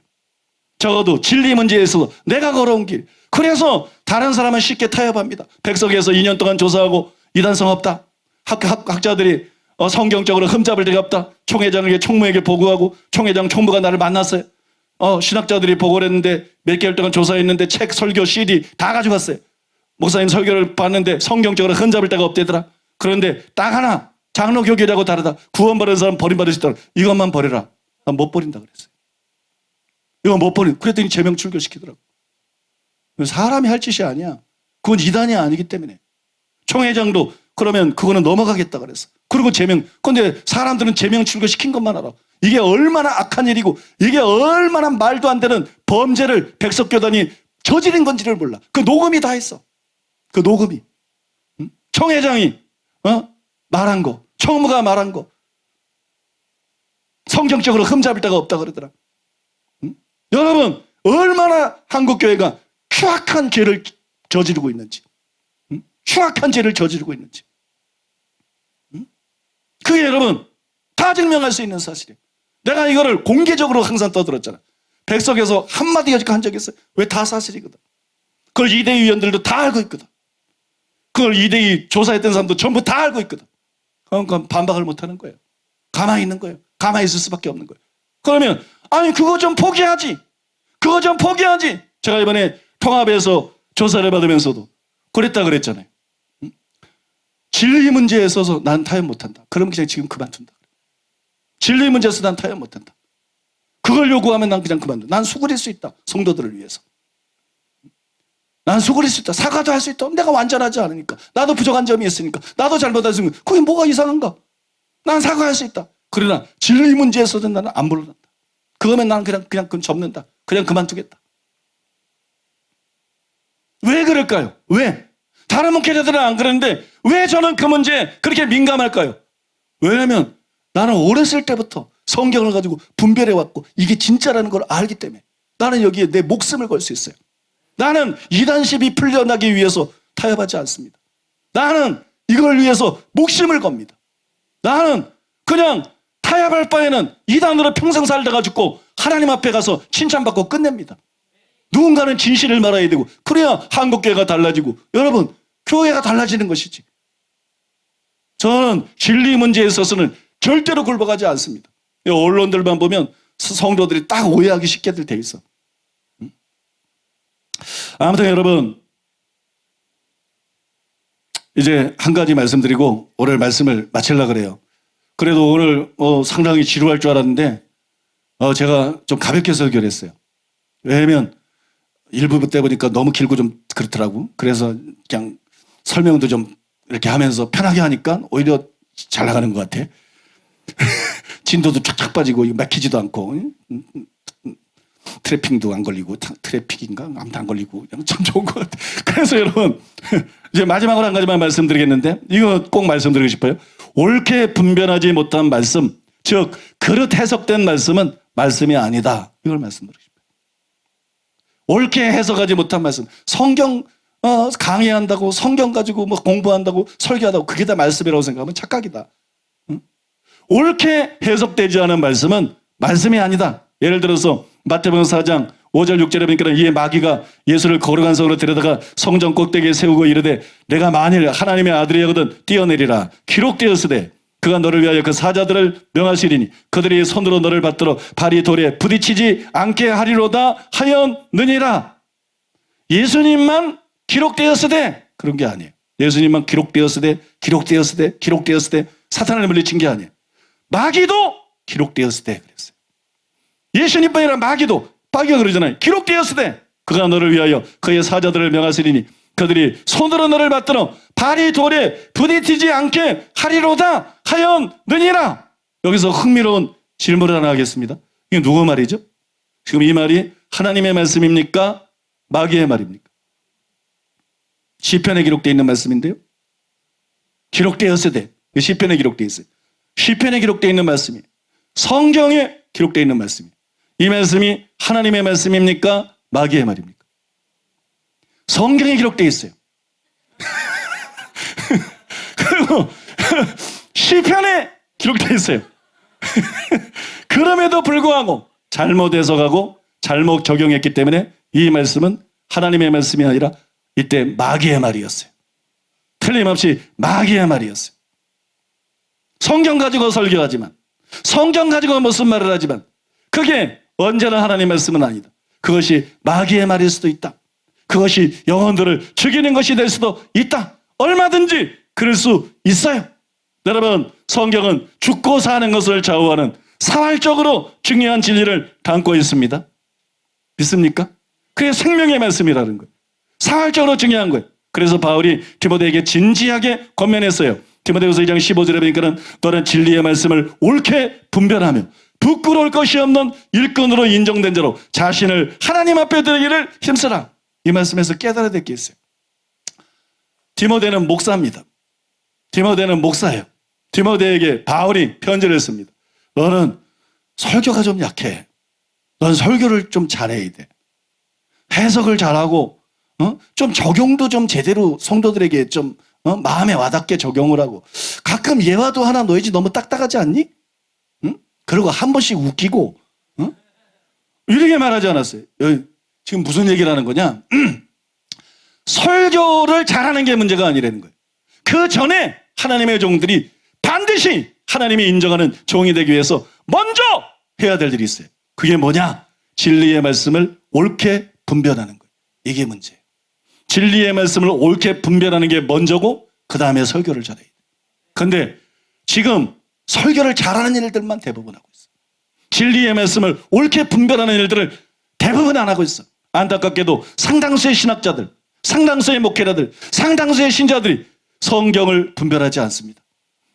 적어도 진리 문제에서 내가 걸어온 길. 그래서 다른 사람은 쉽게 타협합니다. 백석에서 2년 동안 조사하고 이단성 없다. 학자들이 성경적으로 흠잡을 데가 없다. 총회장에게 총무에게 보고하고 총회장 총무가 나를 만났어요. 신학자들이 보고를 했는데 몇 개월 동안 조사했는데 책, 설교, CD 다 가져갔어요. 목사님 설교를 봤는데 성경적으로 흠잡을 데가 없대더라. 그런데 딱 하나 장로교계라고 다르다. 구원받은 사람 버림받을 수 있다. 이것만 버려라. 난 못 버린다 그랬어요. 이거 못 버린. 그랬더니 제명 출교시키더라고. 사람이 할 짓이 아니야. 그건 이단이 아니기 때문에. 총회장도 그러면 그거는 넘어가겠다 그랬어. 그리고 제명. 그런데 사람들은 제명 출교시킨 것만 알아. 이게 얼마나 악한 일이고 이게 얼마나 말도 안 되는 범죄를 백석교단이 저지른 건지를 몰라. 그 녹음이 다 있어. 그 녹음이. 총회장이 말한 거, 총무가 말한 거 성경적으로 흠잡을 데가 없다 그러더라. 여러분 얼마나 한국교회가 추악한 죄를 저지르고 있는지, 그게 여러분 다 증명할 수 있는 사실이에요. 내가 이거를 공개적으로 항상 떠들었잖아. 백석에서 한마디 여지껏 한 적이 있어요. 왜? 다 사실이거든. 그걸 이대위 위원들도 다 알고 있거든. 그걸 이대위 조사했던 사람도 전부 다 알고 있거든. 그러니까 반박을 못하는 거예요. 가만히 있는 거예요. 가만히 있을 수밖에 없는 거예요. 그러면 아니 그거 좀 포기하지. 제가 이번에 통합에서 조사를 받으면서도 그랬다 그랬잖아요. 진리 문제에 있어서 난 타협 못한다. 그럼 그냥 지금 그만둔다. 진리 문제에서 난 타협 못한다. 그걸 요구하면 난 그냥 그만둔다. 난 수그릴 수 있다. 성도들을 위해서. 난 수그릴 수 있다. 사과도 할 수 있다. 내가 완전하지 않으니까. 나도 부족한 점이 있으니까. 나도 잘못할 수 있으니까. 그게 뭐가 이상한가? 난 사과할 수 있다. 그러나 진리 문제에서는 나는 안 물러난다. 그거면 나는 그냥 그건 접는다. 그냥 그만두겠다. 왜 그럴까요? 왜? 다른 목회자들은 안 그러는데 왜 저는 그 문제에 그렇게 민감할까요? 왜냐하면 나는 어렸을 때부터 성경을 가지고 분별해왔고 이게 진짜라는 걸 알기 때문에 나는 여기에 내 목숨을 걸 수 있어요. 나는 이단십이 풀려나기 위해서 타협하지 않습니다. 나는 이걸 위해서 목숨을 겁니다. 나는 그냥 타협할 바에는 이단으로 평생 살다가 죽고 하나님 앞에 가서 칭찬받고 끝냅니다. 누군가는 진실을 말해야 되고 그래야 한국교회가 달라지고 여러분 교회가 달라지는 것이지. 저는 진리 문제에 있어서는 절대로 굴복하지 않습니다. 언론들만 보면 성도들이 딱 오해하기 쉽게들 돼 있어. 아무튼 여러분 이제 한 가지 말씀드리고 오늘 말씀을 마치려고 그래요. 그래도 오늘 상당히 지루할 줄 알았는데 제가 좀 가볍게 설교를 했어요. 왜냐하면 일부 때 보니까 너무 길고 좀 그렇더라고. 그래서 그냥 설명도 좀 이렇게 하면서 편하게 하니까 오히려 잘 나가는 것 같아. 진도도 쫙쫙 빠지고 막히지도 않고 트래핑도 안 걸리고 트래픽인가 아무도 안 걸리고 참 좋은 것 같아. 그래서 여러분 이제 마지막으로 한 가지만 말씀드리겠는데 이거 꼭 말씀드리고 싶어요. 옳게 분별하지 못한 말씀, 즉 그릇 해석된 말씀은 말씀이 아니다. 이걸 말씀드리고 싶어요. 옳게 해석하지 못한 말씀, 성경 강의한다고 성경 가지고 뭐 공부한다고 설교한다고 그게 다 말씀이라고 생각하면 착각이다. 옳게 해석되지 않은 말씀은 말씀이 아니다. 예를 들어서 마태복음 4장 5절 6절에 보니까 이에 마귀가 예수를 거룩한 성으로 데려다가 성전 꼭대기에 세우고 이르되 내가 만일 하나님의 아들이거든 뛰어내리라. 기록되었으되 그가 너를 위하여 그 사자들을 명하시리니 그들이 손으로 너를 받들어 발이 돌에 부딪히지 않게 하리로다 하였느니라. 예수님만 기록되었으되 그런 게 아니에요. 예수님만 기록되었으되 사탄을 물리친 게 아니에요. 마귀도 기록되었으되 그랬어요. 예수님뿐 아니라 마귀가 그러잖아요. 기록되었으되 그가 너를 위하여 그의 사자들을 명하시리니 그들이 손으로 너를 받들어 발이 돌에 부딪히지 않게 하리로다 하였느니라. 여기서 흥미로운 질문을 하나 하겠습니다. 이게 누구 말이죠? 지금 이 말이 하나님의 말씀입니까? 마귀의 말입니까? 시편에 기록되어 있는 말씀인데요. 기록되었어야 돼. 시편에 기록되어 있어요. 시편에 기록되어 있는 말씀이 성경에 기록되어 있는 말씀이 이 말씀이 하나님의 말씀입니까? 마귀의 말입니까? 성경에 기록되어 있어요. 그리고 시편에 기록되어 있어요. 그럼에도 불구하고 잘못 해석하고 잘못 적용했기 때문에 이 말씀은 하나님의 말씀이 아니라 이때 마귀의 말이었어요. 틀림없이 마귀의 말이었어요. 성경 가지고 설교하지만 성경 가지고 무슨 말을 하지만 그게 언제나 하나님의 말씀은 아니다. 그것이 마귀의 말일 수도 있다. 그것이 영혼들을 죽이는 것이 될 수도 있다. 얼마든지 그럴 수 있어요. 여러분, 성경은 죽고 사는 것을 좌우하는 사활적으로 중요한 진리를 담고 있습니다. 믿습니까? 그게 생명의 말씀이라는 거예요. 사활적으로 중요한 거예요. 그래서 바울이 디모데에게 진지하게 권면했어요. 디모데후서 2장 15절에 보니까는 너는 진리의 말씀을 옳게 분별하며 부끄러울 것이 없는 일꾼으로 인정된 자로 자신을 하나님 앞에 드리기를 힘쓰라. 이 말씀에서 깨달아야 될 게 있어요. 디모데는 목사입니다. 디모데는 목사예요. 디모데에게 바울이 편지를 씁니다. 너는 설교가 좀 약해. 넌 설교를 좀 잘해야 돼. 해석을 잘하고 좀 적용도 좀 제대로 성도들에게 좀 마음에 와닿게 적용을 하고 가끔 예화도 하나 넣어야지. 너무 딱딱하지 않니? 응? 그리고 한 번씩 웃기고 이렇게 말하지 않았어요. 지금 무슨 얘기를 하는 거냐? 설교를 잘하는 게 문제가 아니라는 거예요. 그 전에 하나님의 종들이 반드시 하나님이 인정하는 종이 되기 위해서 먼저 해야 될 일이 있어요. 그게 뭐냐? 진리의 말씀을 옳게 분별하는 거예요. 이게 문제예요. 진리의 말씀을 옳게 분별하는 게 먼저고 그 다음에 설교를 잘해야 돼요. 그런데 지금 설교를 잘하는 일들만 대부분 하고 있어요. 진리의 말씀을 옳게 분별하는 일들을 대부분 안 하고 있어. 안타깝게도 상당수의 신학자들, 상당수의 목회자들, 상당수의 신자들이 성경을 분별하지 않습니다.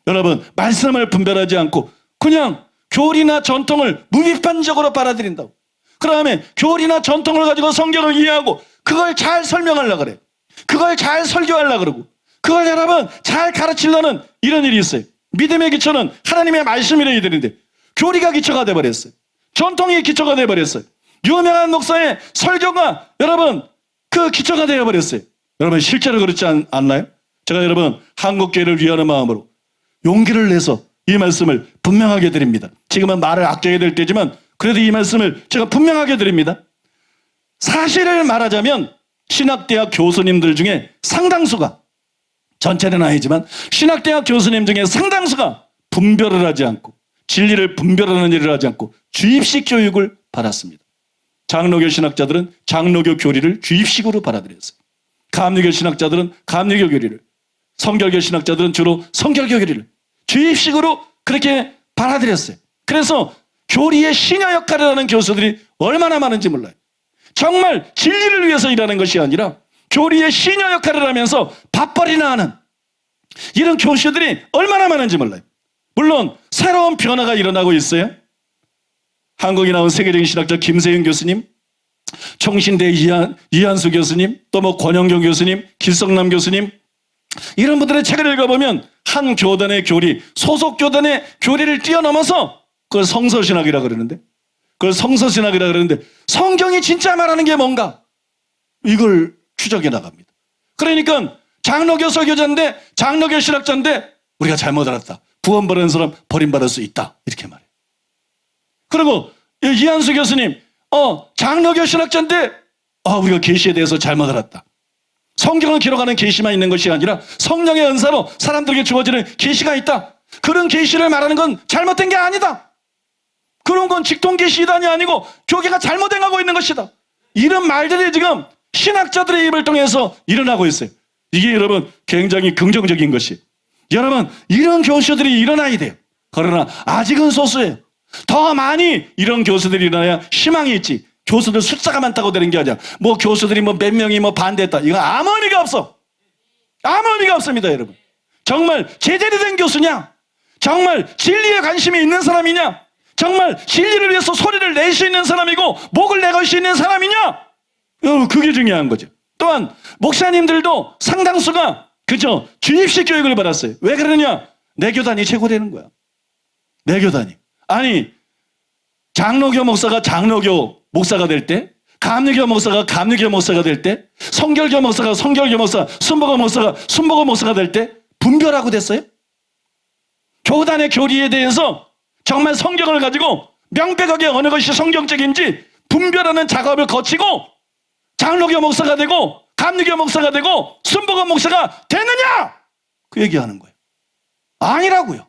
여러분, 말씀을 분별하지 않고 그냥 교리나 전통을 무비판적으로 받아들인다고. 그 다음에 교리나 전통을 가지고 성경을 이해하고 그걸 잘 설명하려고 그래. 그걸 잘 설교하려고 그러고 그걸 여러분 잘 가르치려는 이런 일이 있어요. 믿음의 기초는 하나님의 말씀이래야 되는데 교리가 기초가 돼버렸어요. 전통이 기초가 돼버렸어요. 유명한 목사의 설교가 여러분 그 기초가 되어버렸어요. 여러분 실제로 그렇지 않나요? 제가 여러분 한국교회를 위하는 마음으로 용기를 내서 이 말씀을 분명하게 드립니다. 지금은 말을 아껴야 될 때지만 그래도 이 말씀을 제가 분명하게 드립니다. 사실을 말하자면 신학대학 교수님들 중에 상당수가, 전체는 아니지만 신학대학 교수님 중에 상당수가 분별을 하지 않고 진리를 분별하는 일을 하지 않고 주입식 교육을 받았습니다. 장로교 신학자들은 장로교 교리를 주입식으로 받아들였어요. 감리교 신학자들은 감리교 교리를, 성결교 신학자들은 주로 성결교 교리를 주입식으로 그렇게 받아들였어요. 그래서 교리의 신여 역할을 하는 교수들이 얼마나 많은지 몰라요. 정말 진리를 위해서 일하는 것이 아니라 교리의 신여 역할을 하면서 밥벌이나 하는 이런 교수들이 얼마나 많은지 몰라요. 물론 새로운 변화가 일어나고 있어요. 한국에 나온 세계적인 신학자 김세윤 교수님, 총신대 이한수 교수님, 또 뭐 권영경 교수님, 길성남 교수님, 이런 분들의 책을 읽어보면 한 교단의 교리, 소속 교단의 교리를 뛰어넘어서 그걸 성서신학이라 그러는데, 그걸 성서신학이라 그러는데 성경이 진짜 말하는 게 뭔가 이걸 추적해 나갑니다. 그러니까 장로교 설교자인데 장로교 신학자인데 우리가 잘못 알았다. 구원받은 사람 버림받을 수 있다. 이렇게 말해요. 그리고 이한수 교수님 장로교 신학자인데 우리가 계시에 대해서 잘못 알았다. 성경을 기록하는 계시만 있는 것이 아니라 성령의 은사로 사람들에게 주어지는 계시가 있다. 그런 계시를 말하는 건 잘못된 게 아니다. 그런 건 직통계시 이단이 아니고 교계가 잘못 행하고 있는 것이다. 이런 말들이 지금 신학자들의 입을 통해서 일어나고 있어요. 이게 여러분 굉장히 긍정적인 것이. 여러분 이런 교수들이 일어나야 돼요. 그러나 아직은 소수예요. 더 많이 이런 교수들이 일어나야 희망이 있지. 교수들 숫자가 많다고 되는 게 아니라 뭐 교수들이 뭐 몇 명이 뭐 반대했다. 이거 아무 의미가 없어. 아무 의미가 없습니다, 여러분. 정말 제대로 된 교수냐? 정말 진리에 관심이 있는 사람이냐? 정말 진리를 위해서 소리를 낼 수 있는 사람이고 목을 내걸 수 있는 사람이냐? 여러분, 그게 중요한 거죠. 또한 목사님들도 상당수가 그저 주입식 교육을 받았어요. 왜 그러냐? 내 교단이 최고되는 거야. 내 교단이. 아니, 장로교 목사가 장로교 목사가 될 때, 감리교 목사가 감리교 목사가 될 때, 성결교 목사가 성결교 목사, 순복음 목사가 순복음 목사가 될 때 분별하고 됐어요? 교단의 교리에 대해서 정말 성경을 가지고 명백하게 어느 것이 성경적인지 분별하는 작업을 거치고 장로교 목사가 되고 감리교 목사가 되고 순복음 목사가 되느냐? 그 얘기하는 거예요. 아니라고요.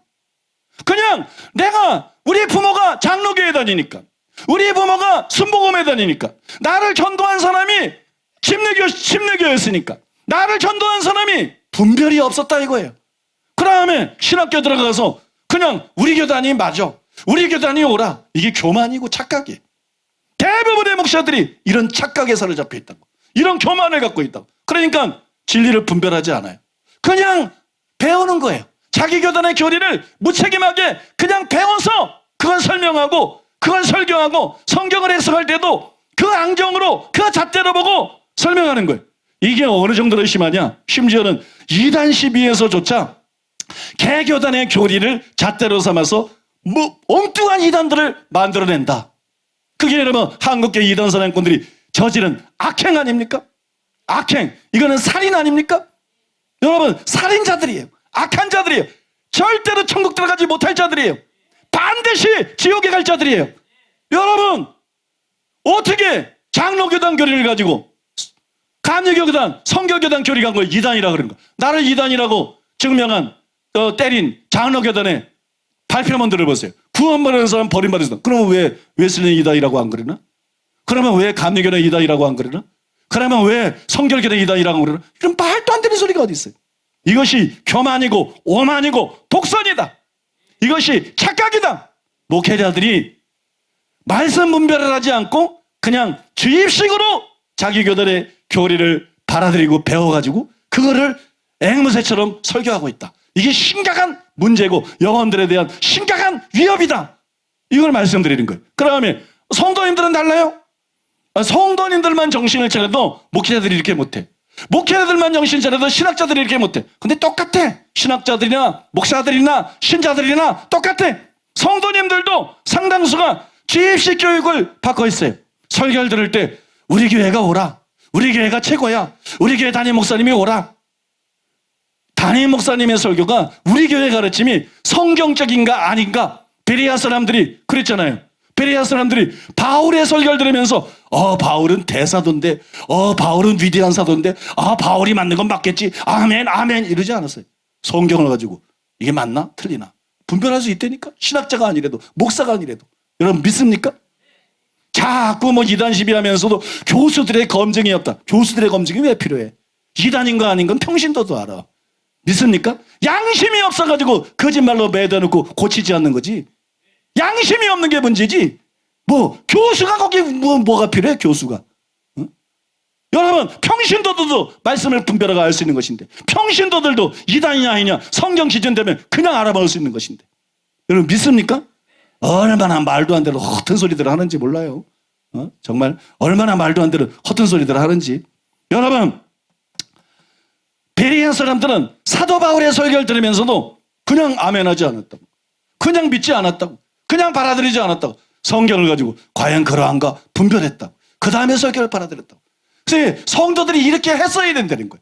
그냥 내가 우리 부모가 장로교에 다니니까, 우리 부모가 순복음에 다니니까, 나를 전도한 사람이 침례교였으니까, 나를 전도한 사람이 분별이 없었다 이거예요. 그 다음에 신학교 들어가서 그냥 우리 교단이 맞아, 우리 교단이 옳아. 이게 교만이고 착각이에요. 대부분의 목사들이 이런 착각에 사로잡혀 있다고, 이런 교만을 갖고 있다고. 그러니까 진리를 분별하지 않아요. 그냥 배우는 거예요. 자기 교단의 교리를 무책임하게 그냥 배워서 그걸 설명하고 그걸 설교하고 성경을 해석할 때도 그 앙정으로 그 잣대로 보고 설명하는 거예요. 이게 어느 정도로 심하냐? 심지어는 이단 시비에서조차 개교단의 교리를 잣대로 삼아서 뭐 엉뚱한 이단들을 만들어낸다. 그게 여러분 한국계 이단 사냥꾼들이 저지른 악행 아닙니까? 악행. 이거는 살인 아닙니까? 여러분 살인자들이에요. 악한 자들이에요. 절대로 천국 들어가지 못할 자들이에요. 반드시 지옥에 갈 자들이에요. 여러분 어떻게 장로교단 교리를 가지고 감리교단, 성결교단 교리 간 걸 이단이라고 그러는 거야. 나를 이단이라고 증명한 때린 장로교단의 발표문 들어보세요. 구원받은 사람 버림받은 사람. 그러면 왜 웨슬리 이단이라고 안 그러나? 그러면 왜 감리교단 이단이라고 안 그러나? 그러면 왜 성결교단 이단이라고 안 그러나? 이런 말도 안 되는 소리가 어디 있어요. 이것이 교만이고 오만이고 독선이다. 이것이 착각이다. 목회자들이 말씀 분별을 하지 않고 그냥 주입식으로 자기 교단의 교리를 받아들이고 배워가지고 그거를 앵무새처럼 설교하고 있다. 이게 심각한 문제고 영혼들에 대한 심각한 위협이다. 이걸 말씀드리는 거예요. 그 다음에 성도님들은 달라요. 성도님들만 정신을 차려도 목회자들이 이렇게 못해. 목회자들만 정신 차려도 신학자들이 이렇게 못해. 근데 똑같아. 신학자들이나 목사들이나 신자들이나 똑같아. 성도님들도 상당수가 주입식 교육을 받고 있어요. 설교를 들을 때 우리 교회가 오라. 우리 교회가 최고야. 우리 교회 담임 목사님이 오라. 담임 목사님의 설교가 우리 교회 가르침이 성경적인가 아닌가? 베레아 사람들이 그랬잖아요. 베레아 사람들이 바울의 설교를 들으면서 바울은 대사도인데 바울은 위대한 사도인데 바울이 맞는 건 맞겠지. 아멘 아멘 이러지 않았어요. 성경을 가지고 이게 맞나 틀리나 분별할 수 있다니까. 신학자가 아니래도 목사가 아니래도. 여러분 믿습니까? 자꾸 뭐 이단 시비하면서도 교수들의 검증이 없다. 교수들의 검증이 왜 필요해? 이단인 거 아닌 건 평신도도 알아. 믿습니까? 양심이 없어가지고 거짓말로 매달놓고 고치지 않는 거지. 양심이 없는 게 문제지. 뭐 교수가 거기 뭐가 필요해? 교수가. 응? 여러분 평신도들도 말씀을 분별하고 알 수 있는 것인데, 평신도들도 이단이냐 아니냐 성경 기준되면 그냥 알아볼 수 있는 것인데, 여러분 믿습니까? 얼마나 말도 안 되는 허튼 소리들을 하는지 몰라요. 정말 얼마나 말도 안 되는 허튼 소리들을 하는지. 여러분 베레아 사람들은 사도 바울의 설교를 들으면서도 그냥 아멘하지 않았다고, 그냥 믿지 않았다고, 그냥 받아들이지 않았다고. 성경을 가지고 과연 그러한가 분별했다고. 그 다음에 설교를 받아들였다고. 그래서 성도들이 이렇게 했어야 된다는 거예요.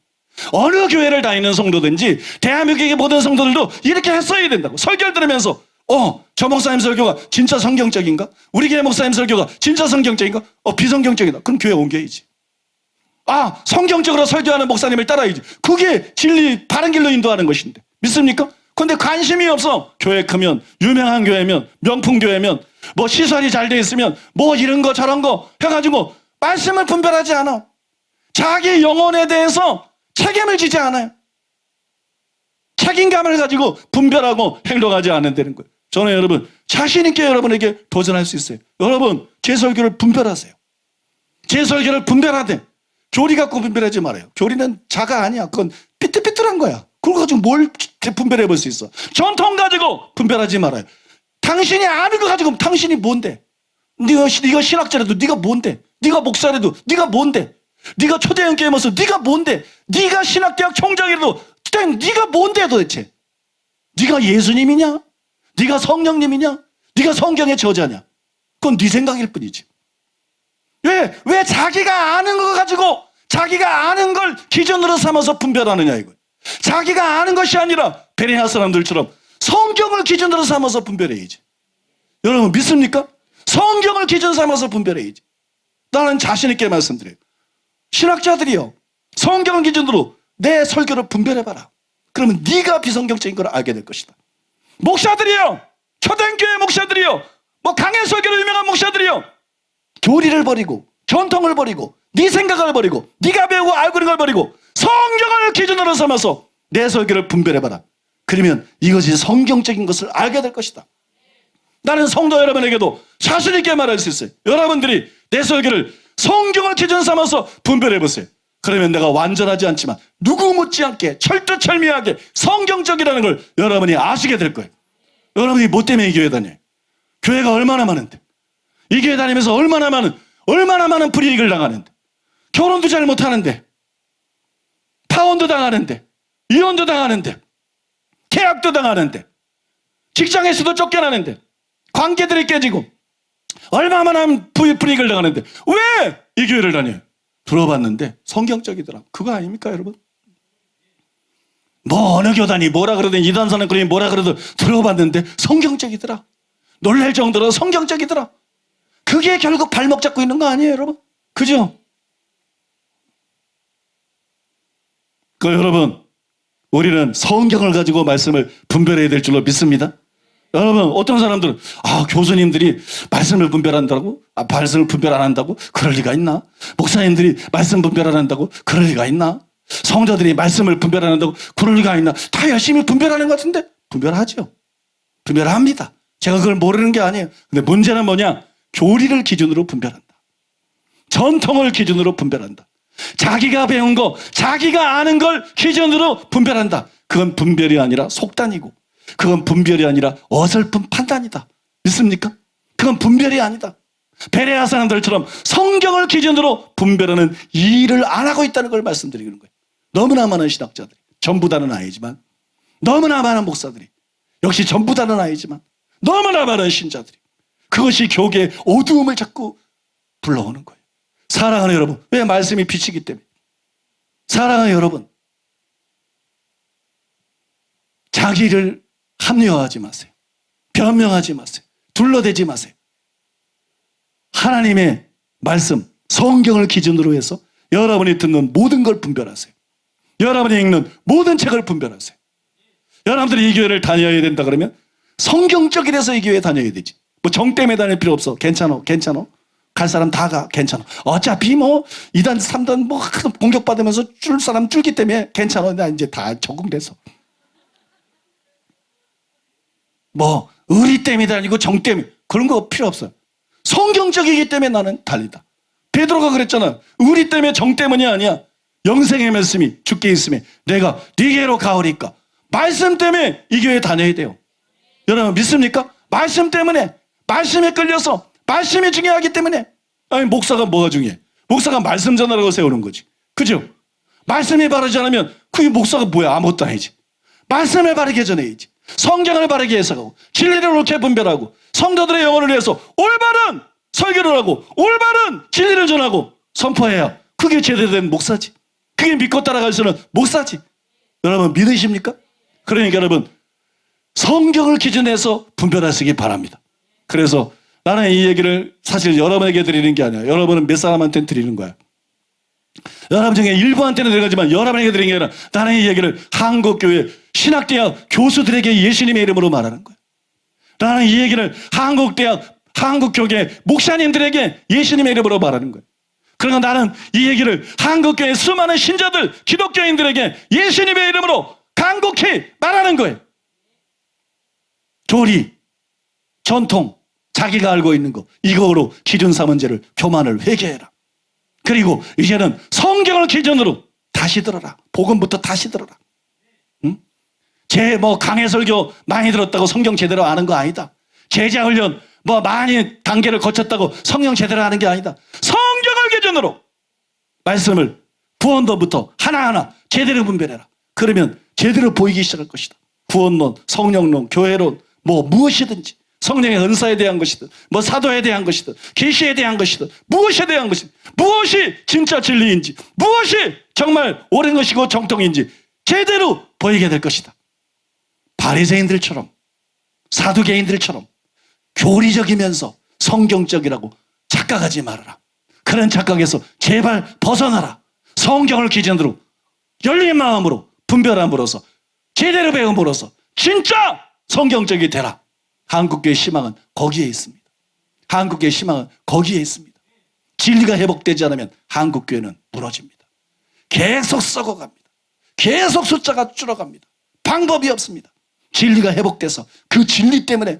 어느 교회를 다니는 성도든지 대한민국의 모든 성도들도 이렇게 했어야 된다고. 설교를 들으면서 저 목사님 설교가 진짜 성경적인가? 우리 교회 목사님 설교가 진짜 성경적인가? 비성경적이다. 그럼 교회 옮겨야지. 성경적으로 설교하는 목사님을 따라야지. 그게 진리, 바른 길로 인도하는 것인데. 믿습니까? 근데 관심이 없어. 교회 크면, 유명한 교회면, 명품 교회면, 뭐 시설이 잘 돼 있으면, 뭐 이런 거 저런 거 해가지고 말씀을 분별하지 않아. 자기 영혼에 대해서 책임을 지지 않아요. 책임감을 가지고 분별하고 행동하지 않는다는 거예요. 저는 여러분 자신 있게 여러분에게 도전할 수 있어요. 여러분 제 설교를 분별하세요. 제 설교를 분별하되 교리 갖고 분별하지 말아요. 교리는 자가 아니야. 그건 삐뚤삐뚤한 거야. 그걸 가지고 뭘 분별해 볼 수 있어. 전통 가지고 분별하지 말아요. 당신이 아는 거 가지고 당신이 뭔데? 네가 신학자라도 네가 뭔데? 네가 목사라도 네가 뭔데? 네가 초대형 게임어서 네가 뭔데? 네가 신학대학 총장이라도 네가 뭔데 도대체? 네가 예수님이냐? 네가 성령님이냐? 네가 성경의 저자냐? 그건 네 생각일 뿐이지. 왜 자기가 아는 거 가지고 자기가 아는 걸 기준으로 삼아서 분별하느냐 이거예요. 자기가 아는 것이 아니라 베레아 사람들처럼 성경을 기준으로 삼아서 분별해야지. 여러분 믿습니까? 성경을 기준 삼아서 분별해야지. 나는 자신 있게 말씀드려요. 신학자들이요, 성경을 기준으로 내 설교를 분별해봐라. 그러면 네가 비성경적인 걸 알게 될 것이다. 목사들이요, 초대교회 목사들이요, 강해 설교로 유명한 목사들이요, 교리를 버리고 전통을 버리고 네 생각을 버리고 네가 배우고 알고 있는 걸 버리고 성경을 기준으로 삼아서 내 설교를 분별해봐라. 그러면 이것이 성경적인 것을 알게 될 것이다. 나는 성도 여러분에게도 자신 있게 말할 수 있어요. 여러분들이 내 설교를 성경을 기준 삼아서 분별해보세요. 그러면 내가 완전하지 않지만 누구 못지않게 철두철미하게 성경적이라는 걸 여러분이 아시게 될 거예요. 여러분이 뭐 때문에 이 교회 다녀요? 교회가 얼마나 많은데, 이 교회 다니면서 얼마나 많은 불이익을 당하는데, 결혼도 잘 못하는데, 파혼도 당하는데, 이혼도 당하는데, 계약도 당하는데, 직장에서도 쫓겨나는데, 관계들이 깨지고 얼마나 많은 불이익을 당하는데 왜 이 교회를 다녀요? 들어봤는데 성경적이더라. 그거 아닙니까 여러분? 어느 교단이 뭐라 그러든 이단사는 뭐라 그러든 들어봤는데 성경적이더라. 놀랄 정도로 성경적이더라. 그게 결국 발목 잡고 있는 거 아니에요 여러분? 그죠? 여러분, 우리는 성경을 가지고 말씀을 분별해야 될 줄로 믿습니다. 여러분, 어떤 사람들은 교수님들이 말씀을 분별한다고? 말씀을 분별 안 한다고? 그럴 리가 있나? 목사님들이 말씀 분별 안 한다고? 그럴 리가 있나? 성도들이 말씀을 분별 안 한다고? 그럴 리가 있나? 다 열심히 분별하는 것 같은데? 분별하죠. 분별합니다. 제가 그걸 모르는 게 아니에요. 근데 문제는 뭐냐? 교리를 기준으로 분별한다. 전통을 기준으로 분별한다. 자기가 배운 거, 자기가 아는 걸 기준으로 분별한다. 그건 분별이 아니라 속단이고, 그건 분별이 아니라 어설픈 판단이다. 믿습니까? 그건 분별이 아니다. 베레아 사람들처럼 성경을 기준으로 분별하는 일을 안 하고 있다는 걸 말씀드리는 거예요. 너무나 많은 신학자들이, 전부 다는 아니지만, 너무나 많은 목사들이, 역시 전부 다는 아니지만, 너무나 많은 신자들이, 그것이 교계의 어두움을 자꾸 불러오는 거예요. 사랑하는 여러분, 왜 말씀이 빛이기 때문에. 사랑하는 여러분, 자기를 합리화하지 마세요. 변명하지 마세요. 둘러대지 마세요. 하나님의 말씀, 성경을 기준으로 해서 여러분이 듣는 모든 걸 분별하세요. 여러분이 읽는 모든 책을 분별하세요. 여러분들이 이 교회를 다녀야 된다 그러면 성경적이라서 이 교회에 다녀야 되지. 정 때문에 다닐 필요 없어. 괜찮아. 갈 사람 다 가. 괜찮아. 어차피 2단, 3단 공격받으면서 줄 사람 줄기 때문에 괜찮아. 나 이제 다 적응돼서. 의리 때문이 아니고 정 때문에. 그런 거 필요 없어요. 성경적이기 때문에 나는 달리다. 베드로가 그랬잖아. 의리 때문에 정 때문이 아니야. 영생의 말씀이 주께 있음에 내가 네게로 가오리까. 말씀 때문에 이 교회에 다녀야 돼요. 여러분 믿습니까? 말씀 때문에, 말씀에 끌려서, 말씀이 중요하기 때문에. 아니 목사가 뭐가 중요해? 목사가 말씀 전하라고 세우는 거지. 그죠? 말씀이 바르지 않으면 그게 목사가 뭐야? 아무것도 아니지. 말씀을 바르게 전해야지. 성경을 바르게 해석하고 진리를 옳게 분별하고 성도들의 영혼을 위해서 올바른 설교를 하고 올바른 진리를 전하고 선포해야 그게 제대로 된 목사지. 그게 믿고 따라갈 수 있는 목사지. 여러분 믿으십니까? 그러니까 여러분 성경을 기준해서 분별하시기 바랍니다. 그래서 나는 이 얘기를 사실 여러분에게 드리는 게 아니야. 여러분은 몇 사람한테는 드리는 거야. 여러분 중에 일부한테는 들어가지만 여러분에게 드리는 게 아니라 나는 이 얘기를 한국교회 신학대학 교수들에게 예수님의 이름으로 말하는 거야. 나는 이 얘기를 한국교회 목사님들에게 예수님의 이름으로 말하는 거야. 그러니까 나는 이 얘기를 한국교회 수많은 신자들, 기독교인들에게 예수님의 이름으로 간곡히 말하는 거예요. 교리, 전통, 자기가 알고 있는 거 이거로 기준 삼은 죄를 교만을 회개해라. 그리고 이제는 성경을 기준으로 다시 들어라. 복음부터 다시 들어라. 응? 강해 설교 많이 들었다고 성경 제대로 아는 거 아니다. 제자 훈련 많이 단계를 거쳤다고 성경 제대로 아는 게 아니다. 성경을 기준으로 말씀을 구원론부터 하나하나 제대로 분별해라. 그러면 제대로 보이기 시작할 것이다. 구원론, 성령론, 교회론, 무엇이든지 성령의 은사에 대한 것이든 사도에 대한 것이든 계시에 대한 것이든 무엇에 대한 것이든 무엇이 진짜 진리인지 무엇이 정말 옳은 것이고 정통인지 제대로 보이게 될 것이다. 바리새인들처럼 사두개인들처럼 교리적이면서 성경적이라고 착각하지 말아라. 그런 착각에서 제발 벗어나라. 성경을 기준으로 열린 마음으로 분별함으로써 제대로 배움으로써 진짜 성경적이 되라. 한국교회 희망은 거기에 있습니다. 한국교회 희망은 거기에 있습니다. 진리가 회복되지 않으면 한국교회는 무너집니다. 계속 썩어갑니다. 계속 숫자가 줄어갑니다. 방법이 없습니다. 진리가 회복돼서 그 진리 때문에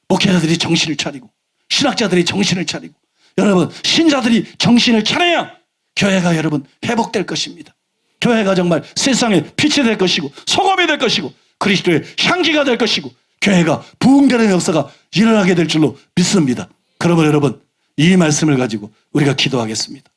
목회자들이 정신을 차리고 신학자들이 정신을 차리고 여러분 신자들이 정신을 차려야 교회가 여러분 회복될 것입니다. 교회가 정말 세상에 빛이 될 것이고 소금이 될 것이고 그리스도의 향기가 될 것이고 교회가 부흥되는 역사가 일어나게 될 줄로 믿습니다. 그러면 여러분 이 말씀을 가지고 우리가 기도하겠습니다.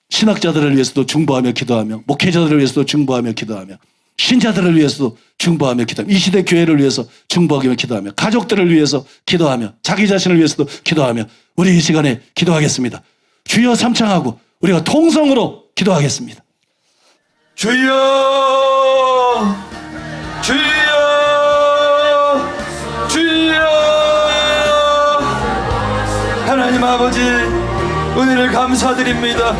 신학자들을 위해서도 중보하며 기도하며 목회자들을 위해서도 중보하며 기도하며 신자들을 위해서도 중보하며 기도하며 이 시대 교회를 위해서 중보하며 기도하며 가족들을 위해서 기도하며 자기 자신을 위해서도 기도하며 우리 이 시간에 기도하겠습니다. 주여 삼창하고 우리가 통성으로 기도하겠습니다. 주여 주여 주여 하나님 아버지 은혜를 감사드립니다.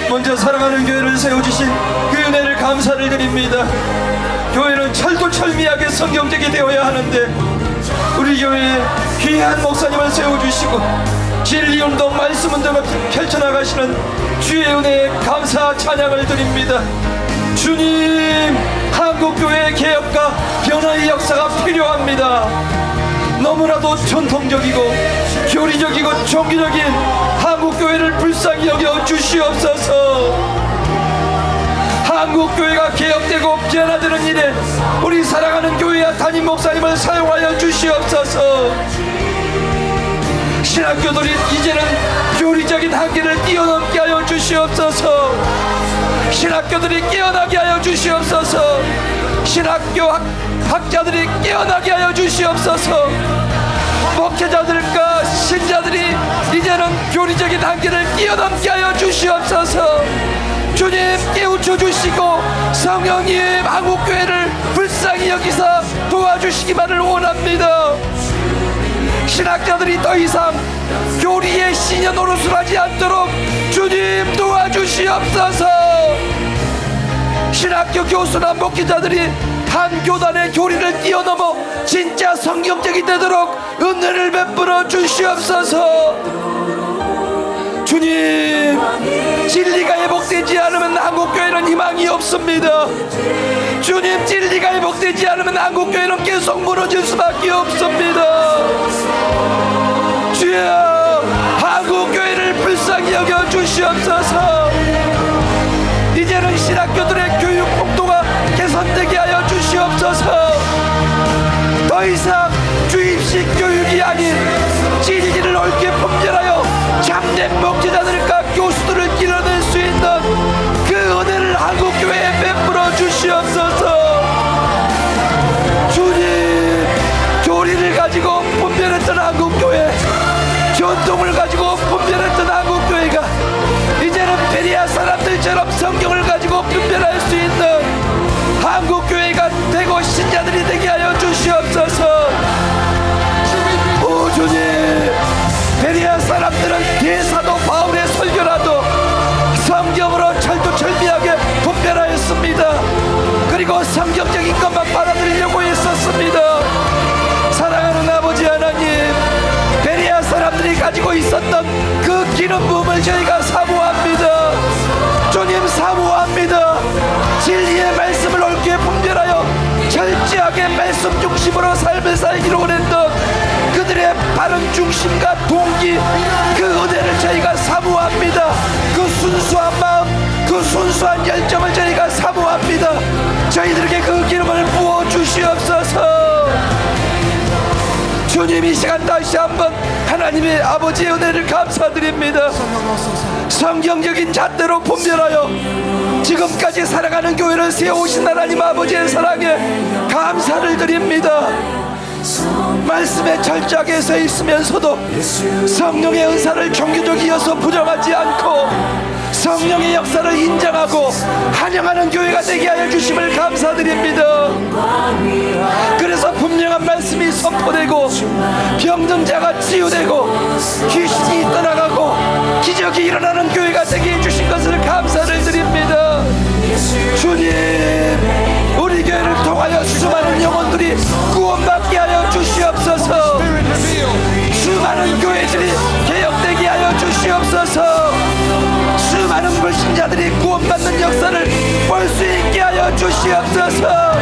먼저 사랑하는 교회를 세워주신 그 은혜를 감사를 드립니다. 교회는 철두철미하게 성경적이 되어야 하는데 우리 교회에 귀한 목사님을 세워주시고 진리운동 말씀운동을 펼쳐나가시는 주의 은혜에 감사 찬양을 드립니다. 주님, 한국교회의 개혁과 변화의 역사가 필요합니다. 너무나도 전통적이고 교리적이고 종교적인 한국교회를 불쌍히 여겨 주시옵소서. 한국교회가 개혁되고 변화되는 일에 우리 사랑하는 교회와 담임 목사님을 사용하여 주시옵소서. 신학교들이 이제는 교리적인 한계를 뛰어넘게 하여 주시옵소서. 신학교들이 깨어나게 하여 주시옵소서. 신학교 학자들이 깨어나게 하여 주시옵소서. 목회자들과 신자들이 이제는 교리적인 한계를 뛰어넘게 하여 주시옵소서. 주님 깨우쳐 주시고 성령님 한국교회를 불쌍히 여기사 도와주시기만을 원합니다. 신학자들이 더 이상 교리의 신여 노릇을 하지 않도록 주님 도와주시옵소서. 신학교 교수나 목회자들이 한 교단의 교리를 뛰어넘어 진짜 성경적이 되도록 은혜를 베풀어 주시옵소서. 주님, 진리가 회복되지 않으면 한국교회는 희망이 없습니다. 주님, 진리가 회복되지 않으면 한국교회는 계속 무너질 수밖에 없습니다. 주여, 한국교회를 불쌍히 여겨 주시옵소서. 이제는 신학교들의 교육 폭도가 개선되게 하여 주시옵소서. 더 이상 주입식 교육이 아닌 진리를 옳게 분별하여 참된 목회자들과 교수들을 길러낼 수 있는 그 은혜를 한국교회에 베풀어 주시옵소서. 주님, 교리를 가지고 분별했던 한국교회, 전통을 가지고 분별했던 한국교회가 이제는 베리아 사람들처럼 성경을 가지고 분별할 수 있는 한국교회가 되고 신자들이 되게 하여 주시옵소서. 오 주님, 베리아 사람들은 대사도 바울의 설교라도 성경으로 철두철미하게 분별하였습니다. 그리고 성경적인 것만 받아들이려고 했었습니다. 사랑하는 아버지 하나님, 베리아 사람들이 가지고 있었던 그 기름 부음을 저희가 사모합니다. 주님 사모합니다. 진리의 말씀을 옳게 분별하여 철저하게 말씀 중심으로 삶을 살기로 원했던 그들의 바른 중심과 동기, 그 은혜를 저희가 사모합니다. 저희들에게 그 기름을 부어 주시옵소서. 주님, 이 시간 다시 한번 하나님의 아버지의 은혜를 감사드립니다. 성경적인 잣대로 분별하여 지금까지 살아가는 교회를 세우신 하나님 아버지의 사랑에 감사를 드립니다. 말씀에 철저하게 서 있으면서도 성령의 은사를 종교적이어서 부정하지 않고 성령의 역사를 인정하고 환영하는 교회가 되게 하여 주심을 감사드립니다. 그래서 분명한 말씀이 선포되고 병든 자가 치유되고 귀신이 떠나가고 기적이 일어나는 교회가 되게 해주신 것을 감사를 드립니다. 주님, 우리 교회를 통하여 수많은 영혼들이 구원받게 하여 주시옵소서. 수많은 교회들이 개혁되게 하여 주시옵소서. 수많은 불신자들이 구원받는 역사를 볼 수 있게 하여 주시옵소서.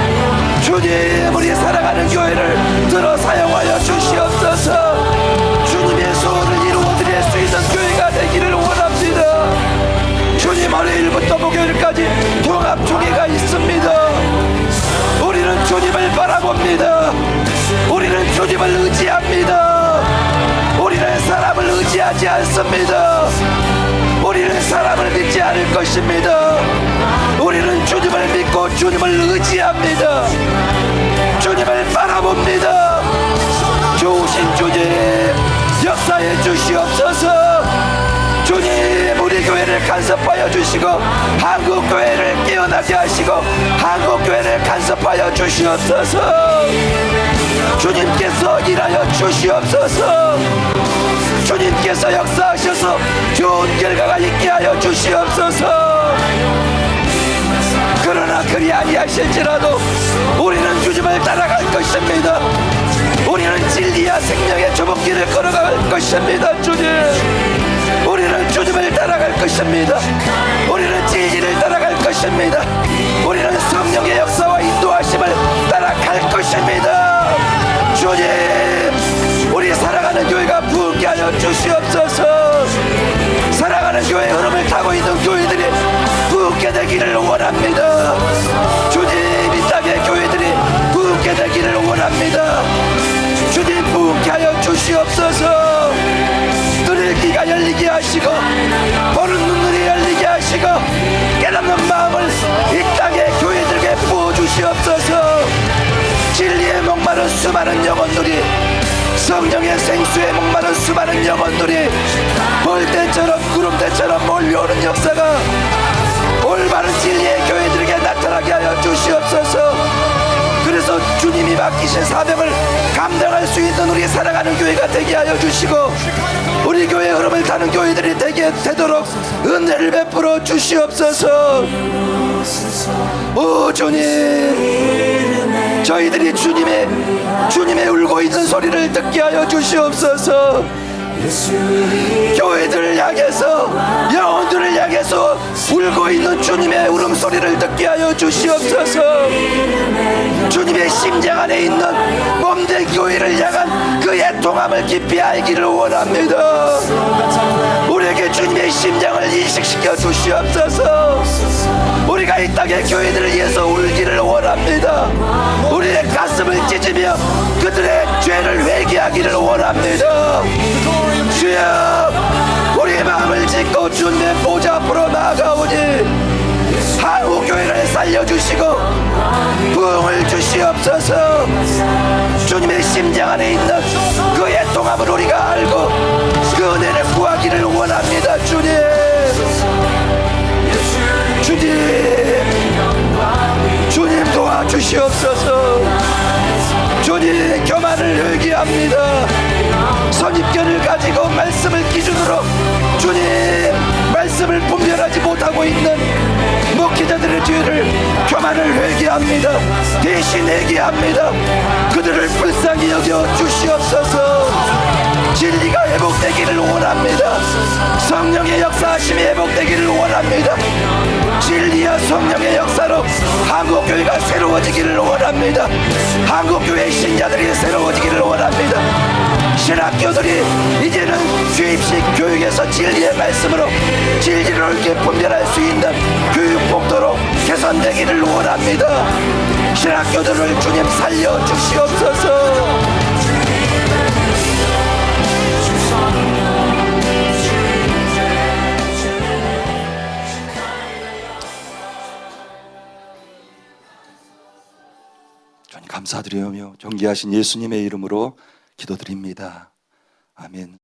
주님, 우리 사랑하는 교회를 들어 사용하여 주시옵소서. 주님의 소원을 이루어드릴 수 있는 교회가 되기를 원합니다. 주님, 월요일부터 목요일까지 통합총회가 있습니다. 우리는 주님을 바라봅니다. 우리는 주님을 의지합니다. 우리는 사람을 의지하지 않습니다. 우리는 사람을 믿지 않을 것입니다. 우리는 주님을 믿고 주님을 의지합니다. 주님을 바라봅니다. 좋으신 주님, 역사해 주시옵소서. 주님, 우리 교회를 간섭하여 주시고 한국 교회를 깨어나게 하시고 한국 교회를 간섭하여 주시옵소서. 주님께서 일하여 주시옵소서. 주님께서 역사하셔서 좋은 결과가 있게 하여 주시옵소서. 그러나 그리 아니하실지라도 우리는 주님을 따라갈 것입니다. 우리는 진리와 생명의 좁은 길을 걸어갈 것입니다. 주님, 우리는 주님을 따라갈 것입니다. 우리는 진리를 따라갈 것입니다. 우리는 성령의 역사와 인도하심을 따라갈 것입니다. 주님, 우리 사랑하는 교회가 부흥케 하여 주시옵소서. 사랑하는 교회의 흐름을 타고 있는 교회들이 부흥케 되기를 원합니다. 주님, 이 땅의 교회들이 부흥케 되기를 원합니다. 주님, 부흥케 하여 주시옵소서. 눈을 귀가 열리게 하시고 보는 눈물이 열리게 하시고 깨닫는 마음을 이 땅의 교회들에게 부어주시옵소서. 진리의 목마른 수많은 영혼들이, 성령의 생수에 목마른 수많은 영혼들이 벌떼처럼 구름대처럼 몰려오는 역사가 올바른 진리의 교회들에게 나타나게 하여 주시옵소서. 그래서 주님이 맡기신 사명을 감당할 수 있는 우리 사랑하는 교회가 되게 하여 주시고 우리 교회의 흐름을 타는 교회들이 되도록 은혜를 베풀어 주시옵소서. 오 주님, 저희들이 주님의 울고 있는 소리를 듣게 하여 주시옵소서. 교회들을 향해서, 영혼들을 향해서 울고 있는 주님의 울음소리를 듣게 하여 주시옵소서. 주님의 심장 안에 있는 몸된 교회를 향한 그 애통함을 깊이 알기를 원합니다. 우리에게 주님의 심장을 인식시켜 주시옵소서. 우리가 이 땅의 교회들을 위해서 울기를 원합니다. 우리의 가슴을 찢으며 그들의 죄를 회개하기를 원합니다. 주여, 우리의 마음을 찢고 주님의 보좌 앞으로 나아가오니 한국교회를 살려주시고 부흥을 주시옵소서. 주님의 심장 안에 있는 그 애통함을 우리가 알고 그 은혜를 구하기를 원합니다. 주님, 주님 도와주시옵소서. 주님, 교만을 회개합니다. 선입견을 가지고 말씀을 기준으로 주님 말씀을 분별하지 못하고 있는 목회자들의 죄를, 교만을 회개합니다. 대신 회개합니다. 그들을 불쌍히 여겨 주시옵소서. 진리가 회복되기를 원합니다. 성령의 역사하심이 회복되기를 원합니다. 진리와 성령의 역사로 한국교회가 새로워지기를 원합니다. 한국교회 신자들이 새로워지기를 원합니다. 신학교들이 이제는 주입식 교육에서 진리의 말씀으로 진리를 옳게 분별할 수 있는 교육 복도로 개선되기를 되기를 원합니다. 신학교들을 주님 살려 주시옵소서. 주님 감사드리며 존귀하신 예수님의 이름으로 기도드립니다. 아멘.